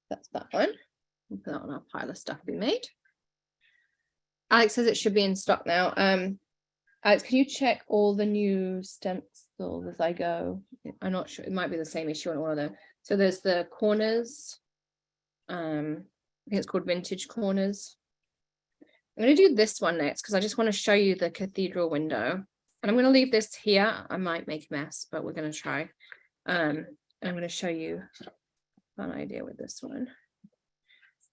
that's that one. We'll put that on our pile of stuff we made. Alex says it should be in stock now. Alex, can you check all the new stencils as I go? I'm not sure, it might be the same issue on all of them. So there's the corners. think it's called Vintage Corners. I'm going to do this one next because I just want to show you the cathedral window. And I'm going to leave this here. I might make a mess, but we're going to try. And I'm going to show you an idea with this one.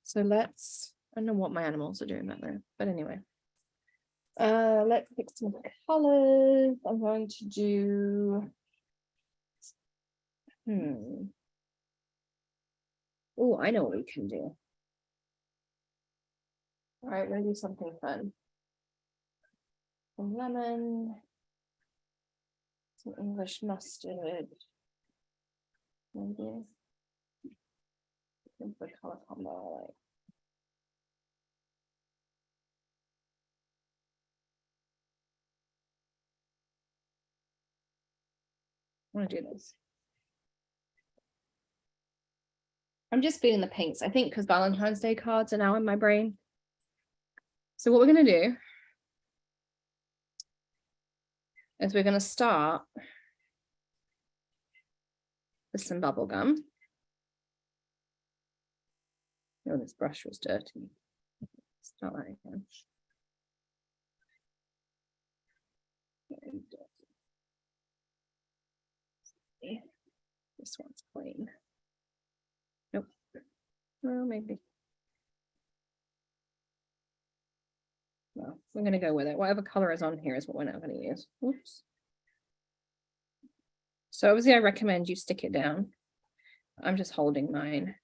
So let's, I don't know what my animals are doing back there, but anyway. Let's pick some colors. I'm going to do, oh, I know what we can do. All right, we're gonna do something fun. Some lemon, some English mustard, maybe. The color combo I like. I want to do this. I'm just feeling the pinks, I think, because Valentine's Day cards are now in my brain. So what we're going to do is we're going to start with some bubble gum. Oh, this brush was dirty. Start that again. This one's clean. Nope. Well, maybe. Well, we're going to go with it. Whatever color is on here is what we're now going to use. Oops. So obviously I recommend you stick it down. I'm just holding mine.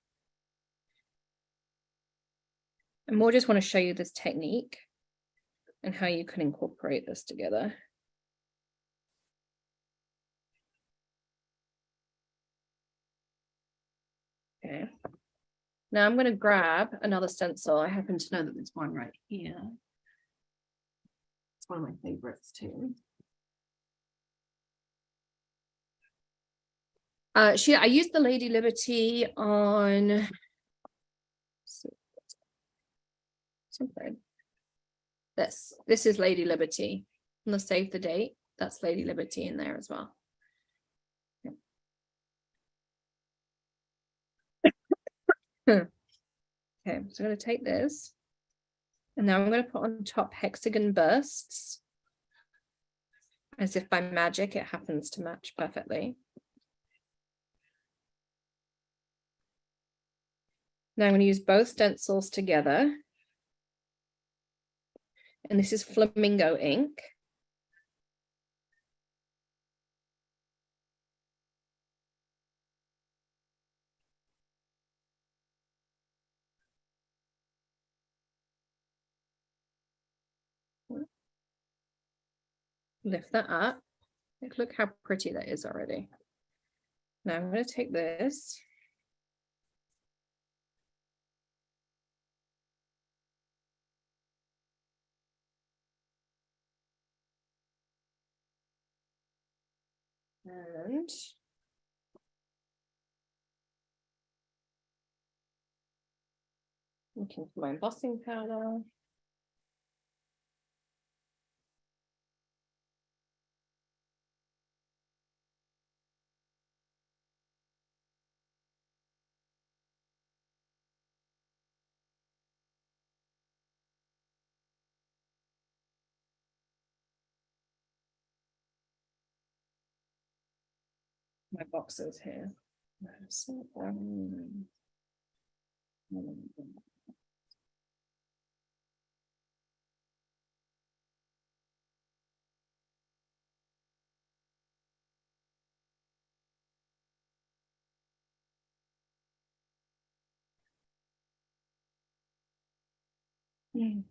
I more just want to show you this technique and how you can incorporate this together. Okay. Now I'm going to grab another stencil. I happen to know that there's one right here. It's one of my favorites too. I used the Lady Liberty on something. This is Lady Liberty. I'm gonna save the date. That's Lady Liberty in there as well. Okay, so I'm going to take this and now I'm going to put on top hexagon bursts. As if by magic it happens to match perfectly. Now I'm going to use both stencils together. And this is flamingo ink. Lift that up. Look how pretty that is already. Now I'm going to take this. And looking for my embossing powder. My boxes here. Okay.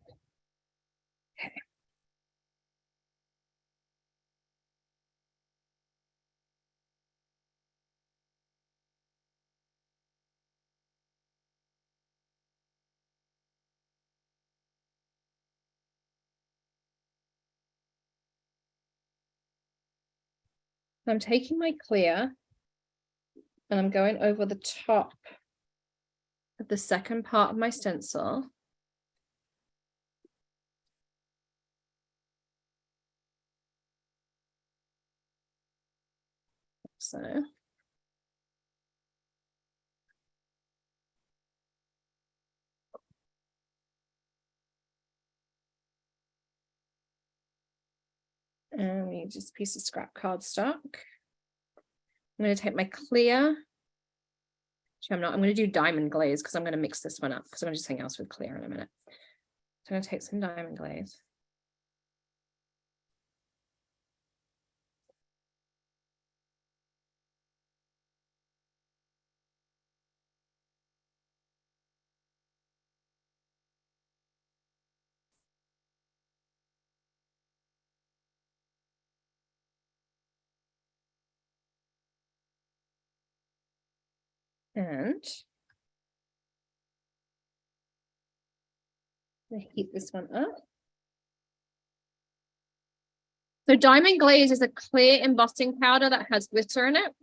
I'm taking my clear and I'm going over the top of the second part of my stencil. So. need just a piece of scrap cardstock. I'm going to take my clear. Actually, I'm not. I'm going to do diamond glaze because I'm going to mix this one up because I'm going to do something else with clear in a minute. So I'm going to take some diamond glaze. And I'm going to heat this one up. So diamond glaze is a clear embossing powder that has glitter in it.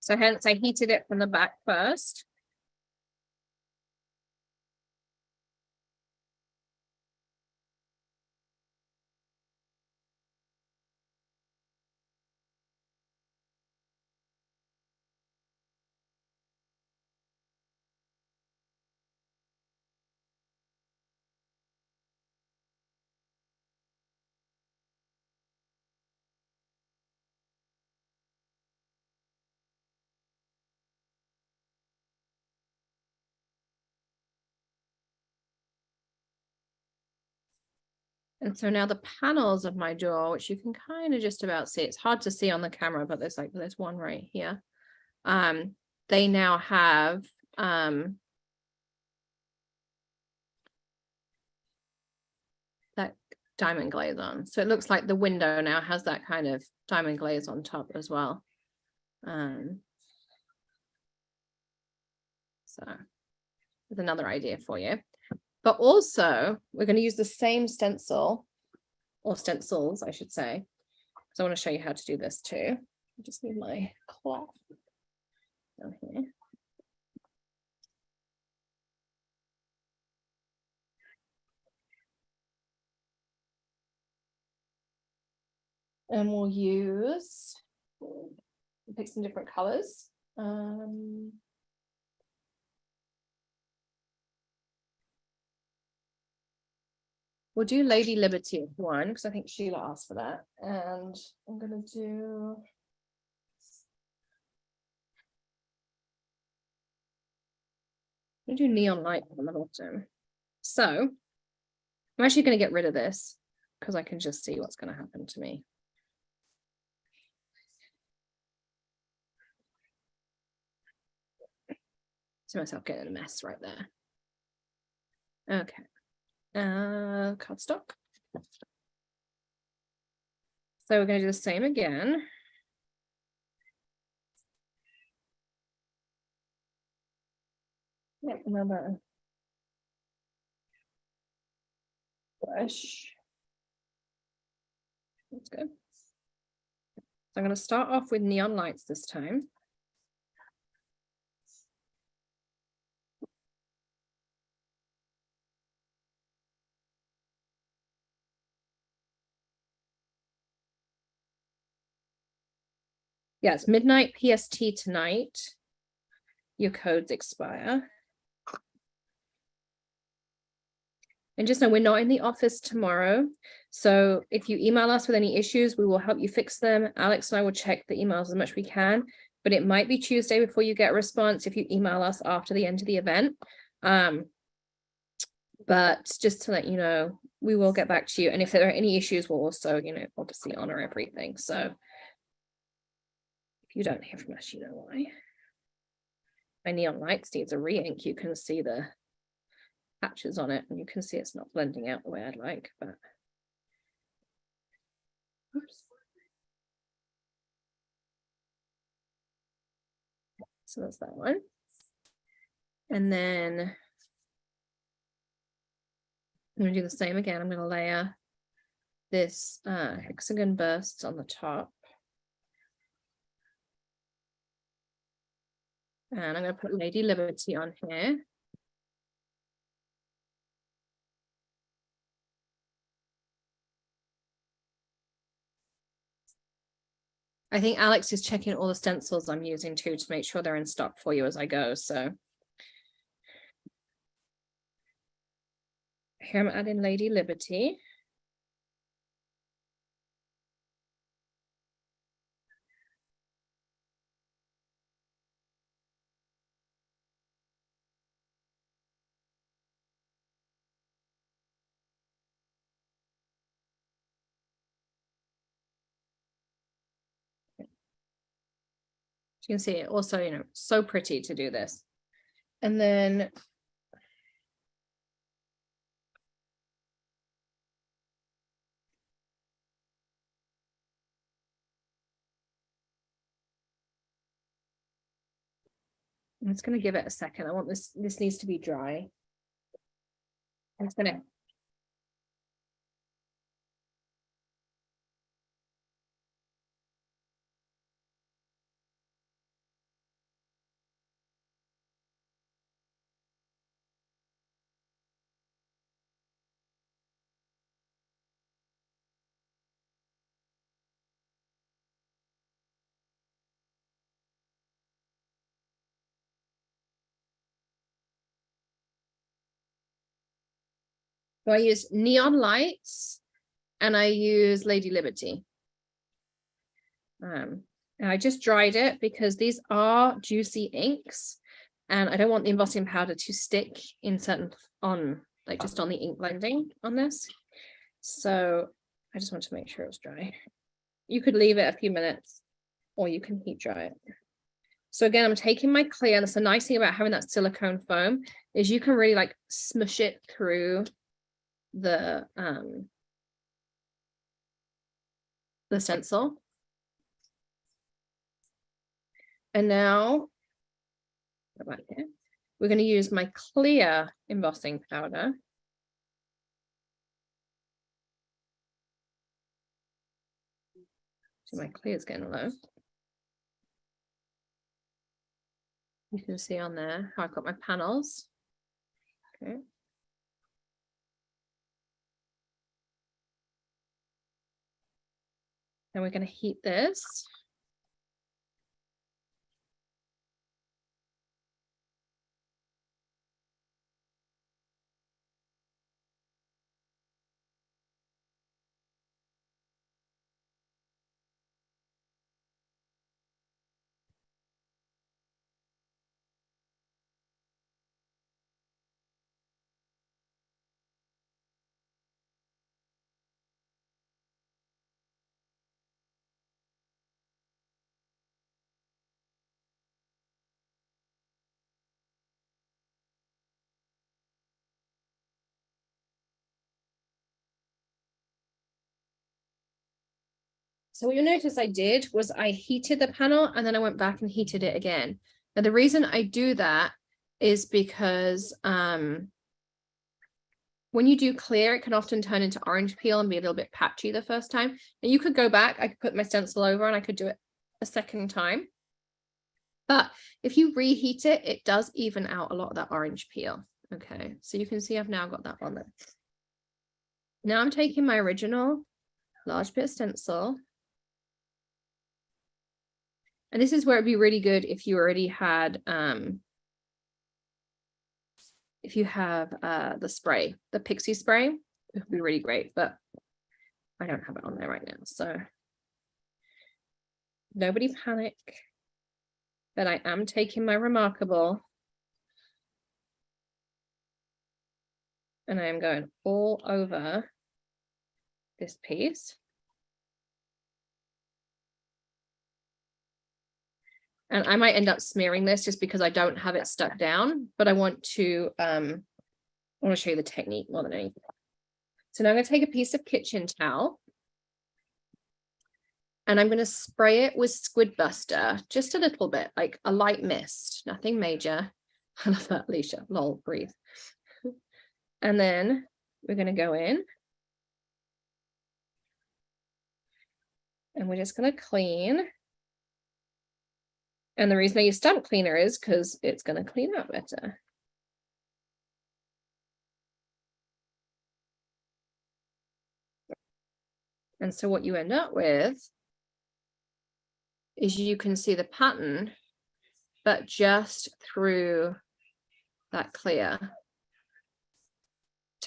So hence I heated it from the back first. And so now the panels of my door, which you can kind of just about see, it's hard to see on the camera, but there's one right here. They now have that diamond glaze on. So it looks like the window now has that kind of diamond glaze on top as well. So there's another idea for you. But also, we're going to use the same stencil, or stencils, I should say. So I want to show you how to do this too. I just need my cloth down here. And we'll use, pick some different colors. We'll do Lady Liberty one because I think Sheila asked for that. And I'm going to do neon light on the bottom. So I'm actually going to get rid of this because I can just see what's going to happen to me. See myself getting a mess right there. Okay. Cardstock. So we're going to do the same again. Yep, another brush. That's good. So I'm going to start off with neon lights this time. Yeah, it's midnight PST tonight. Your codes expire. And just know we're not in the office tomorrow. So if you email us with any issues, we will help you fix them. Alex and I will check the emails as much as we can, but it might be Tuesday before you get a response if you email us after the end of the event. But just to let you know, we will get back to you. And if there are any issues, we'll also, obviously honor everything. So if you don't hear from us, you know why. My neon lights needs a re-ink. You can see the patches on it and you can see it's not blending out the way I'd like, but oops. So that's that one. And then I'm going to do the same again. I'm going to layer this hexagon bursts on the top. And I'm going to put Lady Liberty on here. I think Alex is checking all the stencils I'm using too to make sure they're in stock for you as I go. So Here I'm adding Lady Liberty. You can see it also, you know, so pretty to do this. And then I'm just going to give it a second. I want this needs to be dry. I'm just going to So I use neon lights and I use Lady Liberty. And I just dried it because these are juicy inks and I don't want the embossing powder to stick in certain like just on the ink blending on this. So I just want to make sure it was dry. You could leave it a few minutes or you can heat dry it. So again, I'm taking my clear, and that's the nice thing about having that silicone foam is you can really like smush it through the stencil. And now right here, we're going to use my clear embossing powder. So my clear is getting low. You can see on there how I've got my panels. Okay. And we're going to heat this. So what you'll notice I did was I heated the panel and then I went back and heated it again. Now the reason I do that is because when you do clear, it can often turn into orange peel and be a little bit patchy the first time. And you could go back, I could put my stencil over and I could do it a second time. But if you reheat it, it does even out a lot of that orange peel. Okay, so you can see I've now got that on there. Now I'm taking my original large bit of stencil. And this is where it'd be really good if you already had, if you have the spray, the pixie spray, it would be really great, but I don't have it on there right now. So nobody panic, but I am taking my Remarkable and I am going all over this piece. And I might end up smearing this just because I don't have it stuck down, but I want to show you the technique more than anything. So now I'm going to take a piece of kitchen towel and I'm going to spray it with Squid Buster, just a little bit, like a light mist, nothing major. I love that, Alicia, lol, breathe. And then we're going to go in and we're just going to clean. And the reason I use stump cleaner is because it's going to clean out better. And so what you end up with is you can see the pattern, but just through that clear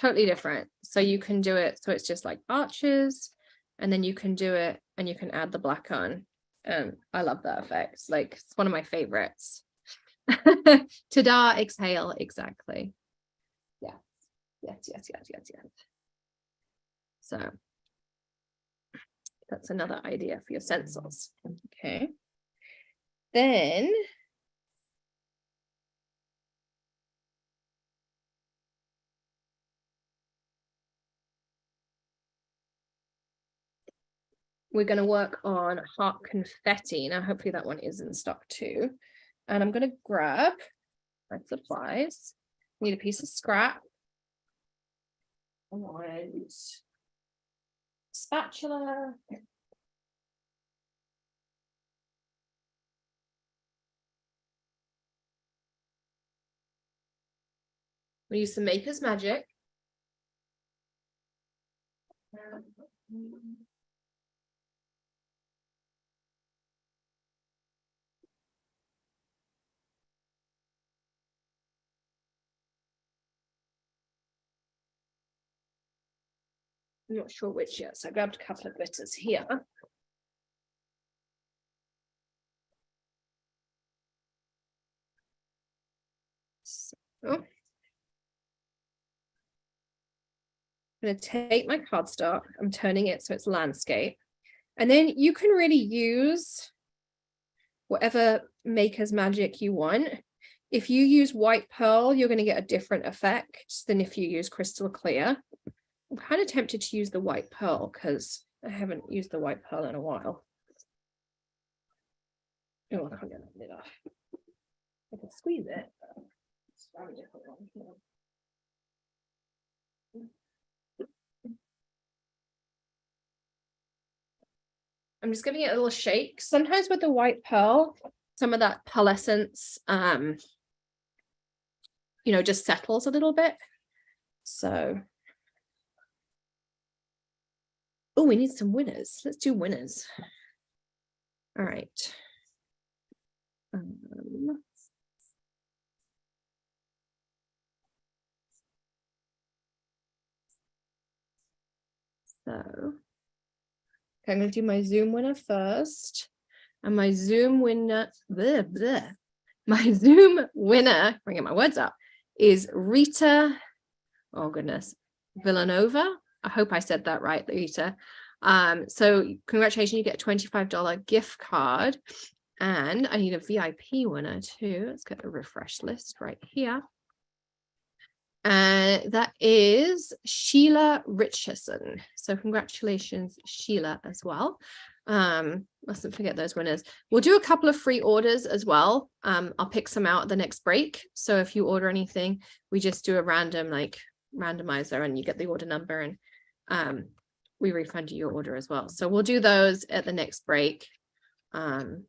totally different. So you can do it so it's just like arches, and then you can do it and you can add the black on. And I love that effect. Like, it's one of my favorites. Ta-da, exhale, exactly. Yeah. Yes. So that's another idea for your stencils. Okay. Then we're going to work on heart confetti. Now, hopefully that one is in stock too. And I'm going to grab my supplies. Need a piece of scrap. And spatula. We use some Maker's Magic. I'm not sure which yet, so I grabbed a couple of glitters here. So I'm going to take my cardstock, I'm turning it so it's landscape. And then you can really use whatever Maker's Magic you want. If you use white pearl, you're going to get a different effect than if you use crystal clear. I'm kind of tempted to use the white pearl because I haven't used the white pearl in a while. Oh, I can't get that lid off. I can squeeze it. Let's try a different one here. I'm just giving it a little shake. Sometimes with the white pearl, some of that pearlescence, you know, just settles a little bit. So, oh, we need some winners. Let's do winners. All right. So I'm going to do my Zoom winner first. And my Zoom winner, my Zoom winner, bringing my words up, is Rita, oh goodness, Villanova. I hope I said that right, Rita. So congratulations, you get a $25 gift card. And I need a VIP winner too. Let's get the refresh list right here. And that is Sheila Richardson. So congratulations, Sheila, as well. Mustn't forget those winners. We'll do a couple of free orders as well. I'll pick some out at the next break. So if you order anything, we just do a random like randomizer and you get the order number and we refund you your order as well. So we'll do those at the next break. And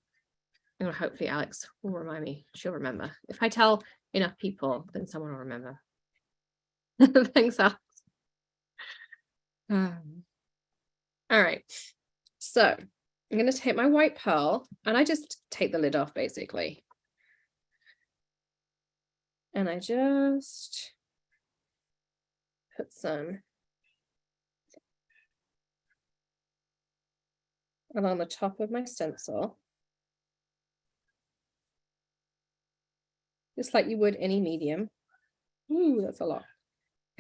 hopefully Alex will remind me. She'll remember. If I tell enough people, then someone will remember. Thanks, Alex. All right. So I'm going to take my white pearl and I just take the lid off basically. And I just put some along the top of my stencil. Just like you would any medium. Ooh, that's a lot.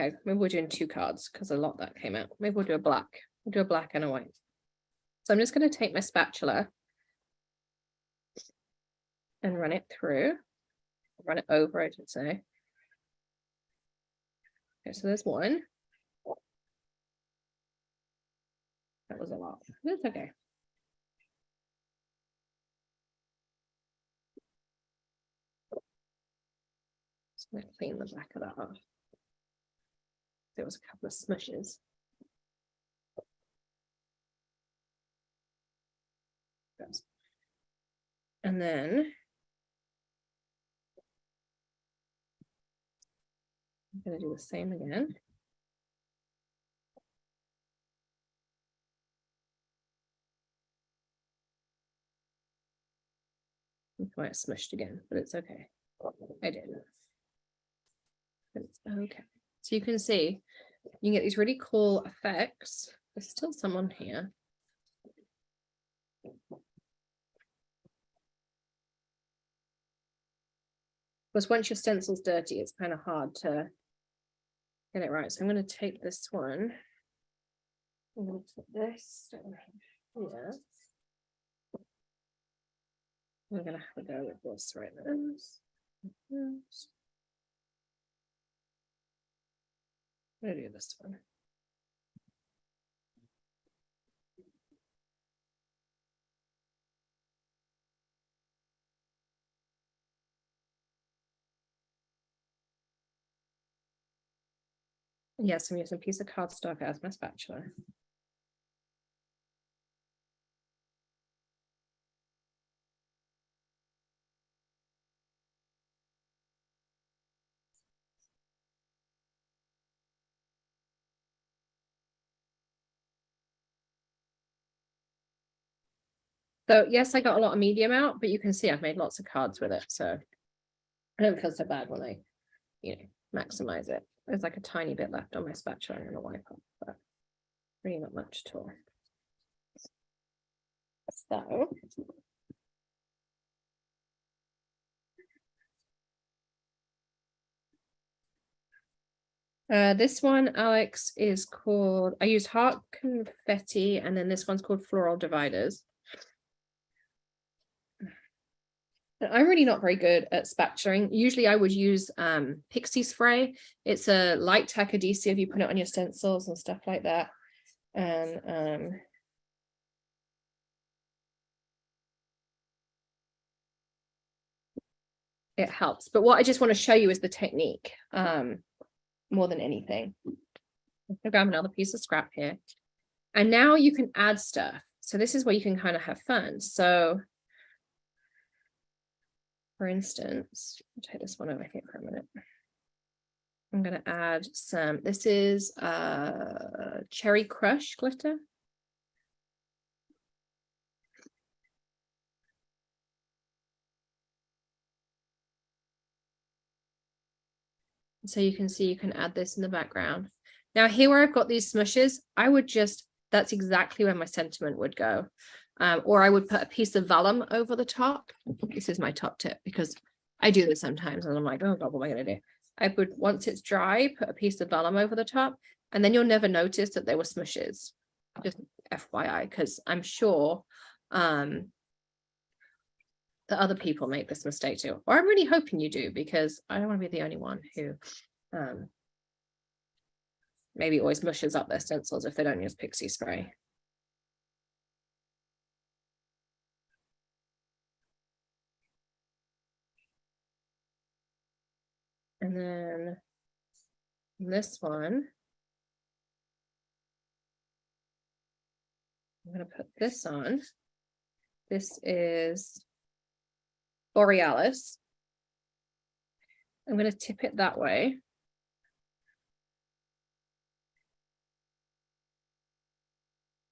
Okay, maybe we're doing 2 cards because a lot that came out. Maybe we'll do a black. We'll do a black and a white. So I'm just going to take my spatula and run it through. Run it over, I should say. Okay, so there's one. That was a lot. That's okay. Just going to clean the back of that off. There was a couple of smushes. And then I'm going to do the same again. Why it smushed again, but it's okay. I did. But it's okay. So you can see you can get these really cool effects. There's still some on here. Because once your stencil's dirty, it's kind of hard to get it right. So I'm going to take this one. I'm going to put this down here. We're going to have to go with this right now. I'm going to do this one. Yes, I'm using a piece of cardstock as my spatula. So yes, I got a lot of medium out, but you can see I've made lots of cards with it. So I don't feel so bad when I, maximize it. There's like a tiny bit left on my spatula. I'm going to wipe off, but really not much at all. So this one, Alex, is called, I used heart confetti, and then this one's called floral dividers. I'm really not very good at spatulaing. Usually I would use pixie spray. It's a light tack adhesive. You put it on your stencils and stuff like that. And it helps. But what I just want to show you is the technique more than anything. I'll grab another piece of scrap here. And now you can add stuff. So this is where you can kind of have fun. So for instance, I'll take this one over here for a minute. I'm going to add some, this is cherry crush glitter. So you can see you can add this in the background. Now here where I've got these smushes, I would just, that's exactly where my sentiment would go. Or I would put a piece of vellum over the top. This is my top tip because I do this sometimes and I'm like, oh God, what am I going to do? I would, once it's dry, put a piece of vellum over the top, and then you'll never notice that there were smushes. Just FYI, because I'm sure that other people make this mistake too. Or I'm really hoping you do, because I don't want to be the only one who maybe always mushes up their stencils if they don't use pixie spray. And then this one, I'm going to put this on. This is Borealis. I'm going to tip it that way.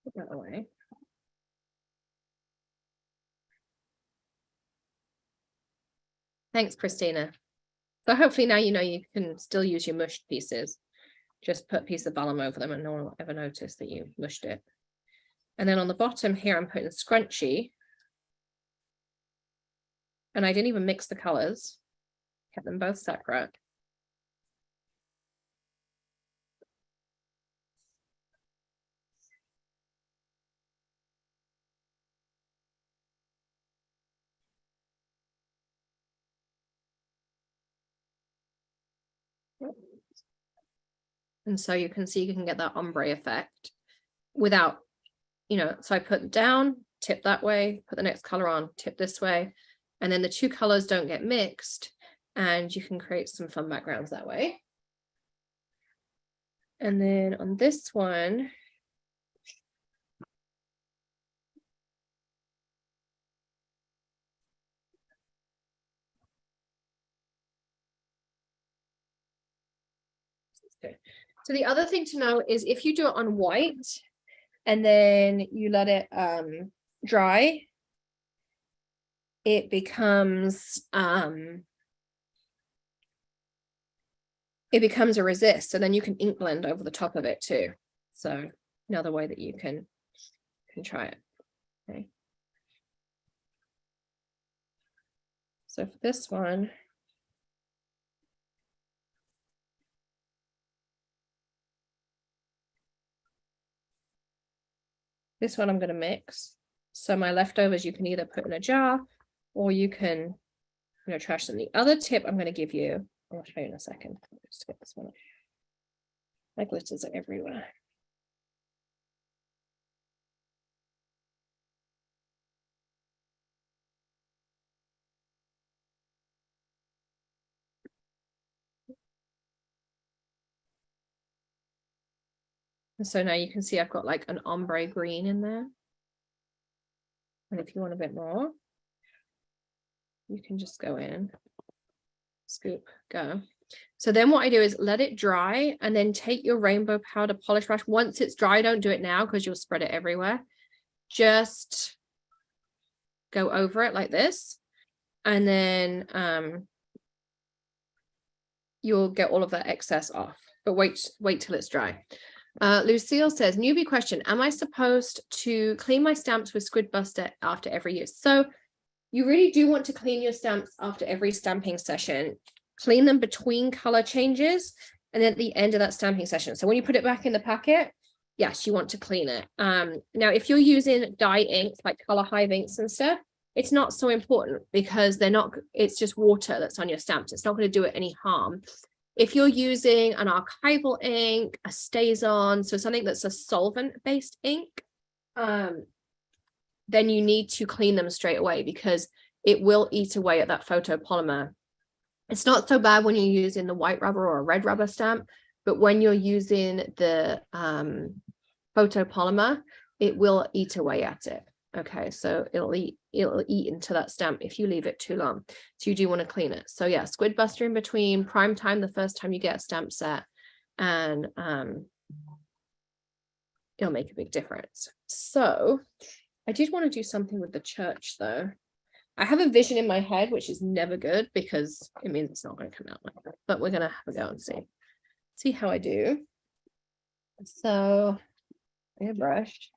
Put that away. Thanks, Christina. So hopefully now you know you can still use your mushed pieces. Just put a piece of vellum over them and no one will ever notice that you mushed it. And then on the bottom here, I'm putting scrunchy. And I didn't even mix the colors. Kept them both separate. And so you can see you can get that ombre effect without, so I put it down, tip that way, put the next color on, tip this way, and then the two colors don't get mixed and you can create some fun backgrounds that way. And then on this one, so the other thing to know is if you do it on white and then you let it dry, it becomes it becomes a resist, and then you can ink blend over the top of it too. So another way that you can try it. Okay. So for this one, I'm going to mix. So my leftovers you can either put in a jar, or you can, trash them. The other tip I'm going to give you, I'll show you in a second. Just get this one up. My glitters are everywhere. And so now you can see I've got like an ombre green in there. And if you want a bit more, you can just go in, scoop, go. So then what I do is let it dry, and then take your rainbow powder polish brush. Once it's dry, don't do it now because you'll spread it everywhere. Just go over it like this. And then you'll get all of that excess off. But wait till it's dry. Lucille says, newbie question, am I supposed to clean my stamps with Squid Buster after every use? So you really do want to clean your stamps after every stamping session. Clean them between color changes and at the end of that stamping session. So when you put it back in the packet, yes, you want to clean it. Now, if you're using dye inks like Color Hive inks and stuff, it's not so important because it's just water that's on your stamps. It's not going to do it any harm. If you're using an archival ink, a StazOn, so something that's a solvent-based ink, then you need to clean them straight away because it will eat away at that photopolymer. It's not so bad when you're using the white rubber or a red rubber stamp, but when you're using the photopolymer, it will eat away at it. Okay, so it'll eat into that stamp if you leave it too long. So you do want to clean it. So yeah, Squid Buster in between, prime time the first time you get a stamp set, and it'll make a big difference. So I did want to do something with the church though. I have a vision in my head, which is never good because it means it's not going to come out like that. But we're going to have a go and see how I do. So I brush.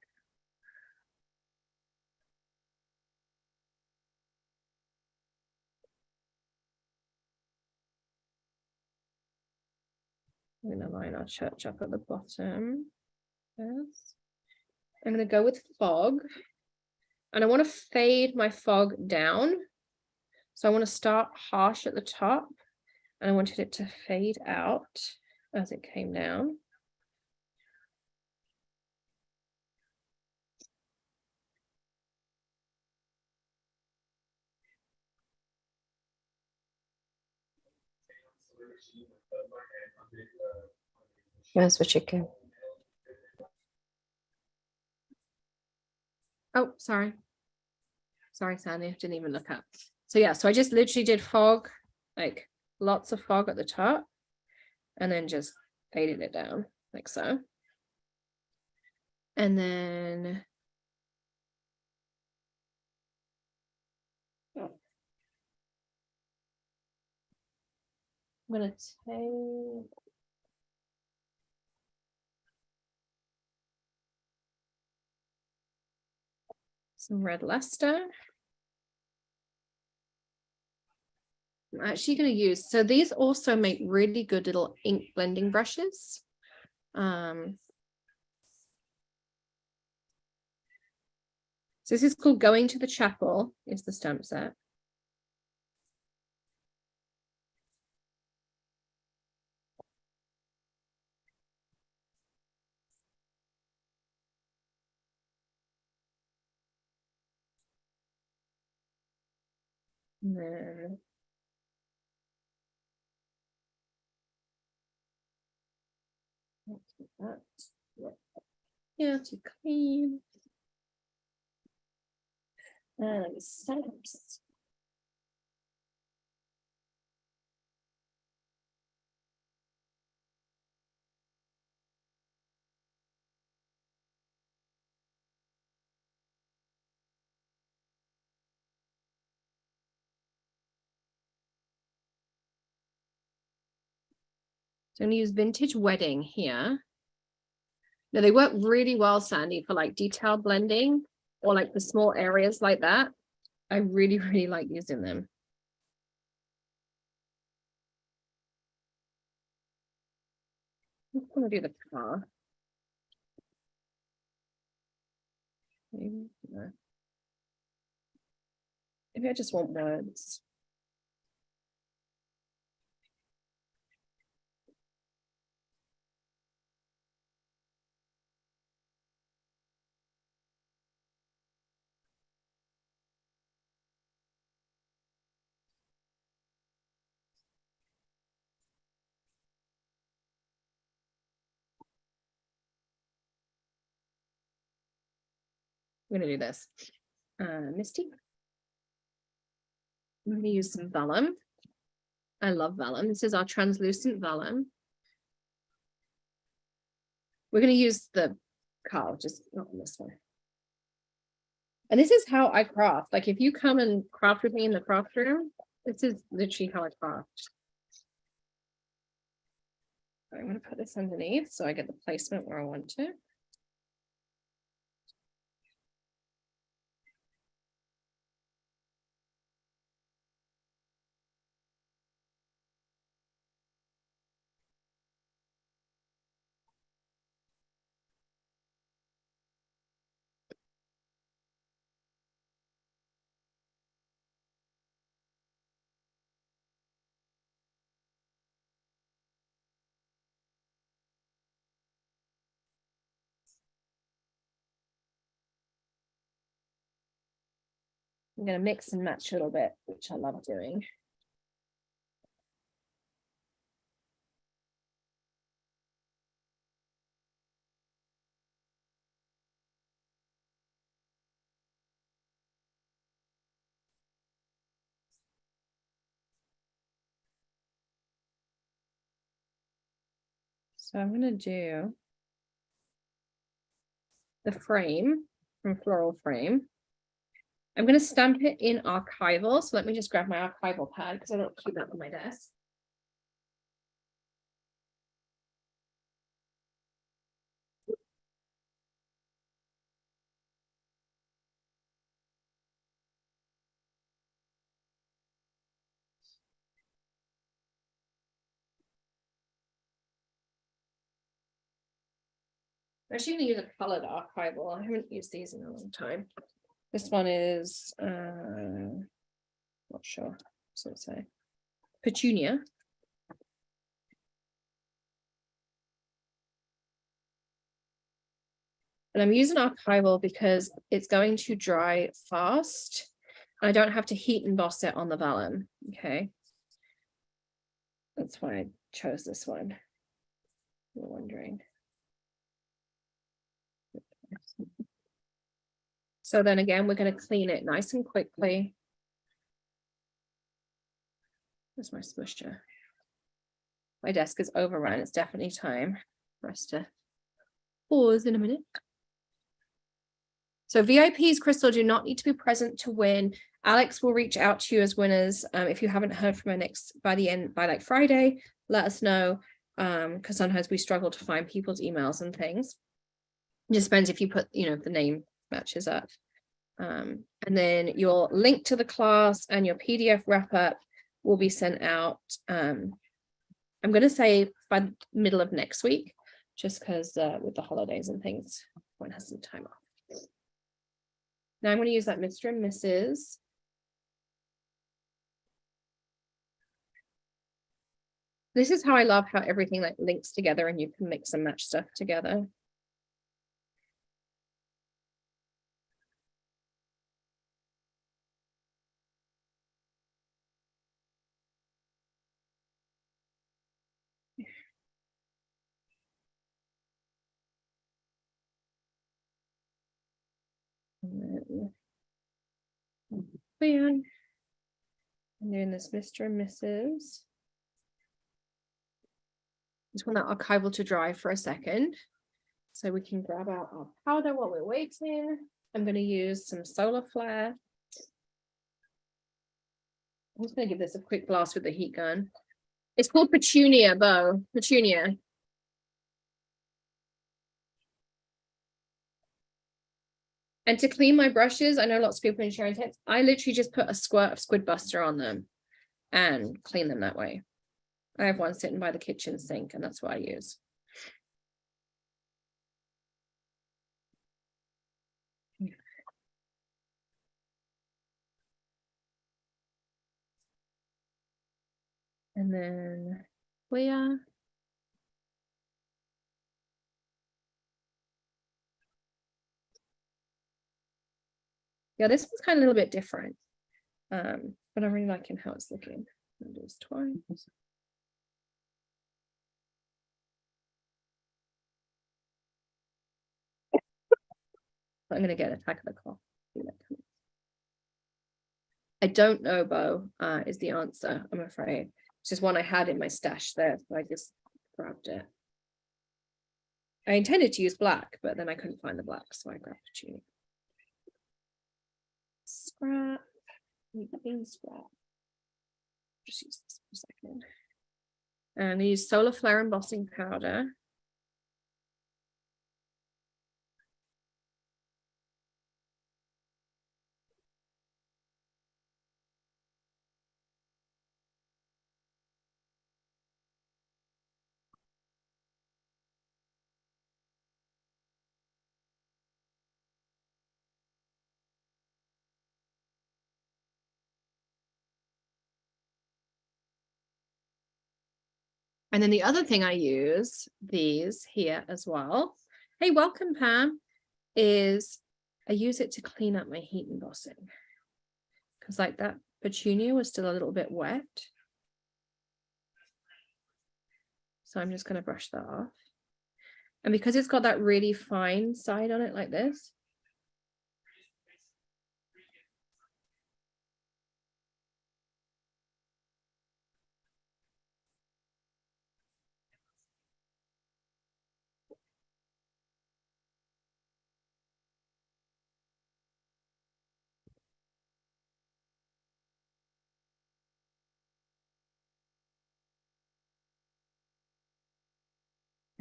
I'm going to line our church up at the bottom. Yes. I'm going to go with fog. And I want to fade my fog down. So I want to start harsh at the top. And I wanted it to fade out as it came down. That's what you can. Oh, sorry. Sorry, Sandy, I didn't even look up. So yeah, so I just literally did fog, like lots of fog at the top, and then just faded it down like so. And then I'm gonna take some red luster. I'm actually going to use, so these also make really good little ink blending brushes. So this is called Going to the Chapel, is the stamp set. And then that. Yeah, to clean. And stamps. So I'm gonna use Vintage Wedding here. Now they work really well, Sandy, for like detailed blending or like the small areas like that. I really, really like using them. I'm gonna do the car. Maybe, no. Maybe I just want words. I'm gonna do this. Misty. I'm gonna use some vellum. I love vellum. This is our translucent vellum. We're gonna use the Carl, just not on this one. And this is how I craft. Like if you come and craft with me in the craft room, this is literally how I craft. I'm gonna put this underneath so I get the placement where I want to. I'm going to mix and match a little bit, which I love doing. So I'm going to do the frame from Floral Frame. I'm going to stamp it in archival. So let me just grab my archival pad because I don't keep that on my desk. I'm actually going to use a colored archival. I haven't used these in a long time. This one is, not sure. So it's a Petunia. And I'm using archival because it's going to dry fast. I don't have to heat emboss it on the vellum. Okay. That's why I chose this one. You're wondering. So then again, we're going to clean it nice and quickly. Where's my smusher? My desk is overrun. It's definitely time for us to pause in a minute. So VIPs, Crystal, do not need to be present to win. Alex will reach out to you as winners. If you haven't heard from her by like Friday, let us know. Because sometimes we struggle to find people's emails and things. It just depends if you put, the name matches up. And then your link to the class and your PDF wrap up will be sent out. I'm going to say by the middle of next week, just because with the holidays and things, one has some time off. Now I'm going to use that Mr. and Mrs. This is how I love how everything like links together and you can mix and match stuff together. I'm doing this Mr. and Mrs. Just want that archival to dry for a second so we can grab out our powder while we're waiting. I'm going to use some solar flare. I'm just going to give this a quick blast with the heat gun. It's called Petunia, Bo. Petunia. And to clean my brushes, I know lots of people in sharing tips, I literally just put a squirt of Squid Buster on them and clean them that way. I have one sitting by the kitchen sink, and that's what I use. And then clear. Yeah, this one's kind of a little bit different, but I'm really liking how it's looking. I'll do this twice. I'm going to get Attack of the Cloth. I don't know, Bo, is the answer, I'm afraid. It's just one I had in my stash there, so I just grabbed it. I intended to use black, but then I couldn't find the black, so I grabbed the tunic. Scrap. Clean scrap. Just use this for a second. And I use Solar Flare embossing powder. And then the other thing I use, these here as well. Hey, welcome, Pam. Is I use it to clean up my heat embossing. Because like that petunia was still a little bit wet. So I'm just going to brush that off. And because it's got that really fine side on it like this,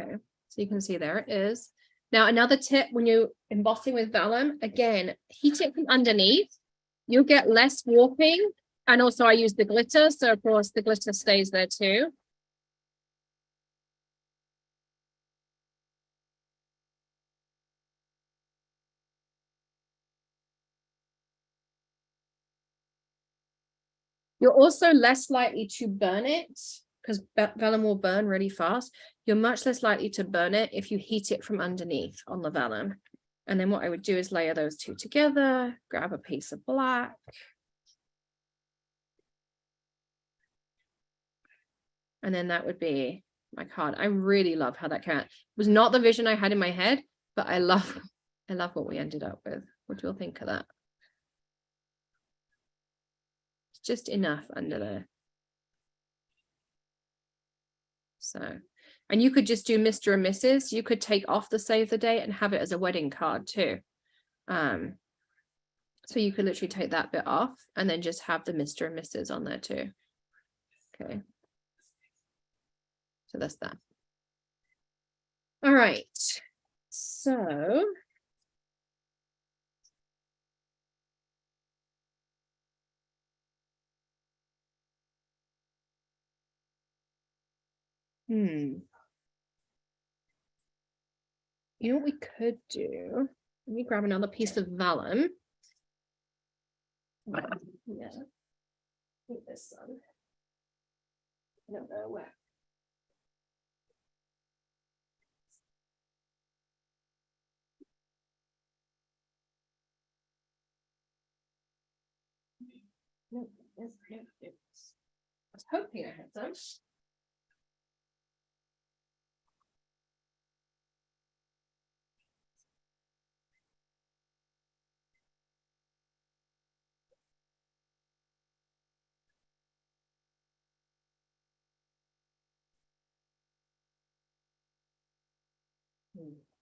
okay, so you can see there it is. Now, another tip when you're embossing with vellum, again, heat it from underneath. You'll get less warping. And also I use the glitter. So of course the glitter stays there too. You're also less likely to burn it because vellum will burn really fast. You're much less likely to burn it if you heat it from underneath on the vellum. And then what I would do is layer those two together, grab a piece of black. And then that would be my card. I really love how that came out. It was not the vision I had in my head, but I love what we ended up with. What do you all think of that? It's just enough under there. So, and you could just do Mr. and Mrs. You could take off the save the date and have it as a wedding card too. So you could literally take that bit off and then just have the Mr. and Mrs. on there too. Okay. So that's that. All right. So you know what we could do? Let me grab another piece of vellum. Yeah. I think this one. I don't know where. No, I was hoping I had some.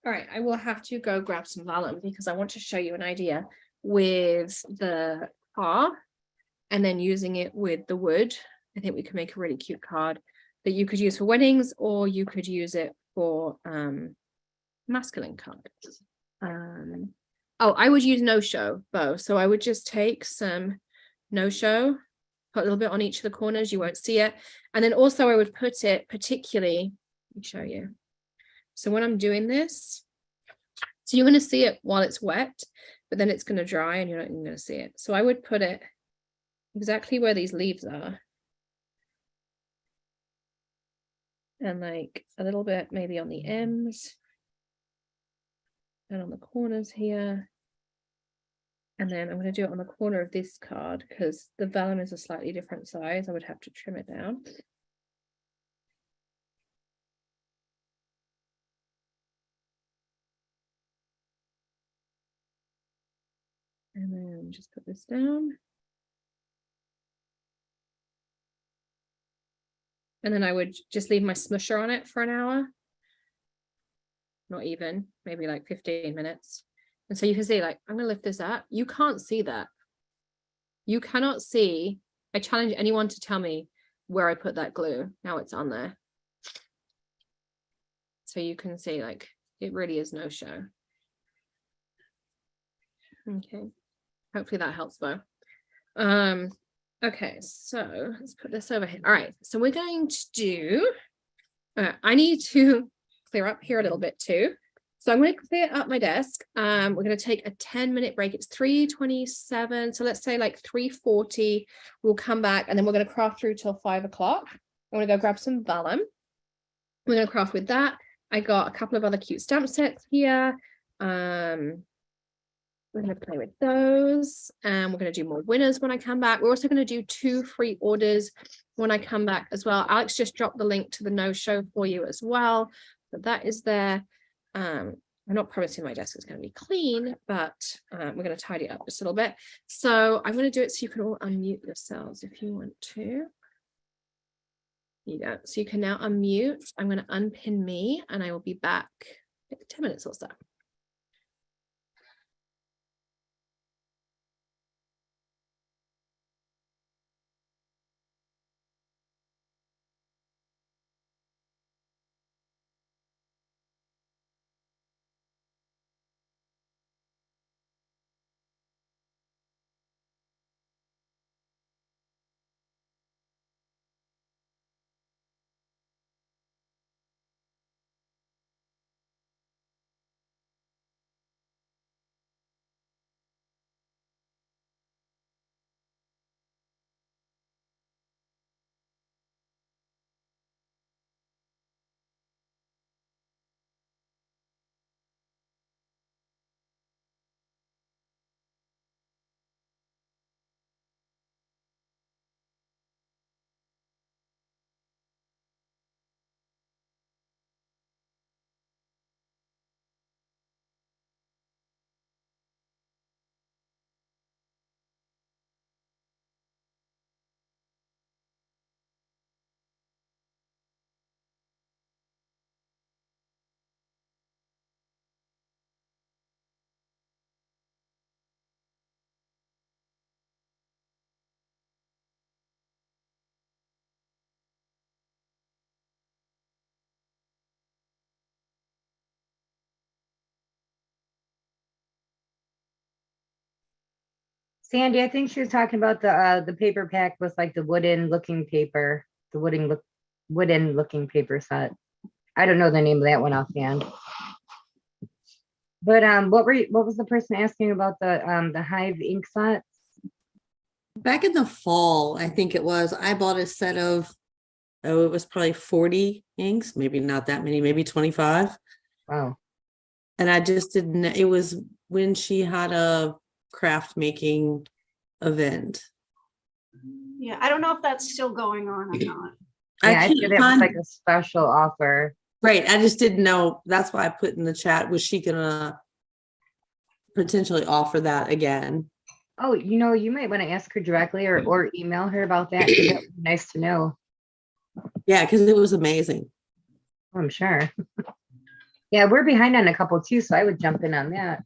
All right, I will have to go grab some vellum because I want to show you an idea with the car and then using it with the wood. I think we can make a really cute card. that you could use for weddings, or you could use it for masculine cards. Oh, I would use no-show bow. So I would just take some no-show, put a little bit on each of the corners, you won't see it. And then also I would put it particularly, let me show you. So when I'm doing this, so you're going to see it while it's wet, but then it's going to dry and you're not even going to see it. So I would put it exactly where these leaves are. And like a little bit maybe on the ends and on the corners here. And then I'm going to do it on the corner of this card because the vellum is a slightly different size. I would have to trim it down. And then just put this down. And then I would just leave my smusher on it for an hour. Not even, maybe like 15 minutes. And so you can see, like, I'm going to lift this up. You can't see that. You cannot see. I challenge anyone to tell me where I put that glue. Now it's on there. So you can see, like, it really is no show. Okay. Hopefully that helps, Bo. Okay, so let's put this over here. All right, so we're going to do, I need to clear up here a little bit too. So I'm going to clear up my desk. We're going to take a 10-minute break. It's 3:27. So let's say like 3:40, we'll come back and then we're going to craft through till 5 o'clock. I'm going to go grab some vellum. We're going to craft with that. I got a couple of other cute stamp sets here. We're going to play with those and we're going to do more winners when I come back. We're also going to do 2 free orders when I come back as well. Alex just dropped the link to the no-show for you as well. But that is there. I'm not promising my desk is going to be clean, but we're going to tidy it up just a little bit. So I'm going to do it so you can all unmute yourselves if you want to. Here you go. So you can now unmute. I'm going to unpin me and I will be back in 10 minutes or so. Sandy, I think she was talking about the paper pack with like the wooden looking paper, the wooden looking paper set. I don't know the name of that one offhand. But what was the person asking about the Hive ink sets? Back in the fall, I think it was, I bought a set of, oh, it was probably 40 inks, maybe not that many, maybe 25. Wow. And I just didn't, it was when she had a craft making event. Yeah, I don't know if that's still going on or not. Yeah, I think that was like a special offer. Right, I just didn't know. That's why I put in the chat, was she gonna potentially offer that again? Oh, you might want to ask her directly or email her about that, because that would be nice to know. Yeah, because it was amazing. I'm sure. Yeah, we're behind on a couple too, so I would jump in on that.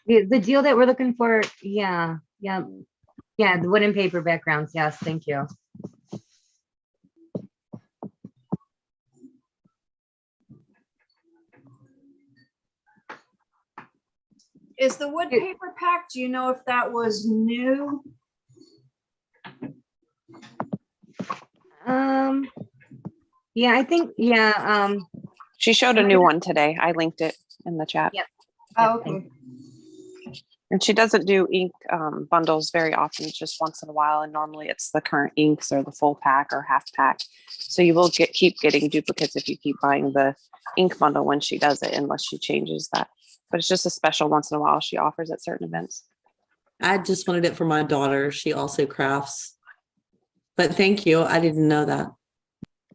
The deal that we're looking for, yeah. Yeah, the wooden paper backgrounds. Yes, thank you. Is the wood paper pack, do you know if that was new? Yeah, I think, She showed a new one today. I linked it in the chat. Yep. Oh, okay. And she doesn't do ink bundles very often, just once in a while. And normally it's the current inks or the full pack or half pack. So you will keep getting duplicates if you keep buying the ink bundle when she does it, unless she changes that. But it's just a special once in a while she offers at certain events. I just wanted it for my daughter. She also crafts. But thank you. I didn't know that.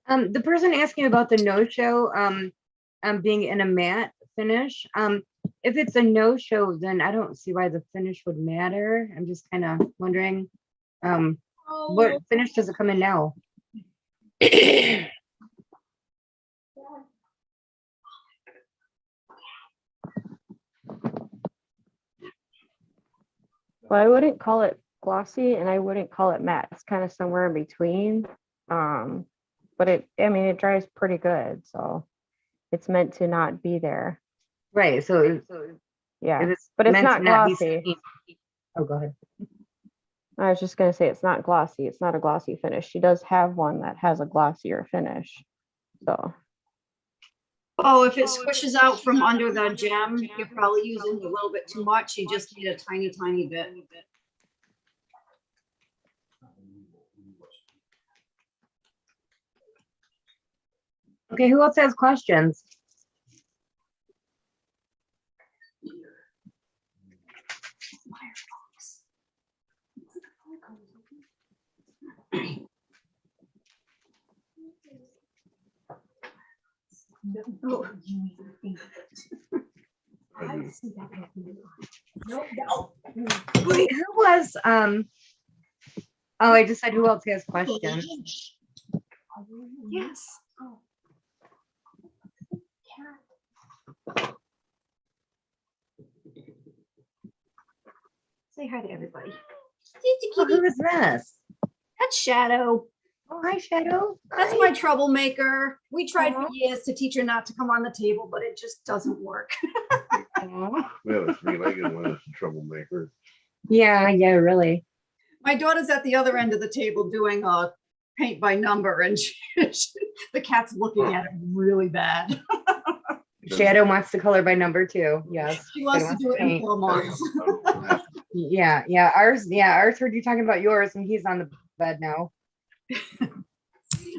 The person asking about the no-show being in a matte finish. If it's a no-show, then I don't see why the finish would matter. I'm just kind of wondering, what finish does it come in now? Well, I wouldn't call it glossy and I wouldn't call it matte. It's kind of somewhere in between. But it dries pretty good. So it's meant to not be there. Right. So Yeah, but it's not glossy. Oh, go ahead. I was just going to say it's not glossy. It's not a glossy finish. She does have one that has a glossier finish. So. Oh, if it squishes out from under the gem, you're probably using a little bit too much. You just need a tiny, tiny bit. Okay, who else has questions? Wait, who was oh, I just said who else has questions? Yes. Say hi to everybody. Oh, who is this? That's Shadow. Oh, hi, Shadow. That's my troublemaker. We tried for years to teach her not to come on the table, but it just doesn't work. We have a three-legged one that's a troublemaker. Yeah, really. My daughter's at the other end of the table doing a paint by number, and the cat's looking at it really bad. Shadow wants to color by number too. Yes. She wants to do it in 4 months. Yeah. Ours heard you talking about yours, and he's on the bed now.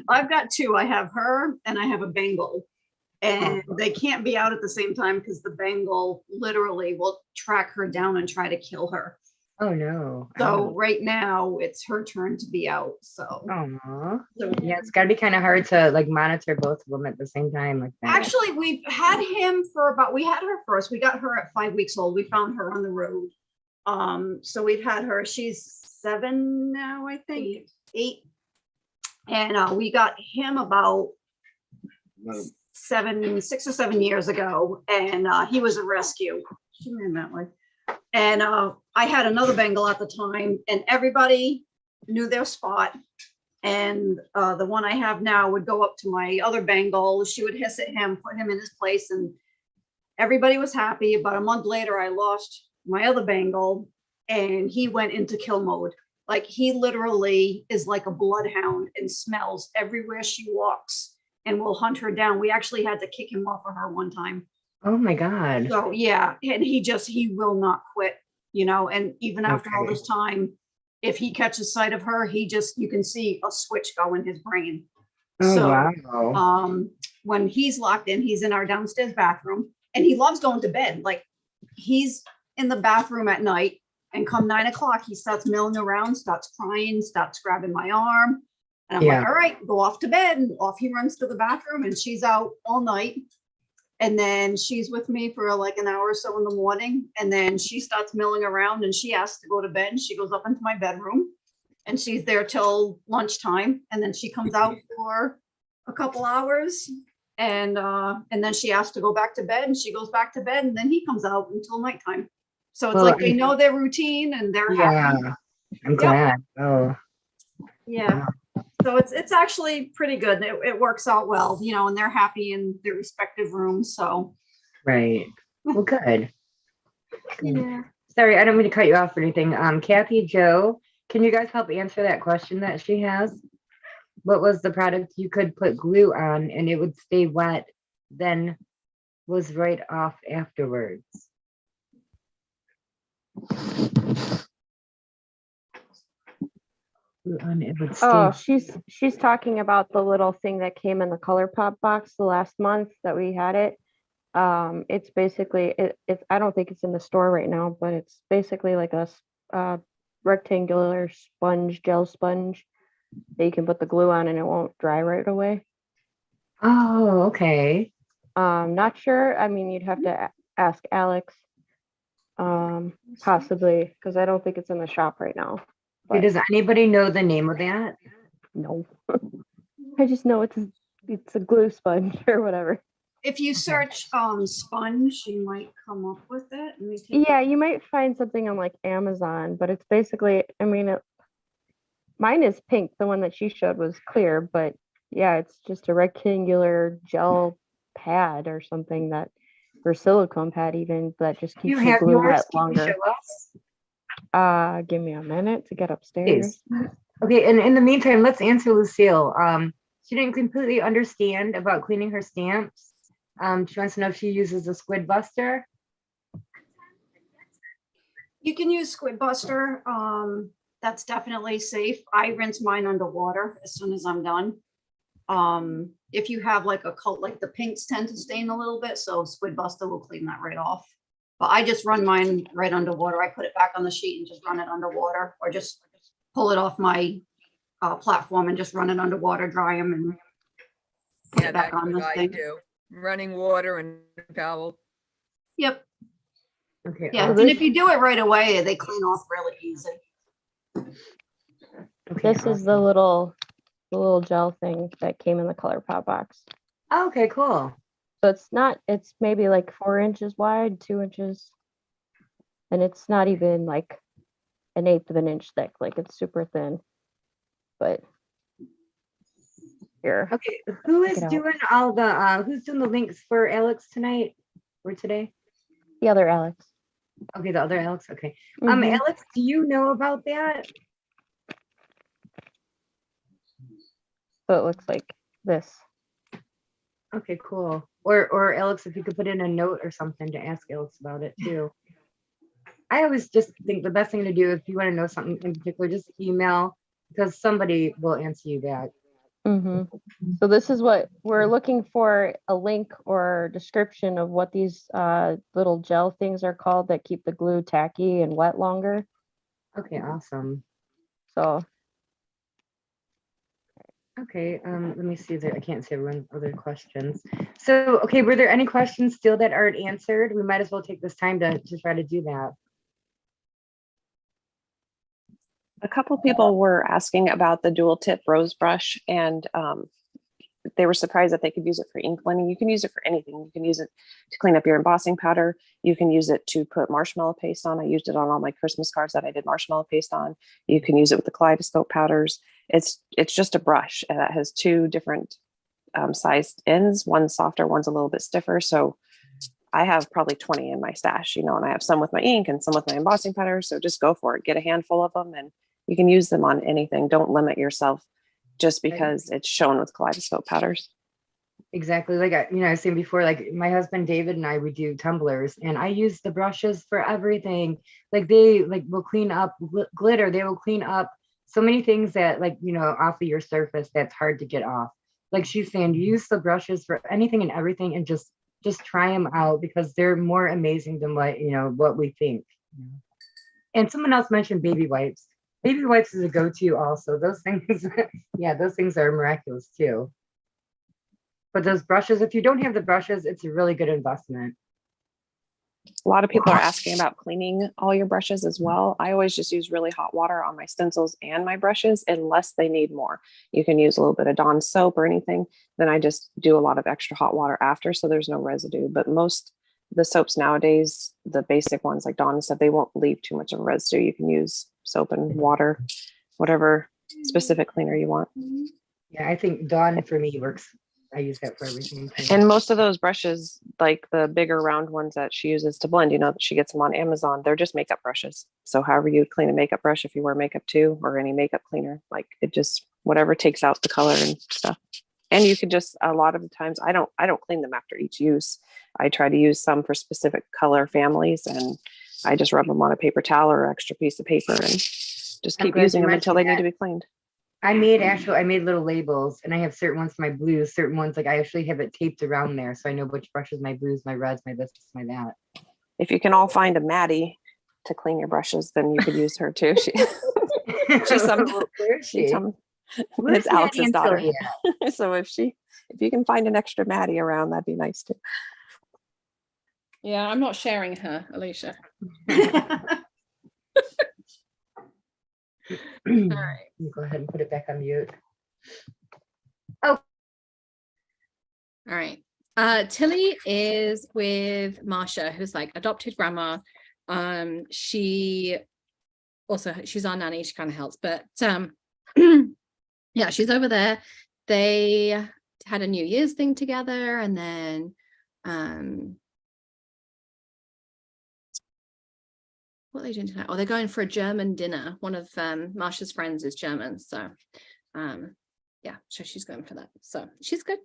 I've got 2. I have her and I have a Bengal, and they can't be out at the same time because the Bengal literally will track her down and try to kill her. Oh no. So right now it's her turn to be out. So yeah, it's gotta be kind of hard to like monitor both of them at the same time like that. Actually, we've had him for we had her first. We got her at 5 weeks old. We found her on the road. So we've had her, she's 7 now, I think. 8. And we got him about 6 or 7 years ago, and he was a rescue. She ran that way. And I had another Bengal at the time, and everybody knew their spot. And the one I have now would go up to my other Bengal. She would hiss at him, put him in his place, and everybody was happy. About a month later, I lost my other Bengal, and he went into kill mode. Like, he literally is like a bloodhound and smells everywhere she walks and will hunt her down. We actually had to kick him off of her one time. Oh my God. So yeah, and he will not quit, and even after all this time, if he catches sight of her, you can see a switch go in his brain. Oh, so wow. When he's locked in, he's in our downstairs bathroom, and he loves going to bed. Like, he's in the bathroom at night, and come 9 o'clock, he starts milling around, starts crying, starts grabbing my arm. And I'm like, all right, go off to bed. And off he runs to the bathroom, and she's out all night. And then she's with me for like an hour or so in the morning. And then she starts milling around, and she asks to go to bed. She goes up into my bedroom, and she's there till lunchtime. And then she comes out for a couple hours, and then she asks to go back to bed, and she goes back to bed, and then he comes out until nighttime. So it's like they know their routine, and they're happy. I'm glad. Oh, Yeah. So it's actually pretty good. It works out well, you know, and they're happy in their respective rooms. So right. Well, good. yeah. Sorry, I don't mean to cut you off or anything. Kathy, Joe, can you guys help answer that question that she has? What was the product you could put glue on and it would stay wet, then was right off afterwards? Glue on, it would stay. Oh, she's talking about the little thing that came in the ColourPop box the last month that we had it. It's basically it's I don't think it's in the store right now, but it's basically like a rectangular gel sponge that you can put the glue on and it won't dry right away. Oh, okay. Not sure. I mean, you'd have to ask Alex. Possibly, because I don't think it's in the shop right now. Okay, does anybody know the name of that? No. I just know it's a glue sponge or whatever. If you search sponge, you might come up with it. Let me take Yeah, you might find something on like Amazon, but it's basically, I mean, mine is pink. The one that she showed was clear, but yeah, it's just a rectangular gel pad or something that, or silicone pad even, that just keeps the glue wet longer. Give me a minute to get upstairs. Please. Okay, and in the meantime, let's answer Lucille. She didn't completely understand about cleaning her stamps. She wants to know if she uses a squid buster. You can use Squid Buster. That's definitely safe. I rinse mine underwater as soon as I'm done. If you have like a coat, like the pinks tend to stain a little bit, so Squid Buster will clean that right off. But I just run mine right underwater. I put it back on the sheet and just run it underwater, or just pull it off my platform and just run it underwater, dry them, and put it back on this thing. Do. Running water and towel. Yep. Okay. Yeah, and if you do it right away, they clean off really easy. Okay, This is the little gel thing that came in the ColourPop box. Okay, cool. So it's maybe like 4 inches wide, 2 inches, and it's not even like 1/8 of an inch thick. Like it's super thin. But here. Okay, who is doing all the who's doing the links for Alex tonight or today? The other Alex. Okay, the other Alex. Okay. Mhm. Alex, do you know about that? So it looks like this. Okay, cool. Or Alex, if you could put in a note or something to ask Alex about it too. I always just think the best thing to do if you want to know something in particular, just email, because somebody will answer you back. So this is what we're looking for, a link or description of what these little gel things are called that keep the glue tacky and wet longer. Okay, awesome. So okay, let me see there. I can't see everyone other questions. So okay, were there any questions still that aren't answered? We might as well take this time to try to do that. A couple people were asking about the dual tip rose brush, and they were surprised that they could use it for ink blending. You can use it for anything. You can use it to clean up your embossing powder. You can use it to put marshmallow paste on. I used it on all my Christmas cards that I did marshmallow paste on. You can use it with the Kaleidoscope powders. It's just a brush that has 2 different sized ends. One's softer, one's a little bit stiffer. So I have probably 20 in my stash, you know, and I have some with my ink and some with my embossing powder. So just go for it. Get a handful of them and you can use them on anything. Don't limit yourself just because it's shown with Kaleidoscope powders. Exactly. Like I was saying before, like my husband David and I, we do tumblers, and I use the brushes for everything. Like they will clean up glitter. They will clean up so many things that off of your surface that's hard to get off. Like she's saying, use the brushes for anything and everything, and just try them out because they're more amazing than what we think. And someone else mentioned baby wipes. Baby wipes is a go-to also. Those things, yeah, those things are miraculous too. But those brushes, if you don't have the brushes, it's a really good investment. A lot of people are asking about cleaning all your brushes as well. I always just use really hot water on my stencils and my brushes unless they need more. You can use a little bit of Dawn soap or anything. Then I just do a lot of extra hot water after so there's no residue. But most the soaps nowadays, the basic ones like Dawn and stuff, they won't leave too much of a residue. You can use soap and water, whatever specific cleaner you want. Yeah, I think Dawn for me works. I use that for everything too. And most of those brushes, like the bigger round ones that she uses to blend, you know, that she gets them on Amazon, they're just makeup brushes. So however you clean a makeup brush, if you wear makeup too, or any makeup cleaner, like it just, whatever takes out the color and stuff. And you could just, a lot of the times, I don't clean them after each use. I try to use some for specific color families, and I just rub them on a paper towel or extra piece of paper and just I'm keep glad using you them until they mentioned need to that. be cleaned. I made little labels, and I have certain ones for my blues, certain ones like I actually have it taped around there, so I know which brushes, my blues, my reds, my this, my that. If you can all find a Maddie to clean your brushes, then you could use her too. She's some. Where is she? It's Where's Maddie Alex's and daughter. Sylvia? So if you can find an extra Maddie around, that'd be nice too. Yeah, I'm not sharing her, Alicia. All right. Go ahead and put it back on mute. Oh. All right. Tilly is with Marsha, who's like adopted grandma. She's our nanny. She kind of helps, but yeah, she's over there. They had a New Year's thing together, and then what are they doing tonight? Oh, they're going for a German dinner. One of Marsha's friends is German, so yeah, so she's going for that. So she's good.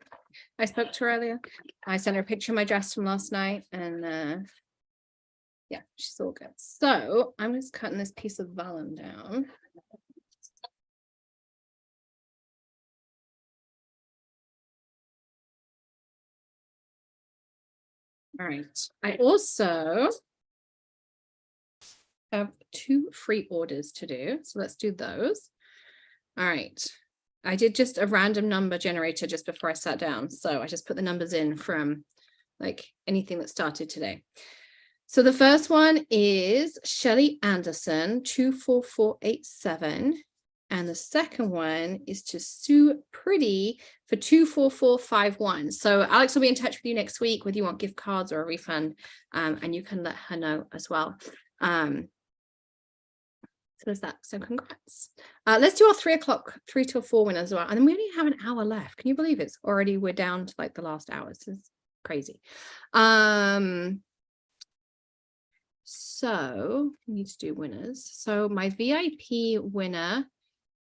I spoke to her earlier. I sent her a picture of my dress from last night, and yeah, she's all good. So I'm just cutting this piece of vellum down. All right. I also have 2 free orders to do, so let's do those. All right. I did just a random number generator just before I sat down, so I just put the numbers in from like anything that started today. So the first one is Shelley Anderson 24487, and the second one is to Sue Pretty for 24451. So Alex will be in touch with you next week whether you want gift cards or a refund, and you can let her know as well. So there's that. So congrats. Let's do our 3 till 4 winners as well. And then we only have an hour left. Can you believe it's already, we're down to like the last hour. This is crazy. So we need to do winners. So my VIP winner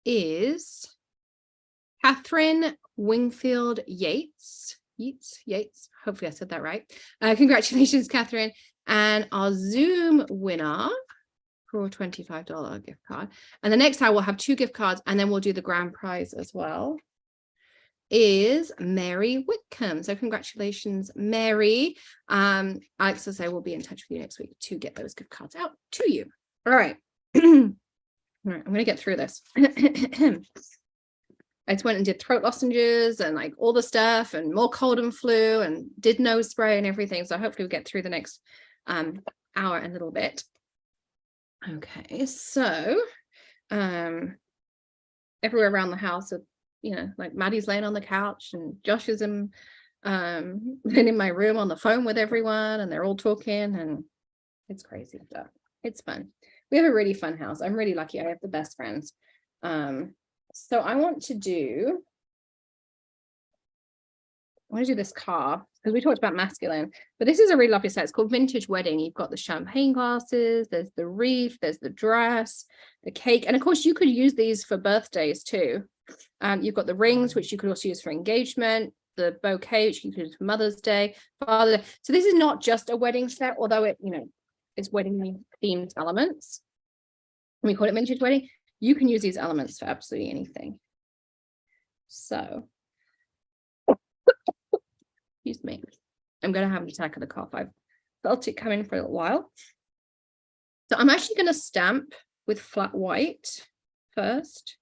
is Catherine Wingfield Yates. Hopefully I said that right. Congratulations, Catherine. And our Zoom winner for a $25 gift card. And the next time we'll have 2 gift cards, and then we'll do the grand prize as well, is Mary Whitcomb. So congratulations, Mary. Alex will say we'll be in touch with you next week to get those gift cards out to you. All right. All right, I'm gonna get through this. I just went and did throat lozenges and like all the stuff and more cold and flu and did nose spray and everything. So hopefully we'll get through the next hour and a little bit. Okay, so everywhere around the house, you know, like Maddie's laying on the couch and Josh is in my room on the phone with everyone, and they're all talking, and it's crazy, but it's fun. We have a really fun house. I'm really lucky. I have the best friends. So I want to do this car because we talked about masculine, but this is a really lovely set. It's called Vintage Wedding. You've got the champagne glasses, there's the wreath, there's the dress, the cake, and of course you could use these for birthdays too. You've got the rings, which you could also use for engagement, the bouquet, which you could use for Mother's Day, Father's Day. So this is not just a wedding set, although it, you know, it's wedding themed elements. We call it Vintage Wedding. You can use these elements for absolutely anything. So excuse me, I'm going to have an attack of the cough. I've felt it coming for a little while. So I'm actually going to stamp with flat white first.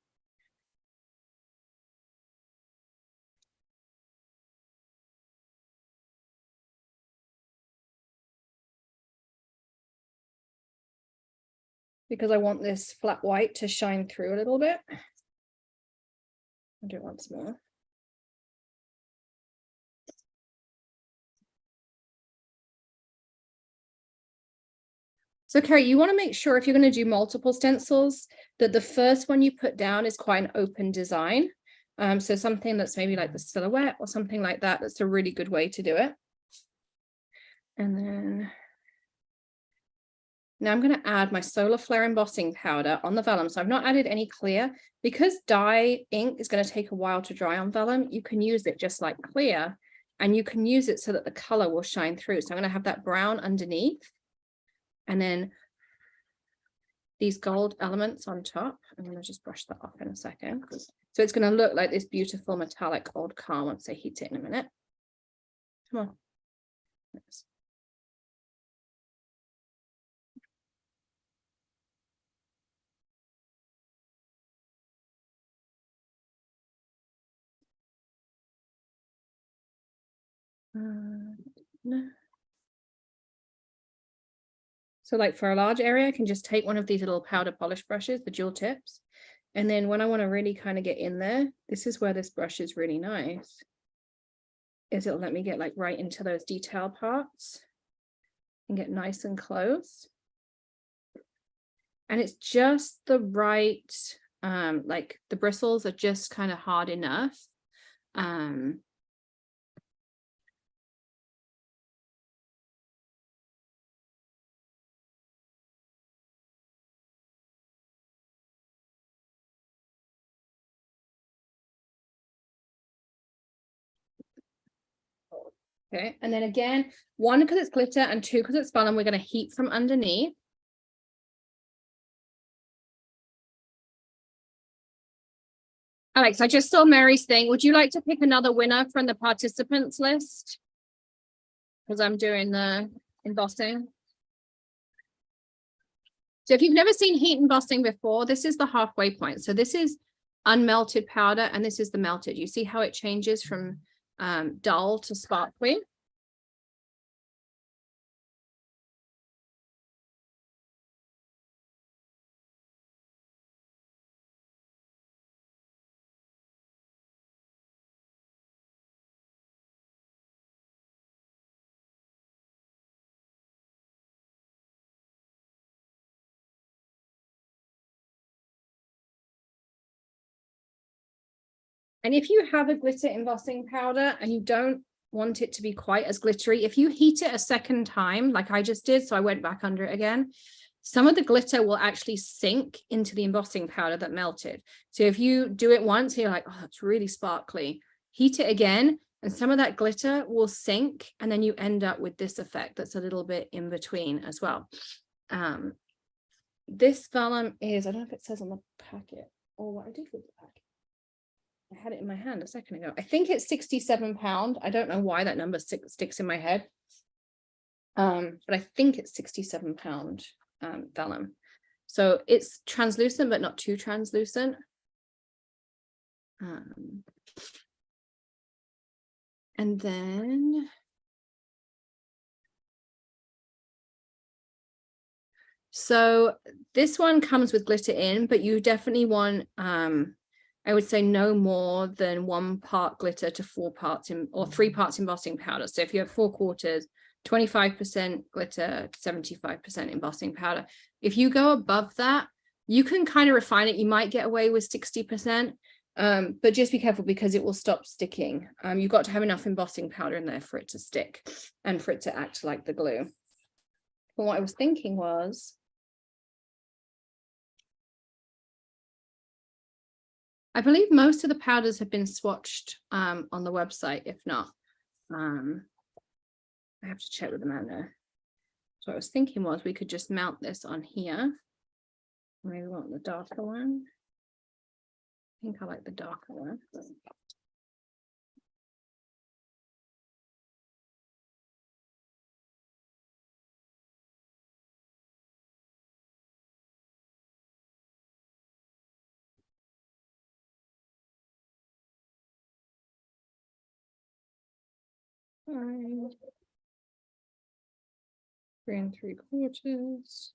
Because I want this flat white to shine through a little bit. I'll do it once more. So Carrie, you want to make sure if you're going to do multiple stencils that the first one you put down is quite an open design. So something that's maybe like the silhouette or something like that. That's a really good way to do it. And then now I'm going to add my solar flare embossing powder on the vellum. So I've not added any clear because dye ink is going to take a while to dry on vellum. You can use it just like clear, and you can use it so that the color will shine through. So I'm going to have that brown underneath, and then these gold elements on top. I'm going to just brush that off in a second. So it's going to look like this beautiful metallic gold car once I heat it in a minute. Come on. Yes. No. So like for a large area, I can just take one of these little powder polish brushes, the dual tips. And then when I want to really kind of get in there, this is where this brush is really nice, is it'll let me get like right into those detail parts and get nice and close. And it's just the right, like the bristles are just kind of hard enough. Okay, and then again, one, because it's glitter, and two, because it's vellum, we're going to heat from underneath. Alex, I just saw Mary's thing. Would you like to pick another winner from the participants list? Because I'm doing the embossing. So if you've never seen heat embossing before, this is the halfway point. So this is unmelted powder, and this is the melted. You see how it changes from dull to sparkly? And if you have a glitter embossing powder and you don't want it to be quite as glittery, if you heat it a second time, like I just did, so I went back under it again, some of the glitter will actually sink into the embossing powder that melted. So if you do it once, you're like, oh, that's really sparkly. Heat it again, and some of that glitter will sink, and then you end up with this effect that's a little bit in between as well. This vellum is, I don't know if it says on the packet or what I did with the packet. I had it in my hand a second ago. I think it's 67 pounds. I don't know why that number sticks in my head. But I think it's 67 pound vellum. So it's translucent, but not too translucent. And then so this one comes with glitter in, but you definitely want I would say no more than 1 part glitter to 4 parts or 3 parts embossing powder. So if you have 4 quarters, 25% glitter, 75% embossing powder. If you go above that, you can kind of refine it. You might get away with 60%, but just be careful because it will stop sticking. You've got to have enough embossing powder in there for it to stick and for it to act like the glue. But what I was thinking was, I believe most of the powders have been swatched on the website. If not, I have to check with Amanda. So what I was thinking was we could just mount this on here. Maybe we want the darker one. I think I like the darker one. Right. 3 3/4.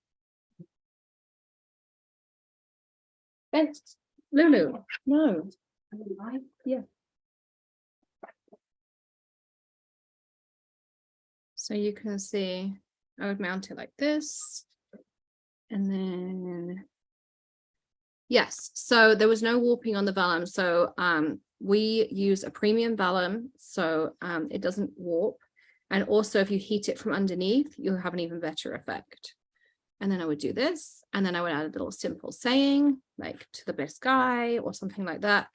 Thanks, Lulu. No. Yeah. So you can see, I would mount it like this. And then, yes, so there was no warping on the vellum. So we use a premium vellum, so it doesn't warp. And also if you heat it from underneath, you'll have an even better effect. And then I would do this, and then I would add a little simple saying like "to the best guy" or something like that.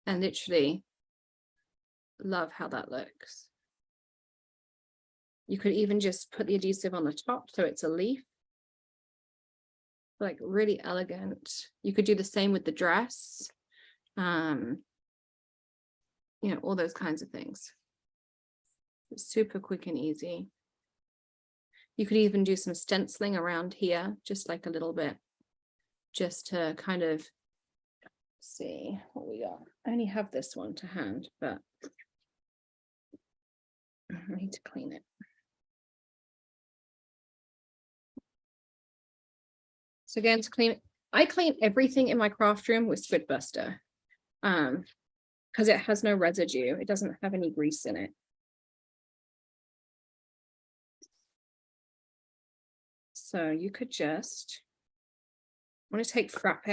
And literally love how that looks. You could even just put the adhesive on the top so it's a leaf. Like really elegant. You could do the same with the dress. You know, all those kinds of things. It's super quick and easy. You could even do some stenciling around here, just like a little bit, just to kind of see what we got. I only have this one to hand, but I need to clean it. So again, to clean, I clean everything in my craft room with Squid Buster, because it has no residue. It doesn't have any grease in it. So you could just want to take frappe.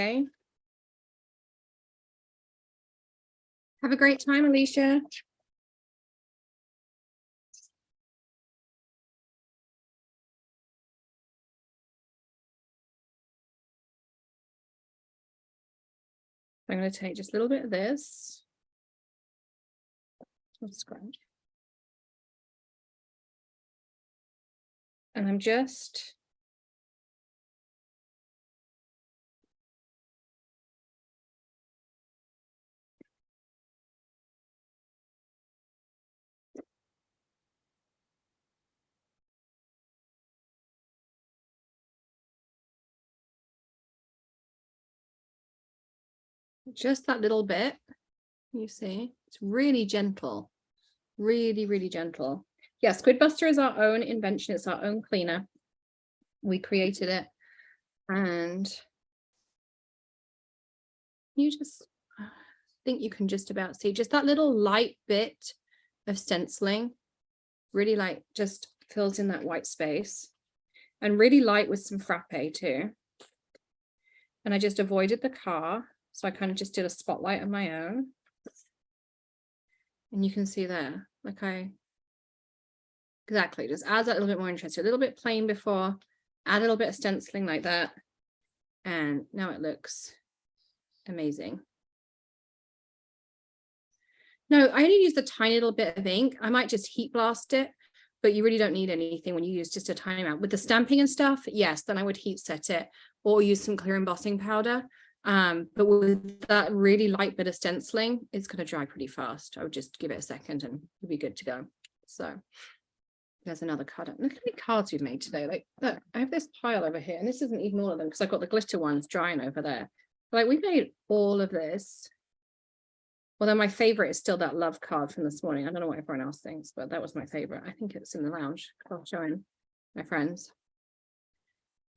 Have a great time, Alicia. I'm going to take just a little bit of this. Scratch. And I'm just that little bit. You see, it's really gentle, really, really gentle. Yeah, Squid Buster is our own invention. It's our own cleaner. We created it, and you just think you can just about see just that little light bit of stenciling, really like just fills in that white space, and really light with some frappe too. And I just avoided the car, so I kind of just did a spotlight of my own. And you can see there, like exactly, just adds that a little bit more interest. A little bit plain before, add a little bit of stenciling like that. And now it looks amazing. No, I only used a tiny little bit of ink. I might just heat blast it, but you really don't need anything when you use just a tiny amount. With the stamping and stuff, yes, then I would heat set it or use some clear embossing powder. But with that really light bit of stenciling, it's going to dry pretty fast. I would just give it a second and you'll be good to go. So there's another card. Look how many cards we've made today. Like, look, I have this pile over here, and this isn't even all of them because I've got the glitter ones drying over there. Like, we made all of this. Although my favorite is still that love card from this morning. I don't know what everyone else thinks, but that was my favorite. I think it's in the lounge. I'll show him, my friends.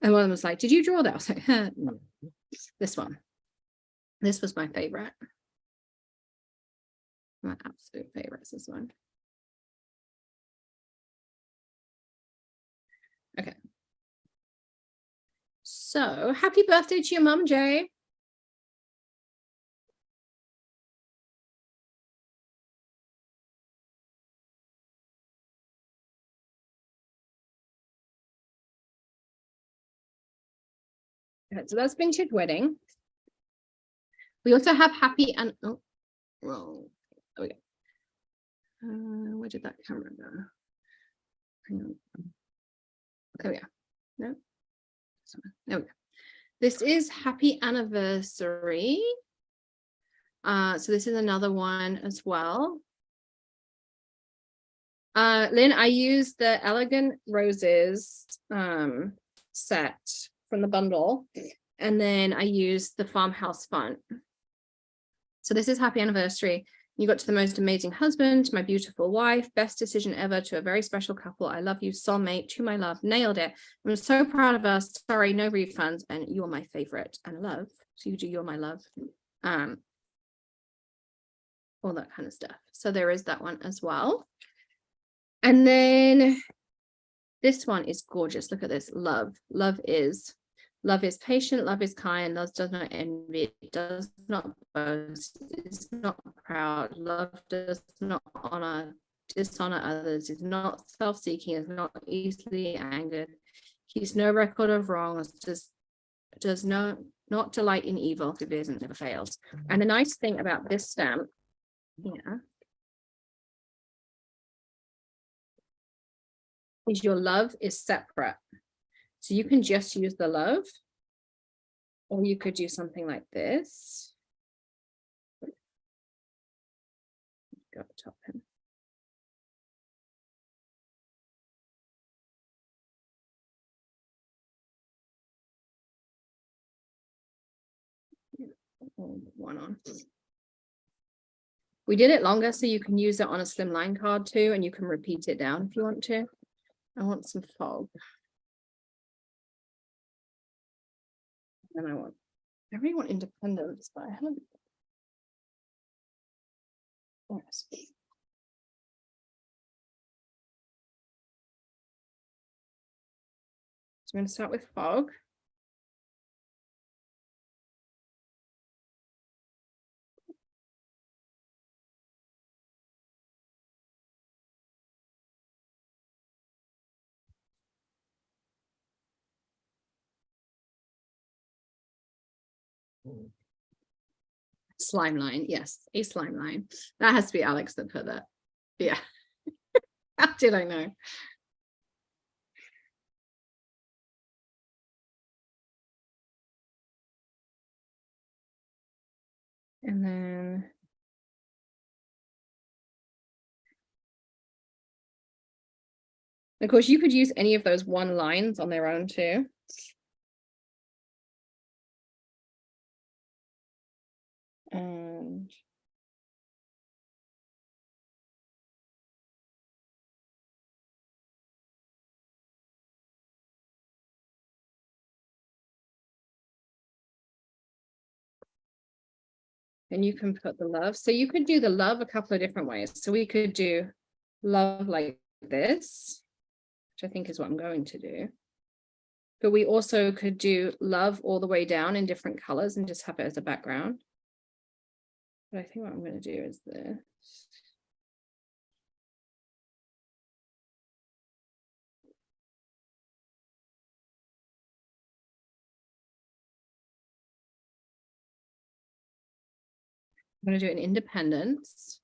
And one of them was like, "Did you draw that?" I was like, no. This one. This was my favorite. My absolute favorite is this one. Okay. So happy birthday to your mum, Jay. Okay, so that's Vintage Wedding. We also have Happy and oh, wrong. There we go. Where did that camera go? Hang on. There we go. No. There we go. This is Happy Anniversary. So this is another one as well. Lynn, I used the Elegant Roses set from the bundle, and then I used the Farmhouse Font. So this is Happy Anniversary. You got to the most amazing husband, my beautiful wife, best decision ever, to a very special couple. I love you, soulmate, to my love, nailed it. I'm so proud of us. Sorry, no refunds, and you're my favorite and love. So you do, you're my love. All that kind of stuff. So there is that one as well. And then this one is gorgeous. Look at this. Love. Love is Love is patient, love is kind, love does not envy, it does not boast, is not proud, love does not dishonor others, is not self-seeking, is not easily angered, keeps no record of wrongs, does not delight in evil, perseveres and never fails. And the nice thing about this stamp here is your love is separate. So you can just use the love, or you could do something like this. Go up the top pen. One on. We did it longer so you can use it on a slim line card too, and you can repeat it down if you want to. I want some fog. And I really want independence, but I haven't. Yes. So I'm going to start with fog. Slime line, yes, a slime line. That has to be Alex that put that. Yeah. How did I know? And then of course you could use any of those one lines on their own too. And and you can put the love. So you could do the love a couple of different ways. So we could do love like this, which I think is what I'm going to do. But we also could do love all the way down in different colors and just have it as a background. But I think what I'm going to do is this. I'm going to do an independence.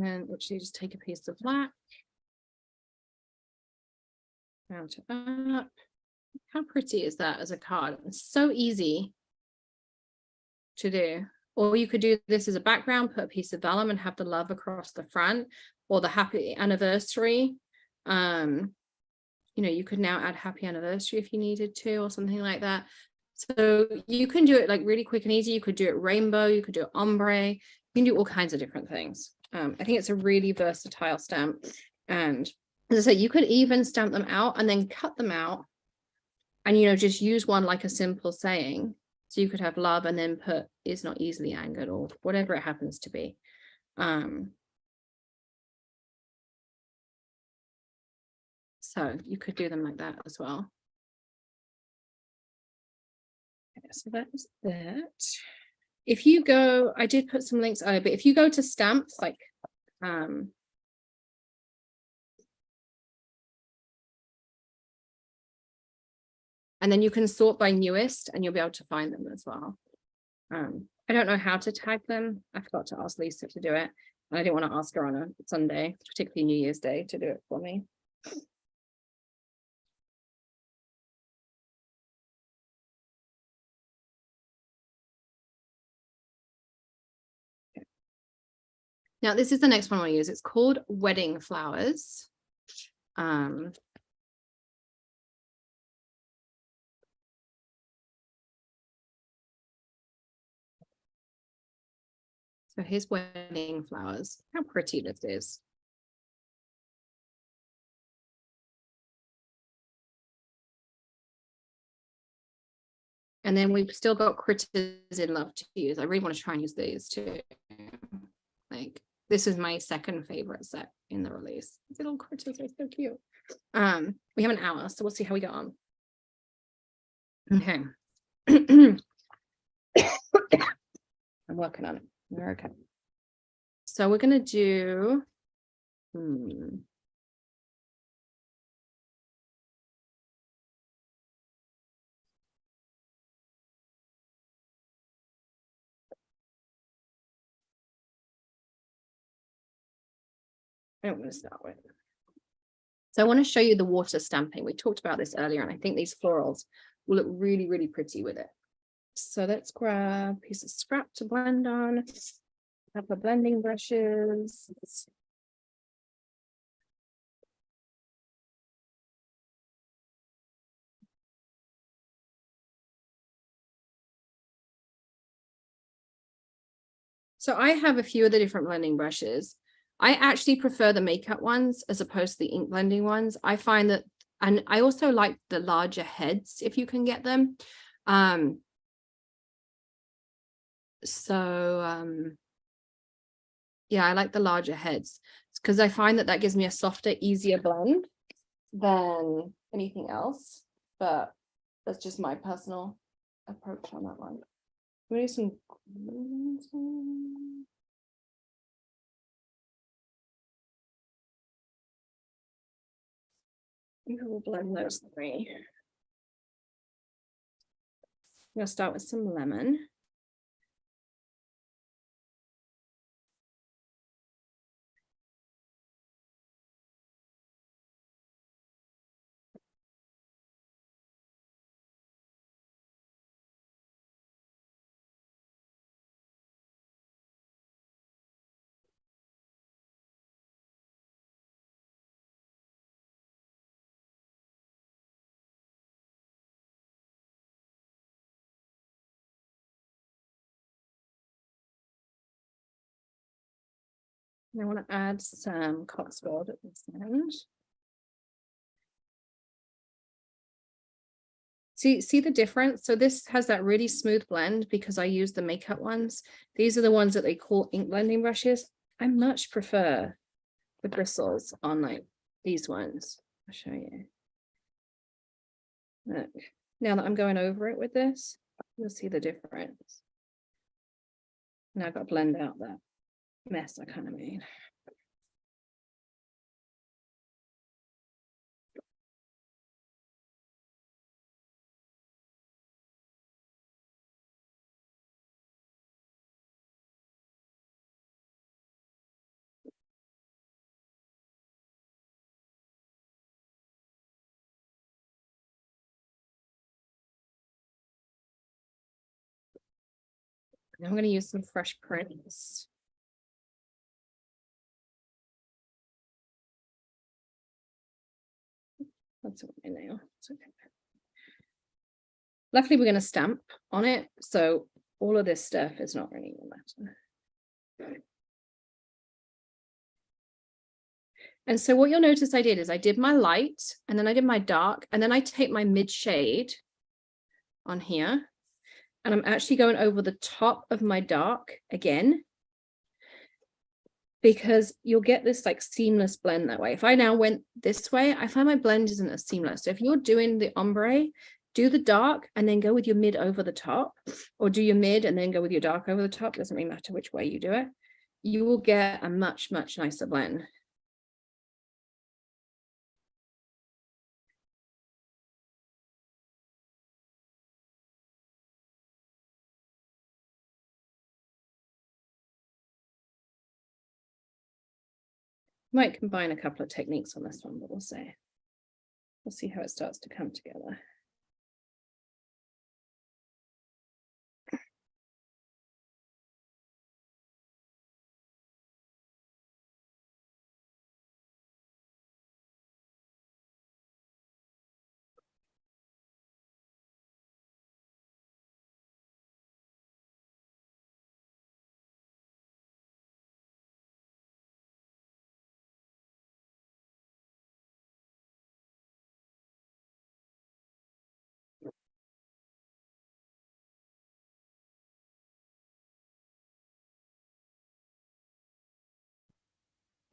And actually just take a piece of black. Round it up. How pretty is that as a card? It's so easy to do. Or you could do this as a background, put a piece of vellum and have the love across the front, or the happy anniversary. You know, you could now add happy anniversary if you needed to, or something like that. So you can do it like really quick and easy. You could do it rainbow, you could do it ombre, you can do all kinds of different things. I think it's a really versatile stamp. And as I say, you could even stamp them out and then cut them out and, you know, just use one like a simple saying. So you could have love and then put is not easily angered or whatever it happens to be. So you could do them like that as well. Okay, so that is that. If you go, I did put some links earlier, but if you go to stamps like and then you can sort by newest and you'll be able to find them as well. I don't know how to tag them. I forgot to ask Lisa to do it. And I didn't want to ask her on a Sunday, particularly New Year's Day, to do it for me. Okay. Now, this is the next one I use. It's called Wedding Flowers. So here's Wedding Flowers. How pretty this is. And then we've still got critters in love to use. I really want to try and use these too. Like this is my second favorite set in the release. Little critters are so cute. We have an hour, so we'll see how we go on. Okay. I'm working on it. We're okay. So we're gonna do I don't want to start with. So I want to show you the water stamping. We talked about this earlier, and I think these florals will look really, really pretty with it. So let's grab a piece of scrap to blend on. Have the blending brushes. So I have a few of the different blending brushes. I actually prefer the makeup ones as opposed to the ink blending ones. I find that, and I also like the larger heads if you can get them. Yeah, I like the larger heads because I find that that gives me a softer, easier blend than anything else. But that's just my personal approach on that one. Maybe some. We'll blend those three. I'm gonna start with some lemon. I want to add some Cotswold at this end. See the difference? So this has that really smooth blend because I use the makeup ones. These are the ones that they call ink blending brushes. I much prefer the bristles on like these ones. I'll show you. Look, now that I'm going over it with this, you'll see the difference. Now I've got to blend out that mess I kind of made. I'm going to use some fresh prints. That's what I know. It's okay. Luckily, we're going to stamp on it, so all of this stuff is not really going to matter. And so what you'll notice I did is I did my light, and then I did my dark, and then I take my mid shade on here, and I'm actually going over the top of my dark again, because you'll get this like seamless blend that way. If I now went this way, I find my blend isn't as seamless. So if you're doing the ombre, do the dark and then go with your mid over the top, or do your mid and then go with your dark over the top. Doesn't really matter which way you do it. You will get a much, much nicer blend. Might combine a couple of techniques on this one, but we'll see. We'll see how it starts to come together.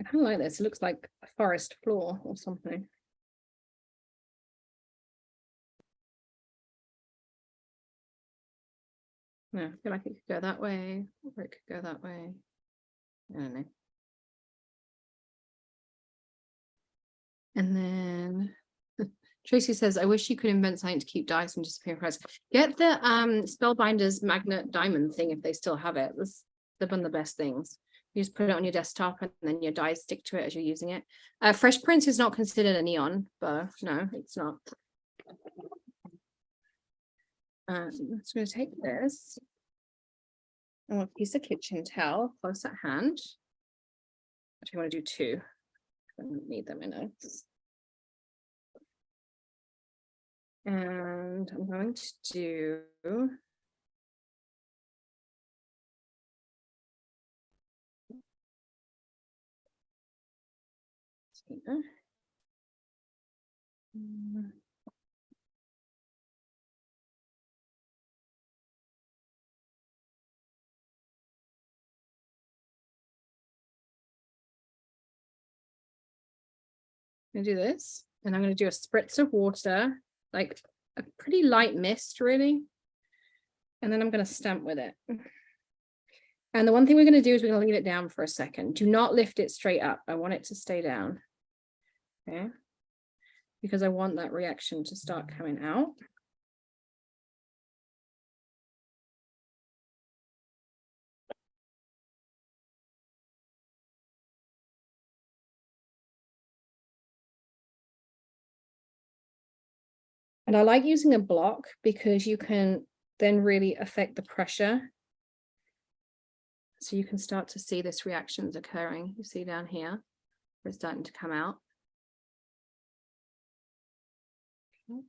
I kind of like this. It looks like a forest floor or something. Yeah, I feel like it could go that way, or it could go that way. I don't know. And then Tracy says, I wish you could invent something to keep dice from disappearing press. Get the Spellbinders magnet diamond thing if they still have it. They've been the best things. You just put it on your desktop and then your dice stick to it as you're using it. Fresh Prince is not considered a neon bow. No, it's not. So I'm going to take this. I want a piece of kitchen towel close at hand. Actually, I want to do two. I don't need them, I know. And I'm going to do I'm gonna do this, and I'm going to do a spritz of water, like a pretty light mist, really. And then I'm going to stamp with it. And the one thing we're going to do is we're going to leave it down for a second. Do not lift it straight up. I want it to stay down. Okay. Because I want that reaction to start coming out. And I like using a block because you can then really affect the pressure. So you can start to see this reactions occurring. You see down here, it's starting to come out. Okay.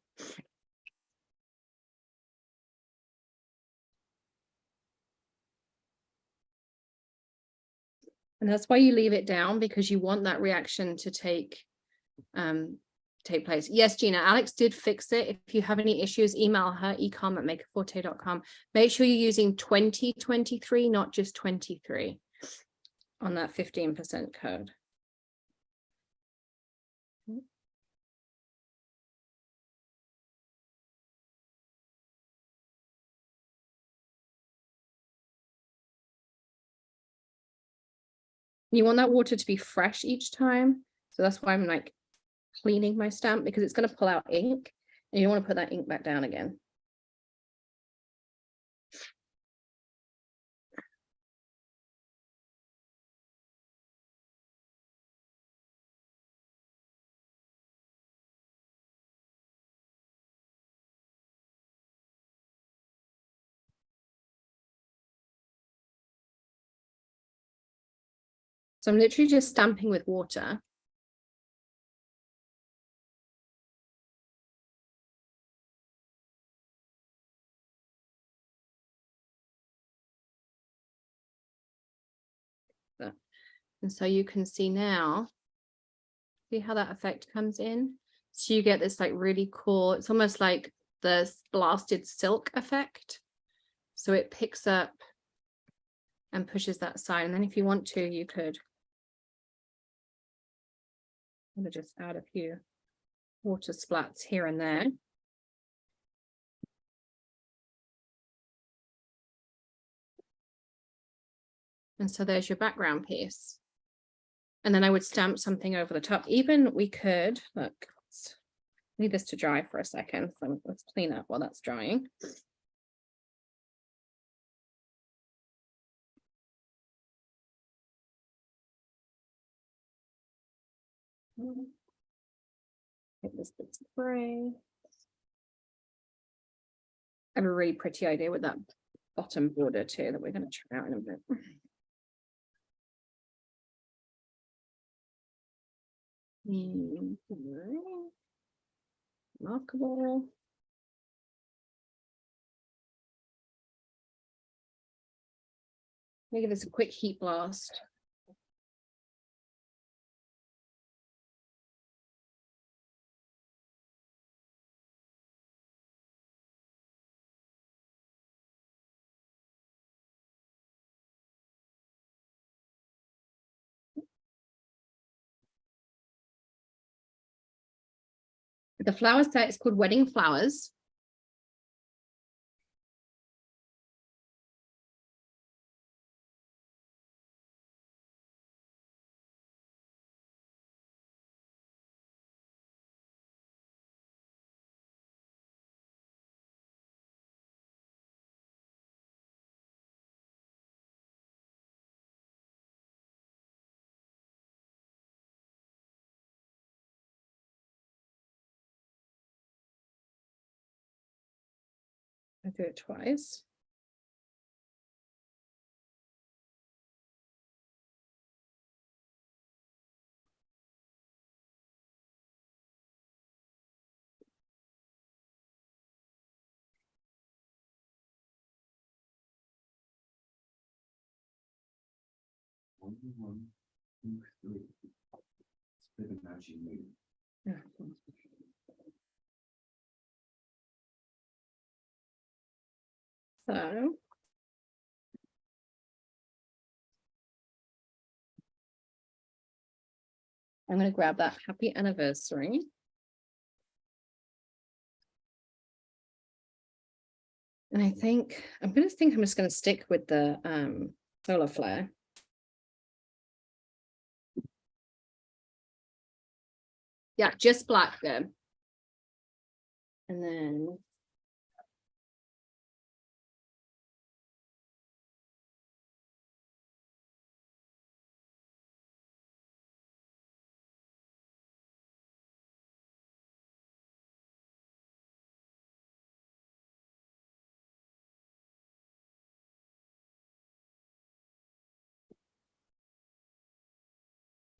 And that's why you leave it down, because you want that reaction to take place. Yes, Gina, Alex did fix it. If you have any issues, email her, ecom@makerforte.com. Make sure you're using 2023, not just 23 on that 15% code. You want that water to be fresh each time. So that's why I'm like cleaning my stamp, because it's going to pull out ink and you don't want to put that ink back down again. So I'm literally just stamping with water. And so you can see now, see how that effect comes in? So you get this like really cool, it's almost like the blasted silk effect. So it picks up and pushes that side. And then if you want to, you could just add a few water splats here and there. And so there's your background piece. And then I would stamp something over the top. Even we could, look, need this to dry for a second. So let's clean up while that's drying. Take this bit of spray. I have a really pretty idea with that bottom border too that we're going to try out in a bit. Remarkable. Let me give this a quick heat blast. The flower set is called Wedding Flowers. I do it twice. Yeah. So I'm going to grab that happy anniversary. And I think I'm just going to stick with the solar flare. Yeah, just black then. And then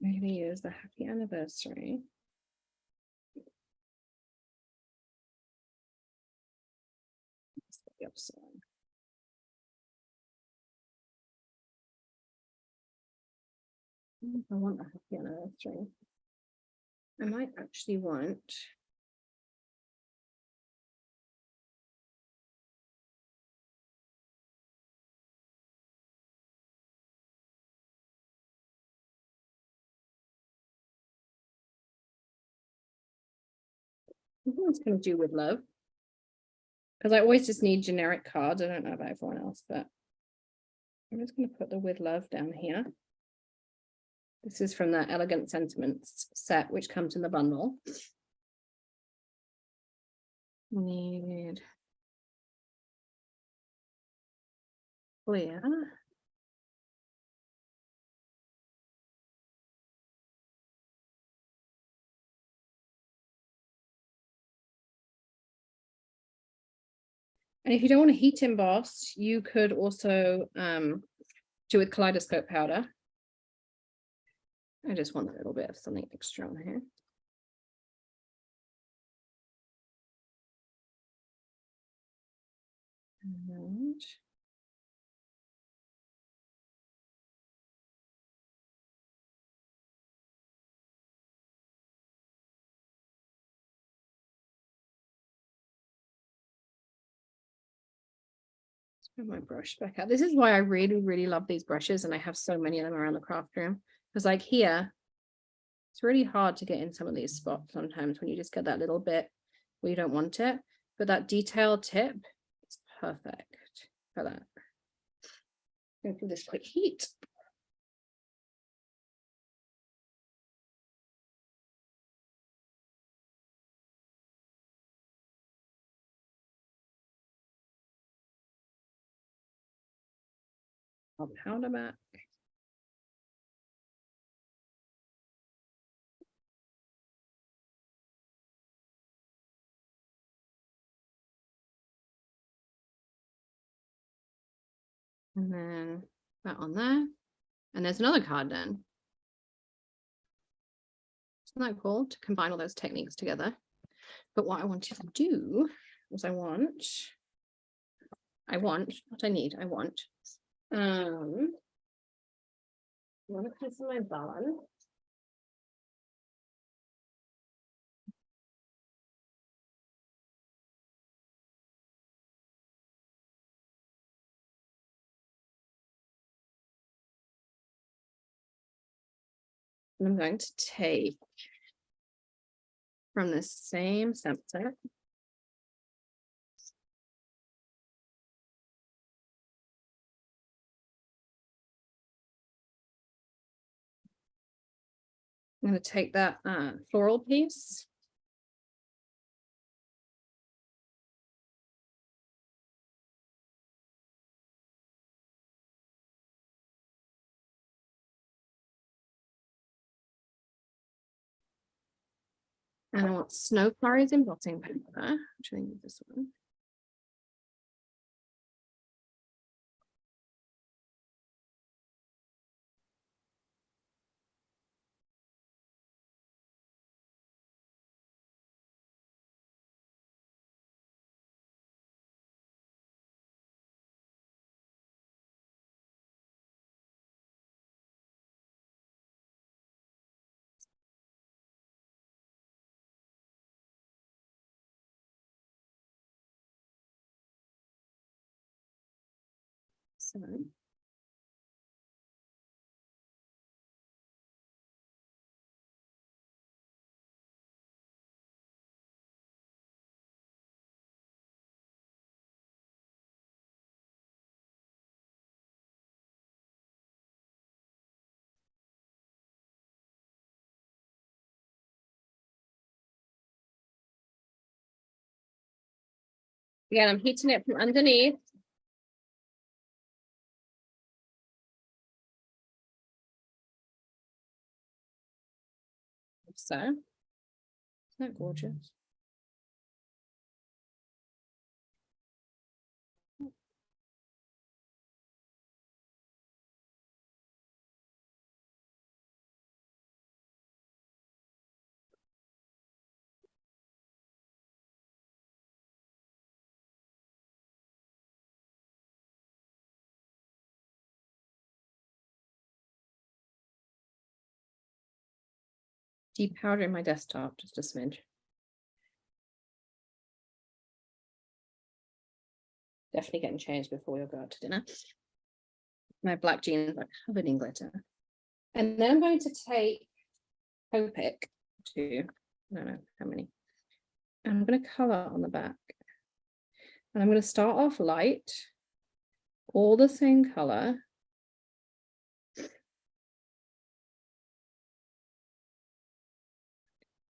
maybe use the happy anniversary. The opposite one. I want a happy anniversary. I might actually want I think it's going to do with love. Because I always just need generic cards. I don't know about everyone else, but I'm just going to put the with love down here. This is from the Elegant Sentiments set, which comes in the bundle. Need clear. And if you don't want to heat emboss, you could also do with Kaleidoscope powder. I just want a little bit of something extra on here. And let's put my brush back out. This is why I really, really love these brushes, and I have so many of them around the craft room. Because like here, it's really hard to get in some of these spots sometimes when you just get that little bit where you don't want it. But that detail tip is perfect for that. Go through this quick heat. I'll powder back. And then that on there. And there's another card then. Isn't that cool to combine all those techniques together? But what I wanted to do was I want what I need. I want to piece of my Vellum. And I'm going to take from the same stamp set. I'm going to take that floral piece. And I want snow flurries embossing paper, which I think is this one. So again, I'm heating it from underneath. So, isn't that gorgeous? Depowdering my desktop just a smidge. Definitely getting changed before we go out to dinner. My black jeans are covered in glitter. And then I'm going to take Copic to, I don't know how many. And I'm going to color on the back. And I'm going to start off light, all the same color.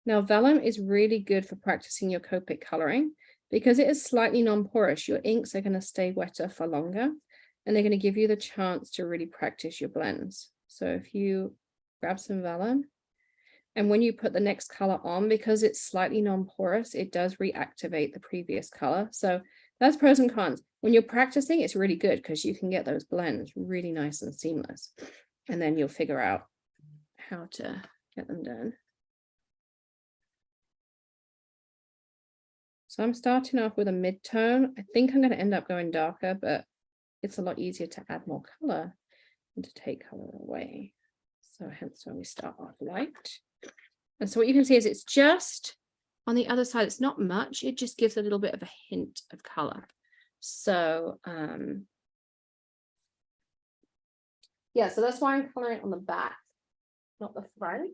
Now, vellum is really good for practicing your Copic coloring because it is slightly non-porous. Your inks are going to stay wetter for longer, and they're going to give you the chance to really practice your blends. So if you grab some vellum, and when you put the next color on, because it's slightly non-porous, it does reactivate the previous color. So that's pros and cons. When you're practicing, it's really good because you can get those blends really nice and seamless. And then you'll figure out how to get them done. So I'm starting off with a mid-tone. I think I'm going to end up going darker, but it's a lot easier to add more color and to take color away. So hence when we start off light. And so what you can see is it's just on the other side, it's not much. It just gives a little bit of a hint of color. So yeah, so that's why I'm coloring on the back, not the front.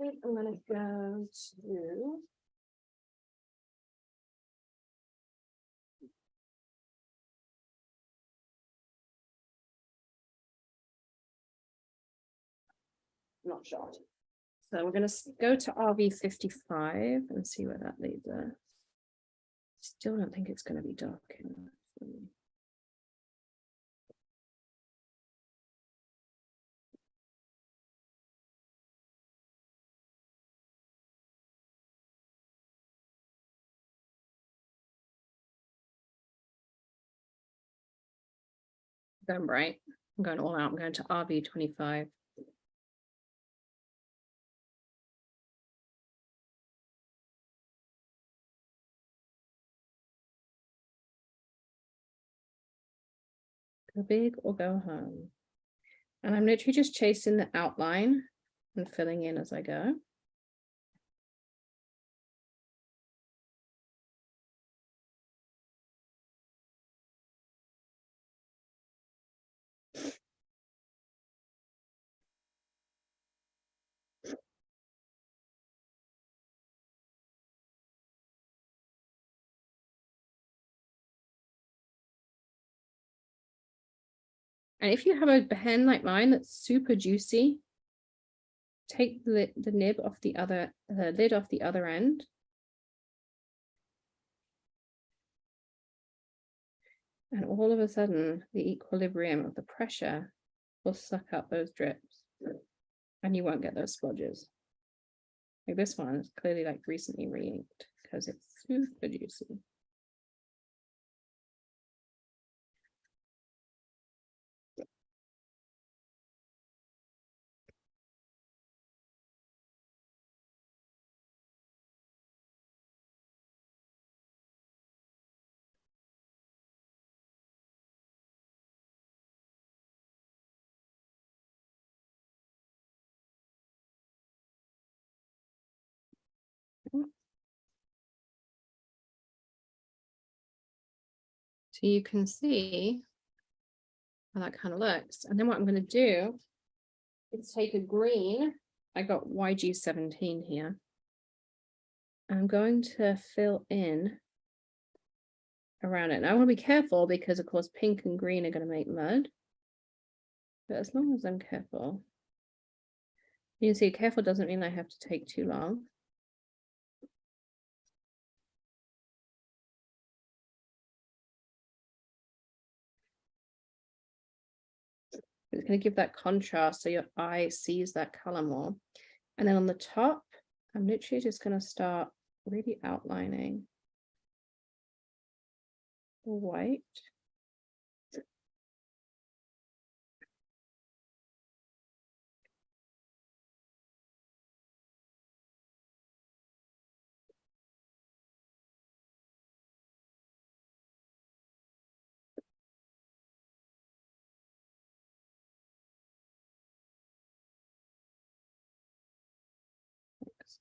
I think I'm going to go to not sure. So we're going to go to RV55 and see where that leads us. Still don't think it's going to be dark enough for me. Going bright. I'm going all out. I'm going to RV25. Go big or go home. And I'm literally just chasing the outline and filling in as I go. And if you have a pen like mine that's super juicy, take the nib off the other, lid off the other end. And all of a sudden, the equilibrium of the pressure will suck up those drips and you won't get those splodges. Like this one is clearly like recently re-inked because it's super juicy. So you can see how that kind of looks. And then what I'm going to do is take a green. I got YG17 here. I'm going to fill in around it. Now I want to be careful because of course pink and green are going to make mud. But as long as I'm careful, you can see careful doesn't mean I have to take too long. It's going to give that contrast so your eye sees that color more. And then on the top, I'm literally just going to start really outlining the white.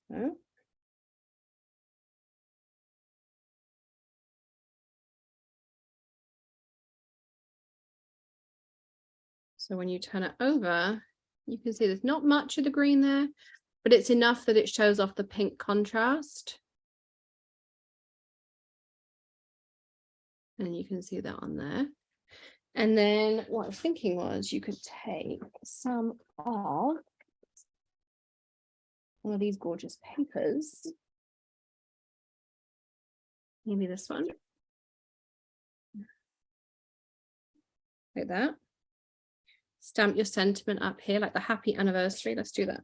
So. So when you turn it over, you can see there's not much of the green there, but it's enough that it shows off the pink contrast. And you can see that on there. And then what I was thinking was you could take some of one of these gorgeous papers. Maybe this one. Like that. Stamp your sentiment up here, like the happy anniversary. Let's do that.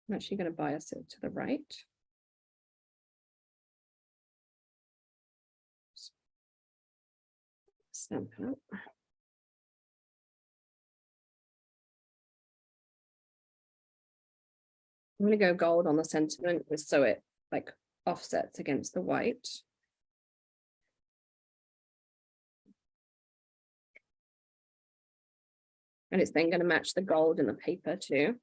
I'm actually going to bias it to the right. Stamp it. I'm going to go gold on the sentiment just so it like offsets against the white. And it's then going to match the gold in the paper too.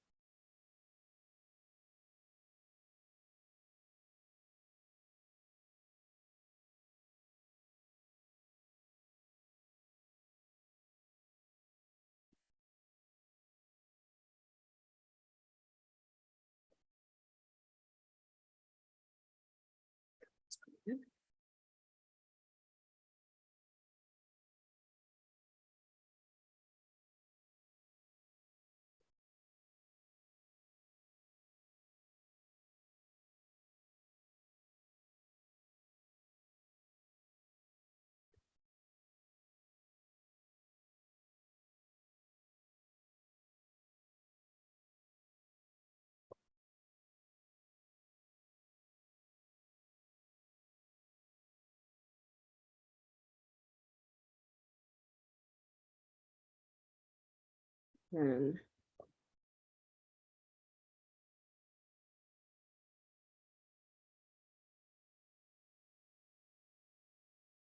And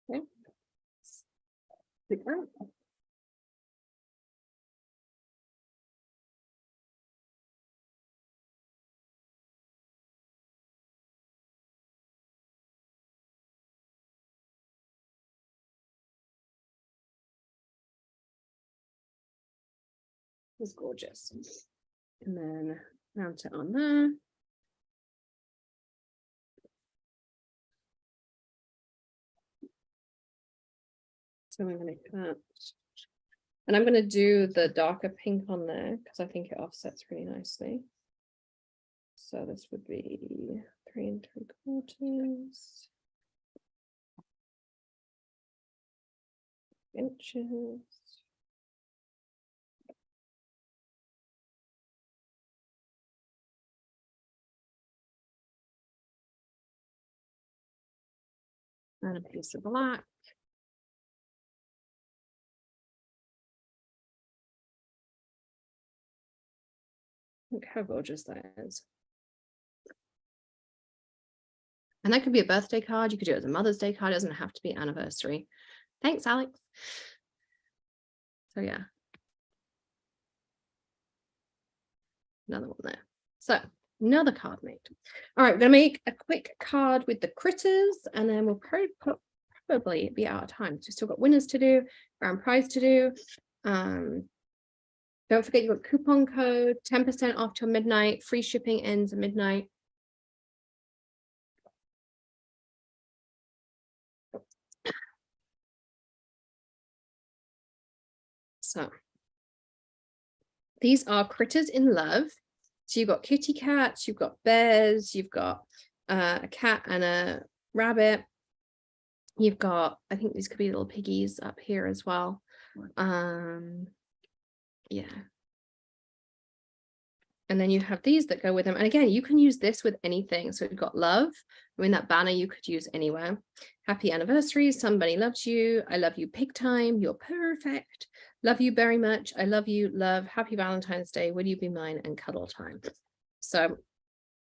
okay. Super. It's gorgeous. And then mount it on there. So I'm going to cut. And I'm going to do the darker pink on there because I think it offsets really nicely. So this would be 3 3/4 inches. And a piece of black. Look how gorgeous that is. And that could be a birthday card. You could do it as a Mother's Day card. It doesn't have to be anniversary. Thanks, Alex. So yeah. Another one there. So another card made. All right, we're gonna make a quick card with the critters, and then we'll probably be out of time. So we've still got winners to do, grand prize to do. Don't forget you've got coupon code, 10% off till midnight, free shipping ends at midnight. So these are critters in love. So you've got kitty cats, you've got bears, you've got a cat and a rabbit. You've got, I think these could be little piggies up here as well. Yeah. And then you have these that go with them. And again, you can use this with anything. So we've got love. I mean, that banner you could use anywhere. Happy anniversary. Somebody loves you. I love you. Pig time. You're perfect. Love you very much. I love you. Love. Happy Valentine's Day. Will you be mine? And cuddle time. So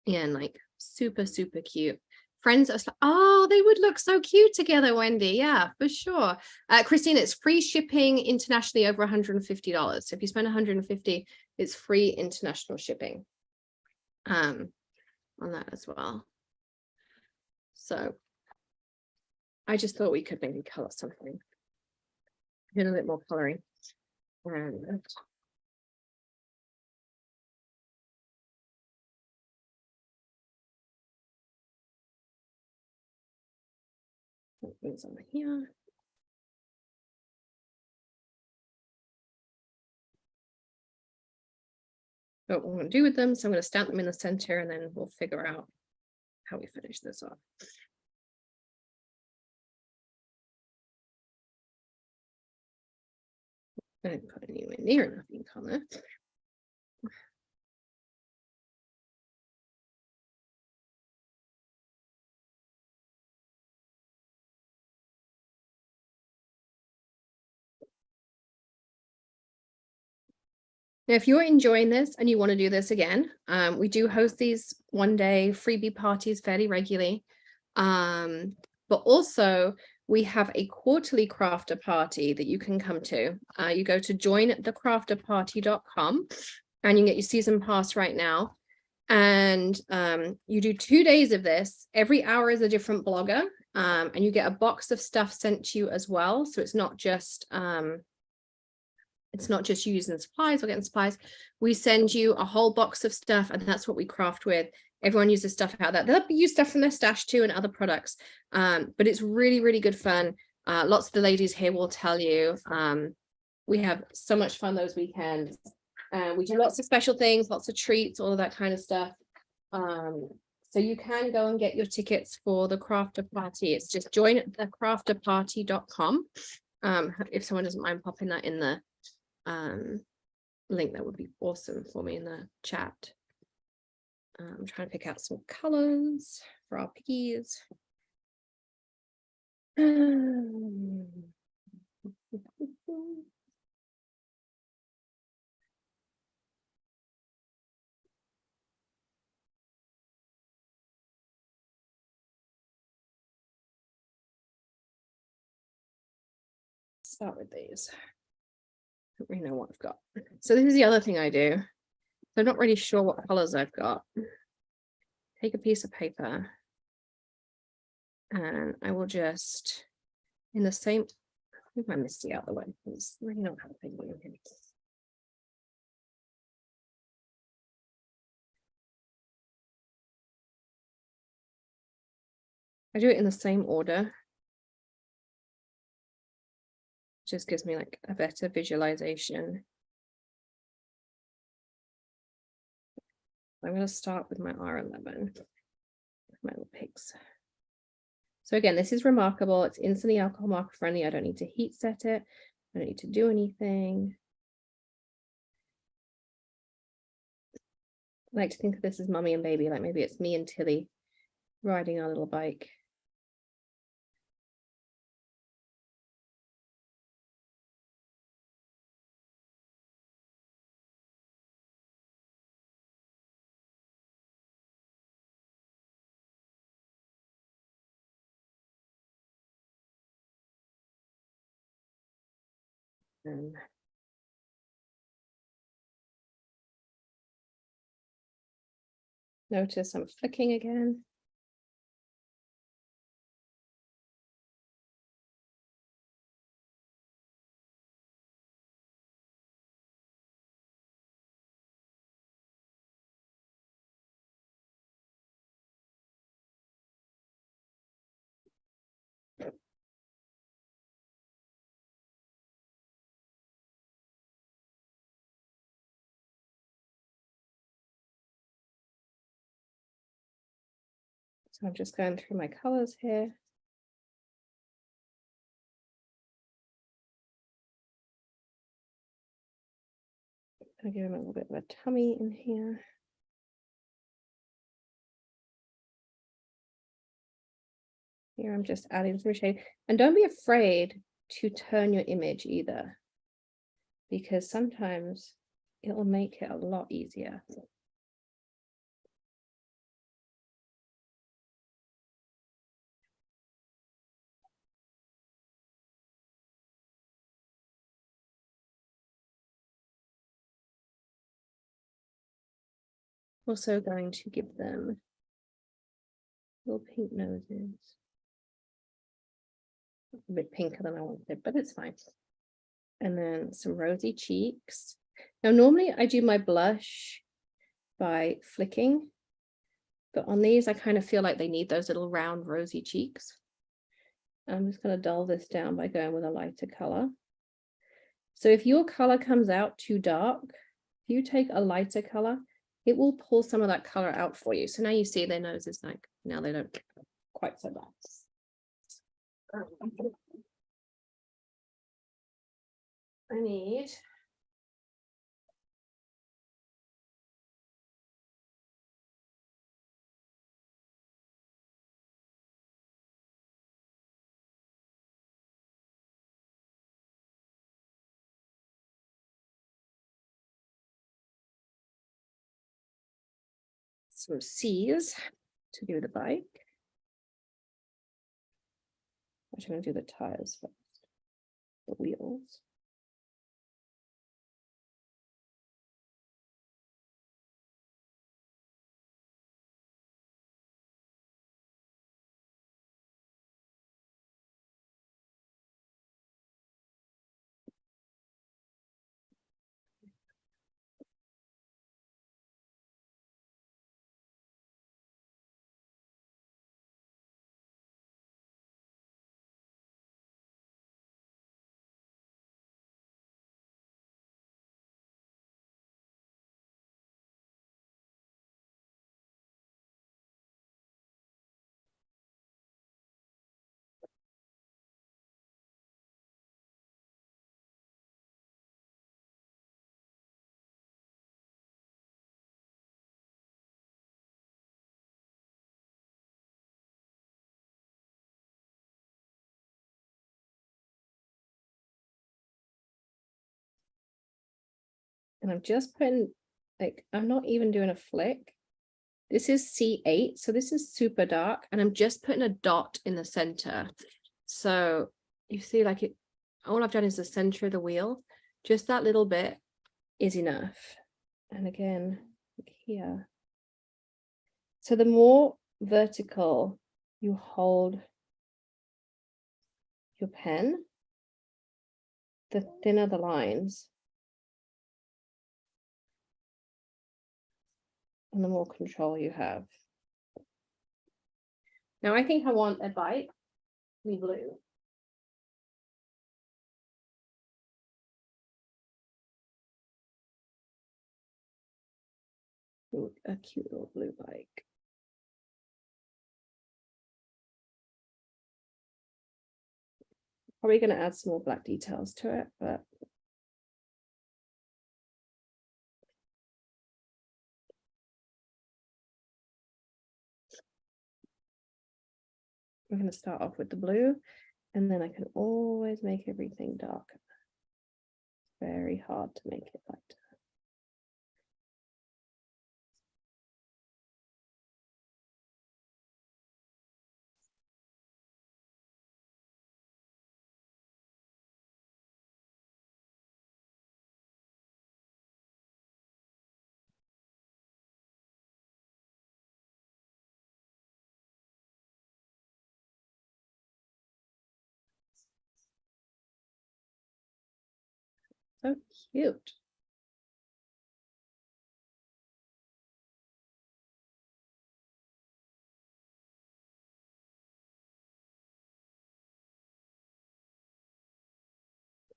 yeah, and like super, super cute. Friends are like, oh, they would look so cute together, Wendy. Yeah, for sure. Christine, it's free shipping internationally over $150. So if you spend $150, it's free international shipping on that as well. So I just thought we could maybe color something. Do a little bit more coloring. And things over here. What we're going to do with them, so I'm going to stamp them in the center, and then we'll figure out how we finish this off. I didn't put anywhere near enough ink on there. Now, if you're enjoying this and you want to do this again, we do host these one-day freebie parties fairly regularly. But also, we have a quarterly crafter party that you can come to. You go to jointhecrafterparty.com and you get your season pass right now. And you do 2 days of this. Every hour is a different blogger. And you get a box of stuff sent to you as well. So it's not just you using supplies or getting supplies. We send you a whole box of stuff, and that's what we craft with. Everyone uses stuff out there. They'll use stuff from their stash too and other products. But it's really, really good fun. Lots of the ladies here will tell you. We have so much fun those weekends. We do lots of special things, lots of treats, all of that kind of stuff. So you can go and get your tickets for the crafter party. It's just jointhecrafterparty.com. If someone doesn't mind popping that in the link, that would be awesome for me in the chat. I'm trying to pick out some colors for our piggies. Start with these. I don't really know what I've got. So this is the other thing I do. I'm not really sure what colors I've got. Take a piece of paper and I will just, in the same, move my Misty out of the way. It's really not helping me. I do it in the same order. Just gives me like a better visualization. I'm going to start with my R11, my little pigs. So again, this is remarkable. It's instantly alcohol marker friendly. I don't need to heat set it. I don't need to do anything. I like to think of this as mummy and baby, like maybe it's me and Tilly riding our little bike. Notice I'm flicking again. So I'm just going through my colors here. I'll give him a little bit of a tummy in here. Here I'm just adding some shade. And don't be afraid to turn your image either, because sometimes it will make it a lot easier. Also going to give them little pink noses. A bit pinker than I wanted, but it's fine. And then some rosy cheeks. Now, normally I do my blush by flicking, but on these, I kind of feel like they need those little round rosy cheeks. I'm just going to dull this down by going with a lighter color. So if your color comes out too dark, if you take a lighter color, it will pull some of that color out for you. So now you see their nose is like, now they don't quite so bad. I need some C's to do the bike. I'm going to do the tires first, the wheels. And I'm just putting, like, I'm not even doing a flick. This is C8, so this is super dark, and I'm just putting a dot in the center. So you see, like, it, all I've done is the center of the wheel. Just that little bit is enough. And again, here. So the more vertical you hold your pen, the thinner the lines. And the more control you have. Now I think I want a bite in blue. Ooh, a cute little blue bike. Probably going to add some more black details to it, but I'm going to start off with the blue, and then I can always make everything darker. Very hard to make it lighter. So cute.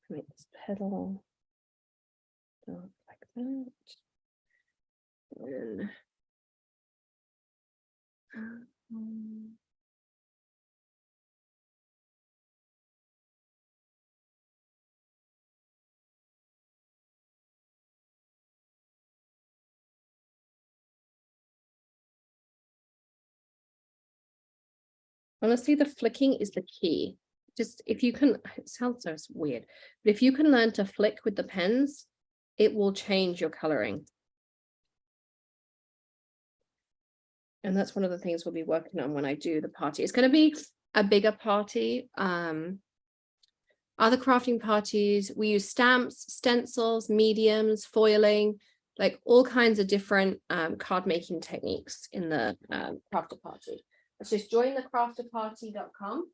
Make this petal dark like that. And honestly, the flicking is the key. Just if you can, it sounds so weird, but if you can learn to flick with the pens, it will change your coloring. And that's one of the things we'll be working on when I do the party. It's going to be a bigger party. Other crafting parties, we use stamps, stencils, mediums, foiling, like all kinds of different card making techniques in the crafter party. Let's just join the crafterparty.com.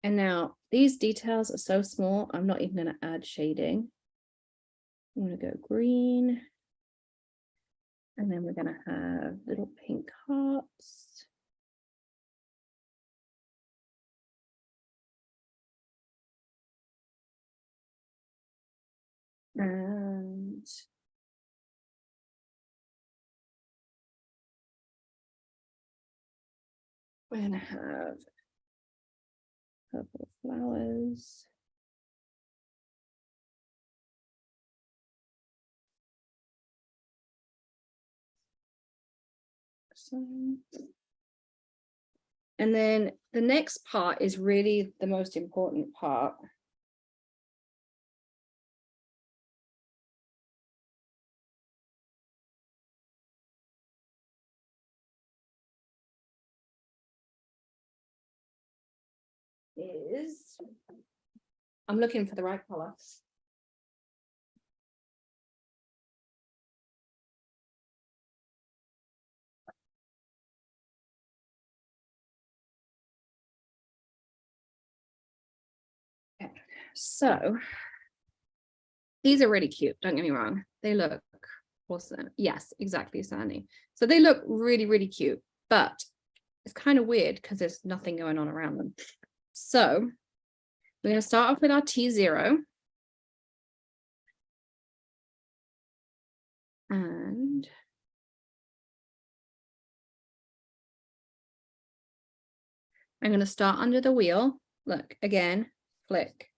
And now these details are so small, I'm not even going to add shading. I'm going to go green. And then we're going to have little pink hearts. And we're going to have purple flowers. And then the next part is really the most important part. Is I'm looking for the right color. Okay. So these are really cute, don't get me wrong. They look awesome. Yes, exactly, Sandy. So they look really, really cute, but it's kind of weird because there's nothing going on around them. So we're going to start off with our T0. And I'm going to start under the wheel. Look, again, flick.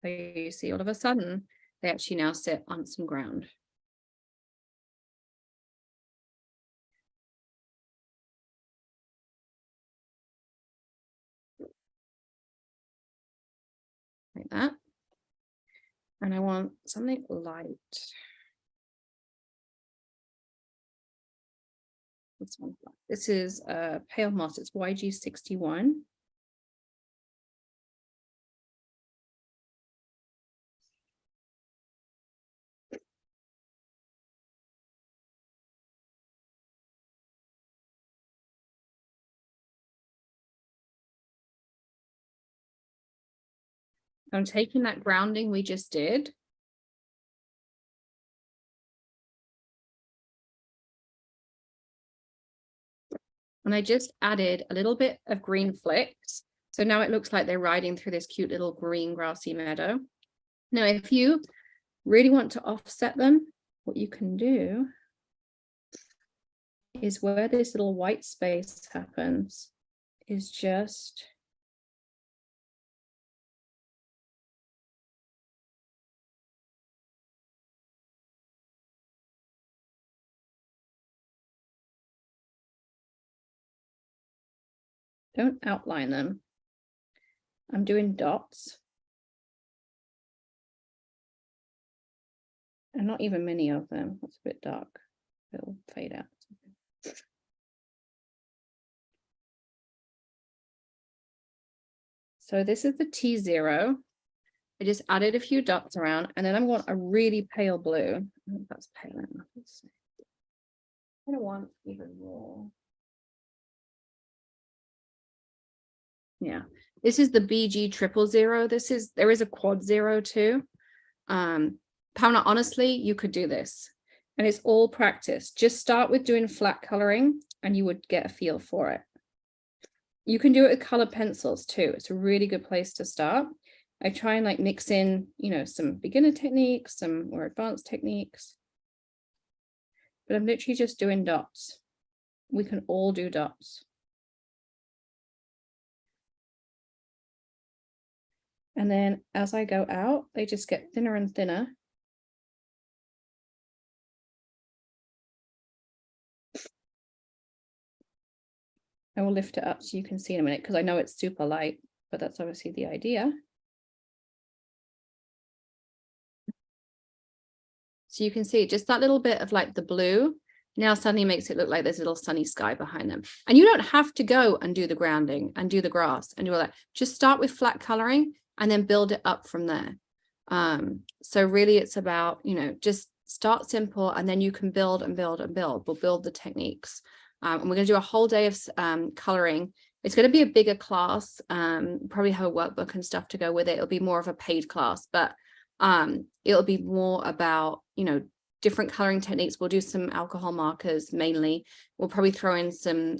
So you see all of a sudden, they actually now sit on some ground. Like that. And I want something light. This one. This is pale moss. It's YG61. I'm taking that grounding we just did. And I just added a little bit of green flicks. So now it looks like they're riding through this cute little green grassy meadow. Now, if you really want to offset them, what you can do is where this little white space happens is just don't outline them. I'm doing dots. And not even many of them. It's a bit dark. It'll fade out. So this is the T0. I just added a few dots around, and then I want a really pale blue. I think that's pale enough. Let's see. I don't want even more. Yeah, this is the BG 000. There is a quad 0 too. Paula, honestly, you could do this, and it's all practice. Just start with doing flat coloring, and you would get a feel for it. You can do it with color pencils too. It's a really good place to start. I try and like mix in, you know, some beginner techniques, some more advanced techniques. But I'm literally just doing dots. We can all do dots. And then as I go out, they just get thinner and thinner. I will lift it up so you can see in a minute because I know it's super light, but that's obviously the idea. So you can see just that little bit of like the blue now suddenly makes it look like there's a little sunny sky behind them. And you don't have to go and do the grounding and do the grass and do all that. Just start with flat coloring and then build it up from there. So really it's about, you know, just start simple and then you can build and build and build. We'll build the techniques. And we're going to do a whole day of coloring. It's going to be a bigger class, probably have a workbook and stuff to go with it. It'll be more of a paid class, but it'll be more about, you know, different coloring techniques. We'll do some alcohol markers mainly. We'll probably throw in some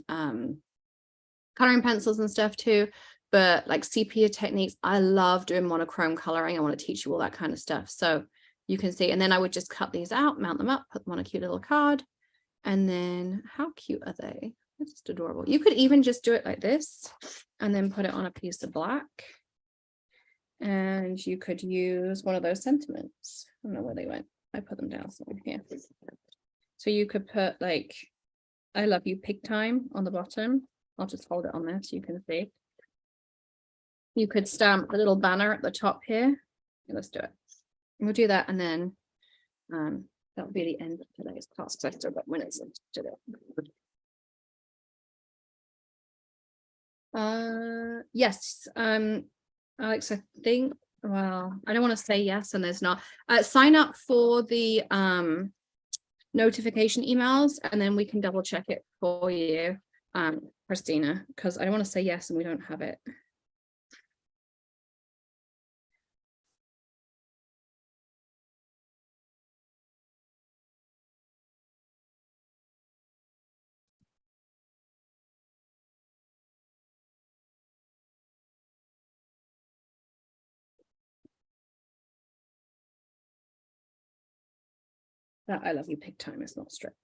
coloring pencils and stuff too, but like sepia techniques. I love doing monochrome coloring. I want to teach you all that kind of stuff. So you can see, and then I would just cut these out, mount them up, put them on a cute little card. And then how cute are they? They're just adorable. You could even just do it like this and then put it on a piece of black. And you could use one of those sentiments. I don't know where they went. I put them down somewhere here. So you could put like, I love you pig time on the bottom. I'll just hold it on there so you can see. You could stamp a little banner at the top here. Okay, let's do it. And we'll do that and then that will be the end of today's class because I still got minutes to do. Yes, Alex, I think, well, I don't want to say yes and there's not. Sign up for the notification emails and then we can double check it for you, Christina, because I don't want to say yes and we don't have it. That I love you pig time is not strict.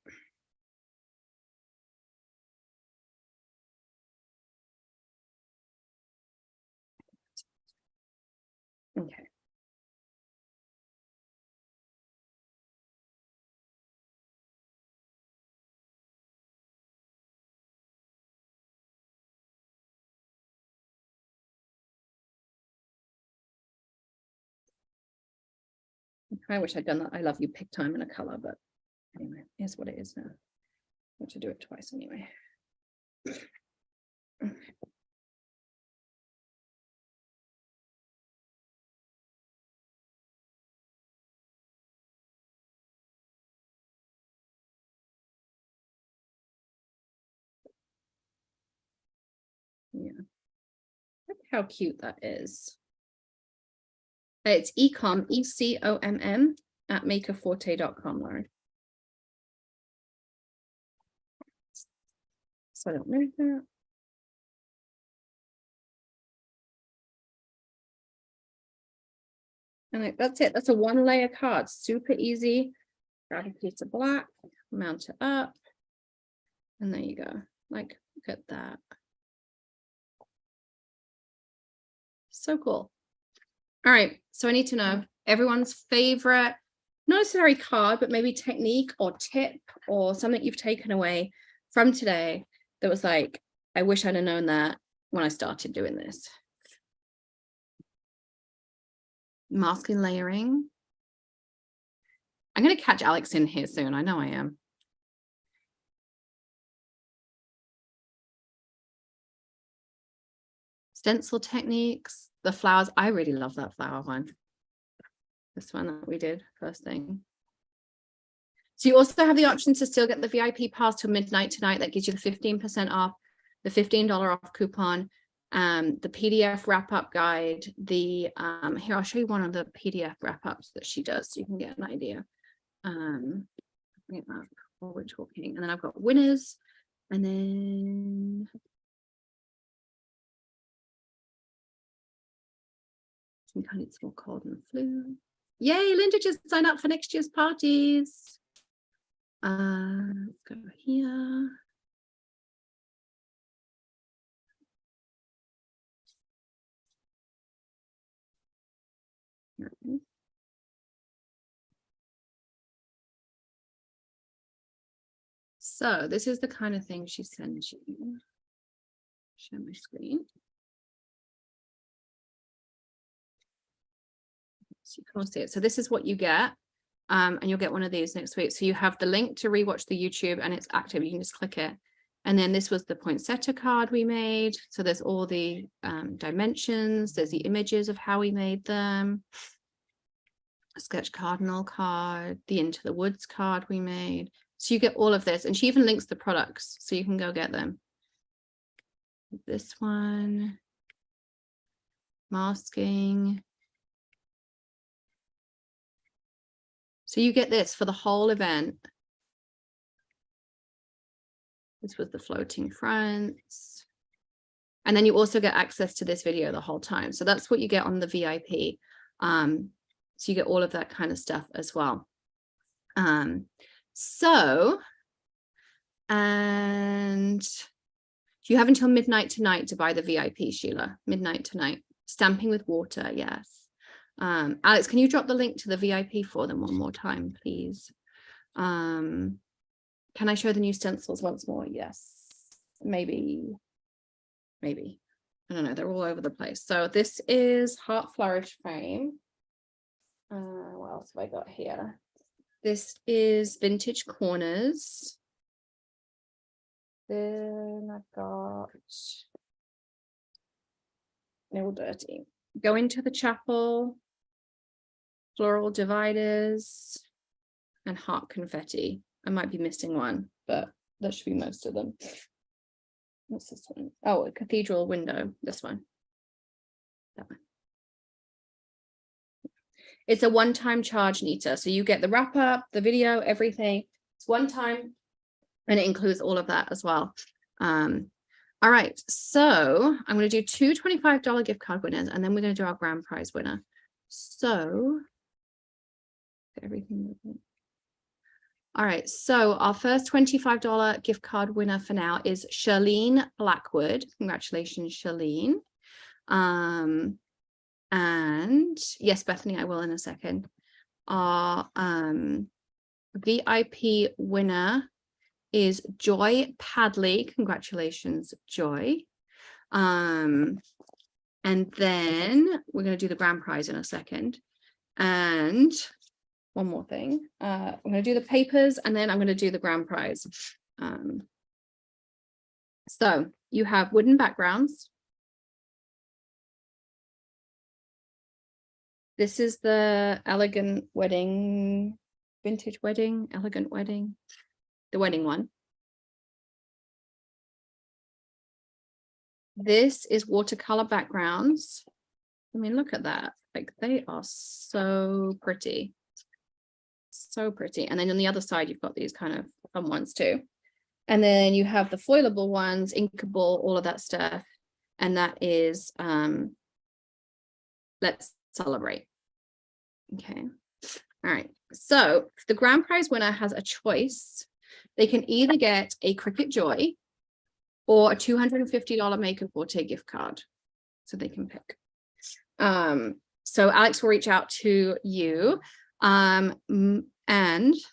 Okay. I wish I'd done that I love you pick time and a color, but anyway, here's what it is now. I have to do it twice anyway. Yeah. Look how cute that is. It's ecom, ECOMM at makerforte.com, Lauren. So I don't move that. And like, that's it. That's a 1-layer card. Super easy. Grab a piece of black, mount it up. And there you go. Like, look at that. So cool. All right. So I need to know everyone's favorite, not necessarily card, but maybe technique or tip or something you've taken away from today that was like, I wish I'd have known that when I started doing this. Masking, layering. I'm going to catch Alex in here soon. I know I am. Stencil techniques, the flowers. I really love that flower one. This one that we did first thing. So you also have the option to still get the VIP pass till midnight tonight. That gives you the 15% off, the $15 off coupon, the PDF wrap-up guide, the here I'll show you one of the PDF wrap-ups that she does so you can get an idea. Bring it up while we're talking. And then I've got winners, and then some kind of small cold and flu. Yay, Linda just signed up for next year's parties. Let's go here. Here it is. So this is the kind of thing she sends you. Share my screen. So you can all see it. So this is what you get. And you'll get one of these next week. So you have the link to rewatch the YouTube and it's active. You can just click it. And then this was the poinsettia card we made. So there's all the dimensions. There's the images of how we made them. A sketch cardinal card, the Into the Woods card we made. So you get all of this. And she even links the products so you can go get them. This one. Masking. So you get this for the whole event. This was the floating fronts. And then you also get access to this video the whole time. So that's what you get on the VIP. So you get all of that kind of stuff as well. And you have until midnight tonight to buy the VIP, Sheila. Midnight tonight. Stamping with water, yes. Alex, can you drop the link to the VIP for them one more time, please? Can I show the new stencils once more? Yes, maybe. I don't know, they're all over the place. So this is Heart Flourish frame. What else have I got here? This is Vintage Corners. Then I've got Nail Dirty. Go into the chapel. Floral dividers and heart confetti. I might be missing one, but that should be most of them. What's this one? Oh, a cathedral window. This one. That one. It's a one-time charge, Nita. So you get the wrap-up, the video, everything. It's one time, and it includes all of that as well. All right, so I'm going to do 2 $25 gift card winners, and then we're going to do our grand prize winner. So everything. All right, so our first $25 gift card winner for now is Charlene Blackwood. Congratulations, Charlene. And yes, Bethany, I will in a second. Our VIP winner is Joy Padley. Congratulations, Joy. And then we're going to do the grand prize in a second. And one more thing. I'm going to do the papers and then I'm going to do the grand prize. So you have wooden backgrounds. This is the elegant wedding, vintage wedding, elegant wedding, the wedding one. This is watercolor backgrounds. I mean, look at that. Like they are so pretty. So pretty. And then on the other side, you've got these kind of fun ones too. And then you have the foilable ones, inkable, all of that stuff. And that is Let's Celebrate. Okay. All right. So the grand prize winner has a choice. They can either get a Cricut Joy or a $250 Make a Forte gift card. So they can pick. So Alex will reach out to you. And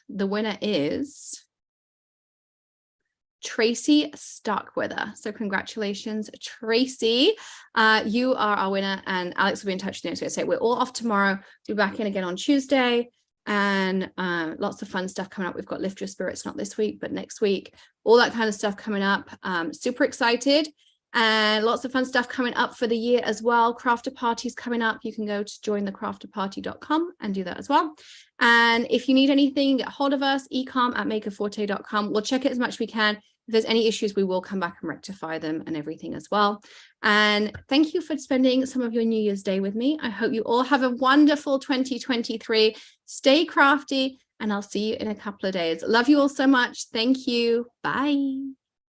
the winner is Tracy Starkweather. So congratulations, Tracy. You are our winner, and Alex will be in touch with you next week. So we're all off tomorrow. We'll be back in again on Tuesday, and lots of fun stuff coming up. We've got Lift Your Spirits, not this week, but next week. All that kind of stuff coming up. Super excited. And lots of fun stuff coming up for the year as well. Crafter parties coming up. You can go to jointhecrafterparty.com and do that as well. And if you need anything, get hold of us, ecom@makerforte.com. We'll check it as much as we can. If there's any issues, we will come back and rectify them and everything as well. And thank you for spending some of your New Year's Day with me. I hope you all have a wonderful 2023. Stay crafty, and I'll see you in a couple of days. Love you all so much. Thank you. Bye.